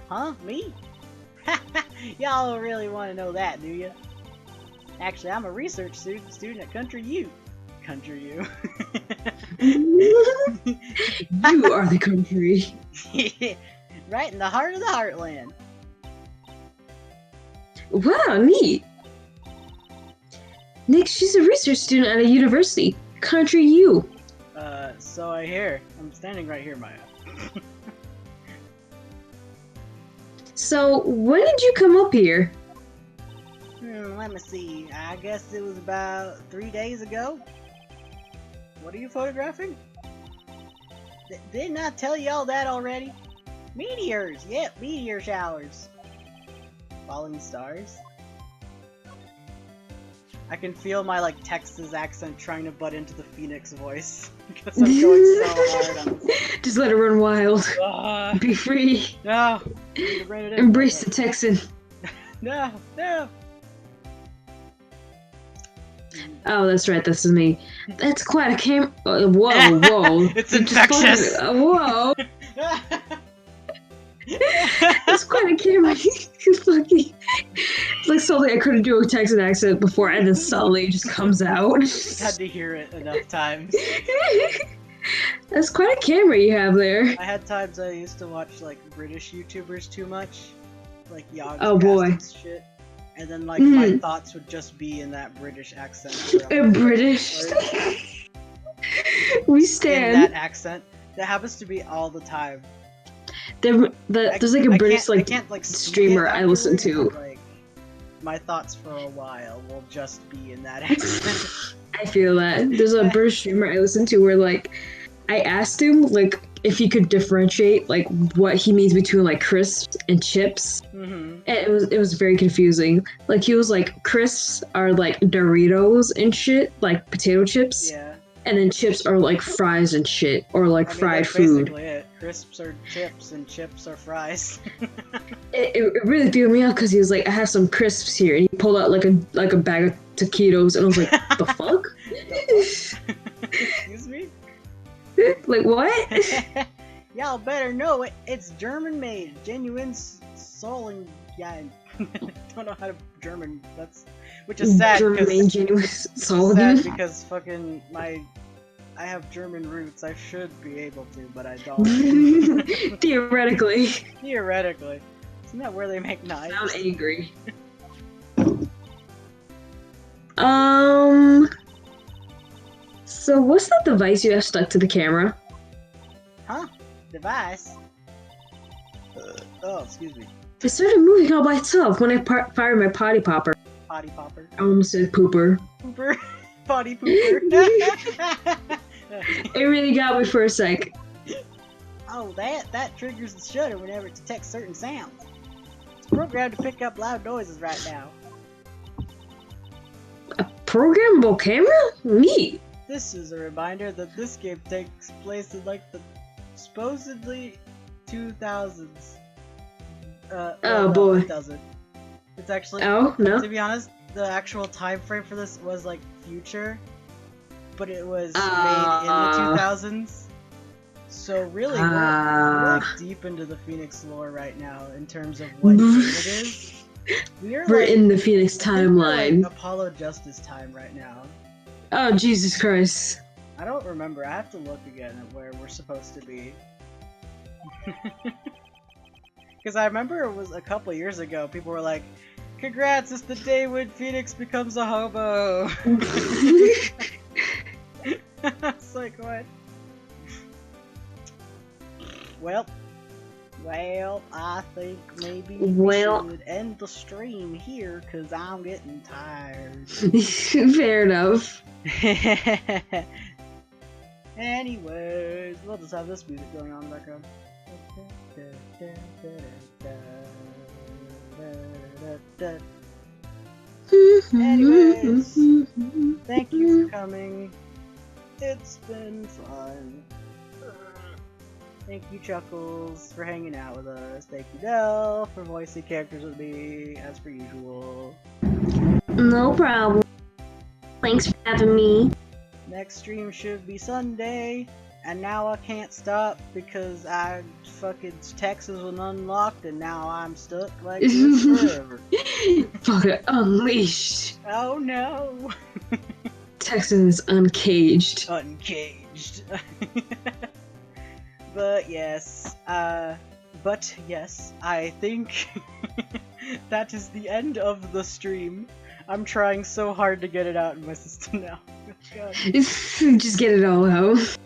A: Huh? Me? Y'all don't really want to know that, do you? Actually, I'm a research student at Country U. Country U.
B: You are the country.
A: Right in the heart of the heartland.
B: Wow, neat. Nick, she's a research student at a university. Country U.
A: So I hear. I'm standing right here, Maya.
B: So, when did you come up here?
A: Let me see. I guess it was about 3 days ago. What are you photographing? Didn't I tell you all that already? Meteors! Yep, meteor showers. Falling stars. I can feel my, like, Texas accent trying to butt into the Phoenix voice. Because I'm going so hard on this.
B: Just let it run wild. Be free.
A: No!
B: Embrace the Texan.
A: No! No!
B: Oh, that's right, this is me. That's quite a cam- whoa, whoa.
A: It's infectious!
B: Whoa! It's quite a camera. It's fucking... It's like something I couldn't do a Texan accent before, and then suddenly it just comes out.
A: Just had to hear it enough times.
B: That's quite a camera you have there.
A: I had times I used to watch, like, British YouTubers too much. Like, Yogg's
B: Oh boy.
A: shit. And then, like, my thoughts would just be in that British accent.
B: British. We stand.
A: In that accent. That happens to be all the time.
B: There's like a British streamer I listen to.
A: But, like, my thoughts for a while will just be in that accent.
B: I feel that. There's a British streamer I listen to where, like, I asked him, like, if he could differentiate, like, what he means between, like, crisps and chips. And it was very confusing. Like, he was like, crisps are, like, Doritos and shit, like, potato chips.
A: Yeah.
B: And then chips are, like, fries and shit, or, like, fried
A: that's
B: food.
A: Basically it. Crisps are chips and chips are fries.
B: It really threw me out because he was like, I have some crisps here. And he pulled out, like, a bag of taquitos, and I was like, the fuck?
A: Excuse me?
B: Like, what?
A: Y'all better know it. It's German made. Genuine Soling. Yeah, I don't know how to German. Which is sad.
B: German made genuine Soling.
A: Sad because fucking I have German roots. I should be able to, but I don't.
B: Theoretically.
A: Theoretically. Isn't that where they make knives?
B: I'm angry. So what's that device you have stuck to the camera?
A: Huh? Device? Oh, excuse me.
B: It started moving all by itself when I fired my potty popper.
A: Potty popper?
B: I almost said pooper.
A: Pooper? Potty pooper?
B: It really got me for a sec.
A: Oh, that triggers the shutter whenever it detects certain sounds. It's programmed to pick up loud noises right now.
B: A programmable camera? Neat.
A: This is a reminder that this game takes place in, like, the supposedly 2000s.
B: Oh boy.
A: It doesn't. It's actually,
B: oh, no?
A: to be honest, the actual time frame for this was, like, future, but it was made in the 2000s. So really, we're like deep into the Phoenix lore right now in terms of what game it is. We're like,
B: in the Phoenix timeline.
A: Like Apollo Justice time right now.
B: Oh, Jesus Christ.
A: I don't remember. I have to look again at where we're supposed to be. Because I remember it was a couple years ago, people were like, congrats, it's the day when Phoenix becomes a hobo. It's like, what? Well, I think maybe we should end the stream here, because I'm getting tired.
B: Fair enough.
A: Anyways, we'll just have this music going on in the background. Anyways, thank you for coming. It's been fun. Thank you, Chuckles, for hanging out with us. Thank you, Dell, for voicing characters with me, as per usual.
B: No problem. Thanks for having me.
A: Next stream should be Sunday, and now I can't stop because fucking Texas was unlocked, and now I'm stuck like this forever.
B: Fucking unleashed.
A: Oh no!
B: Texans uncaged.
A: Uncaged. But yes, I think that is the end of the stream. I'm trying so hard to get it out in my system now. God.
B: Just get it all out.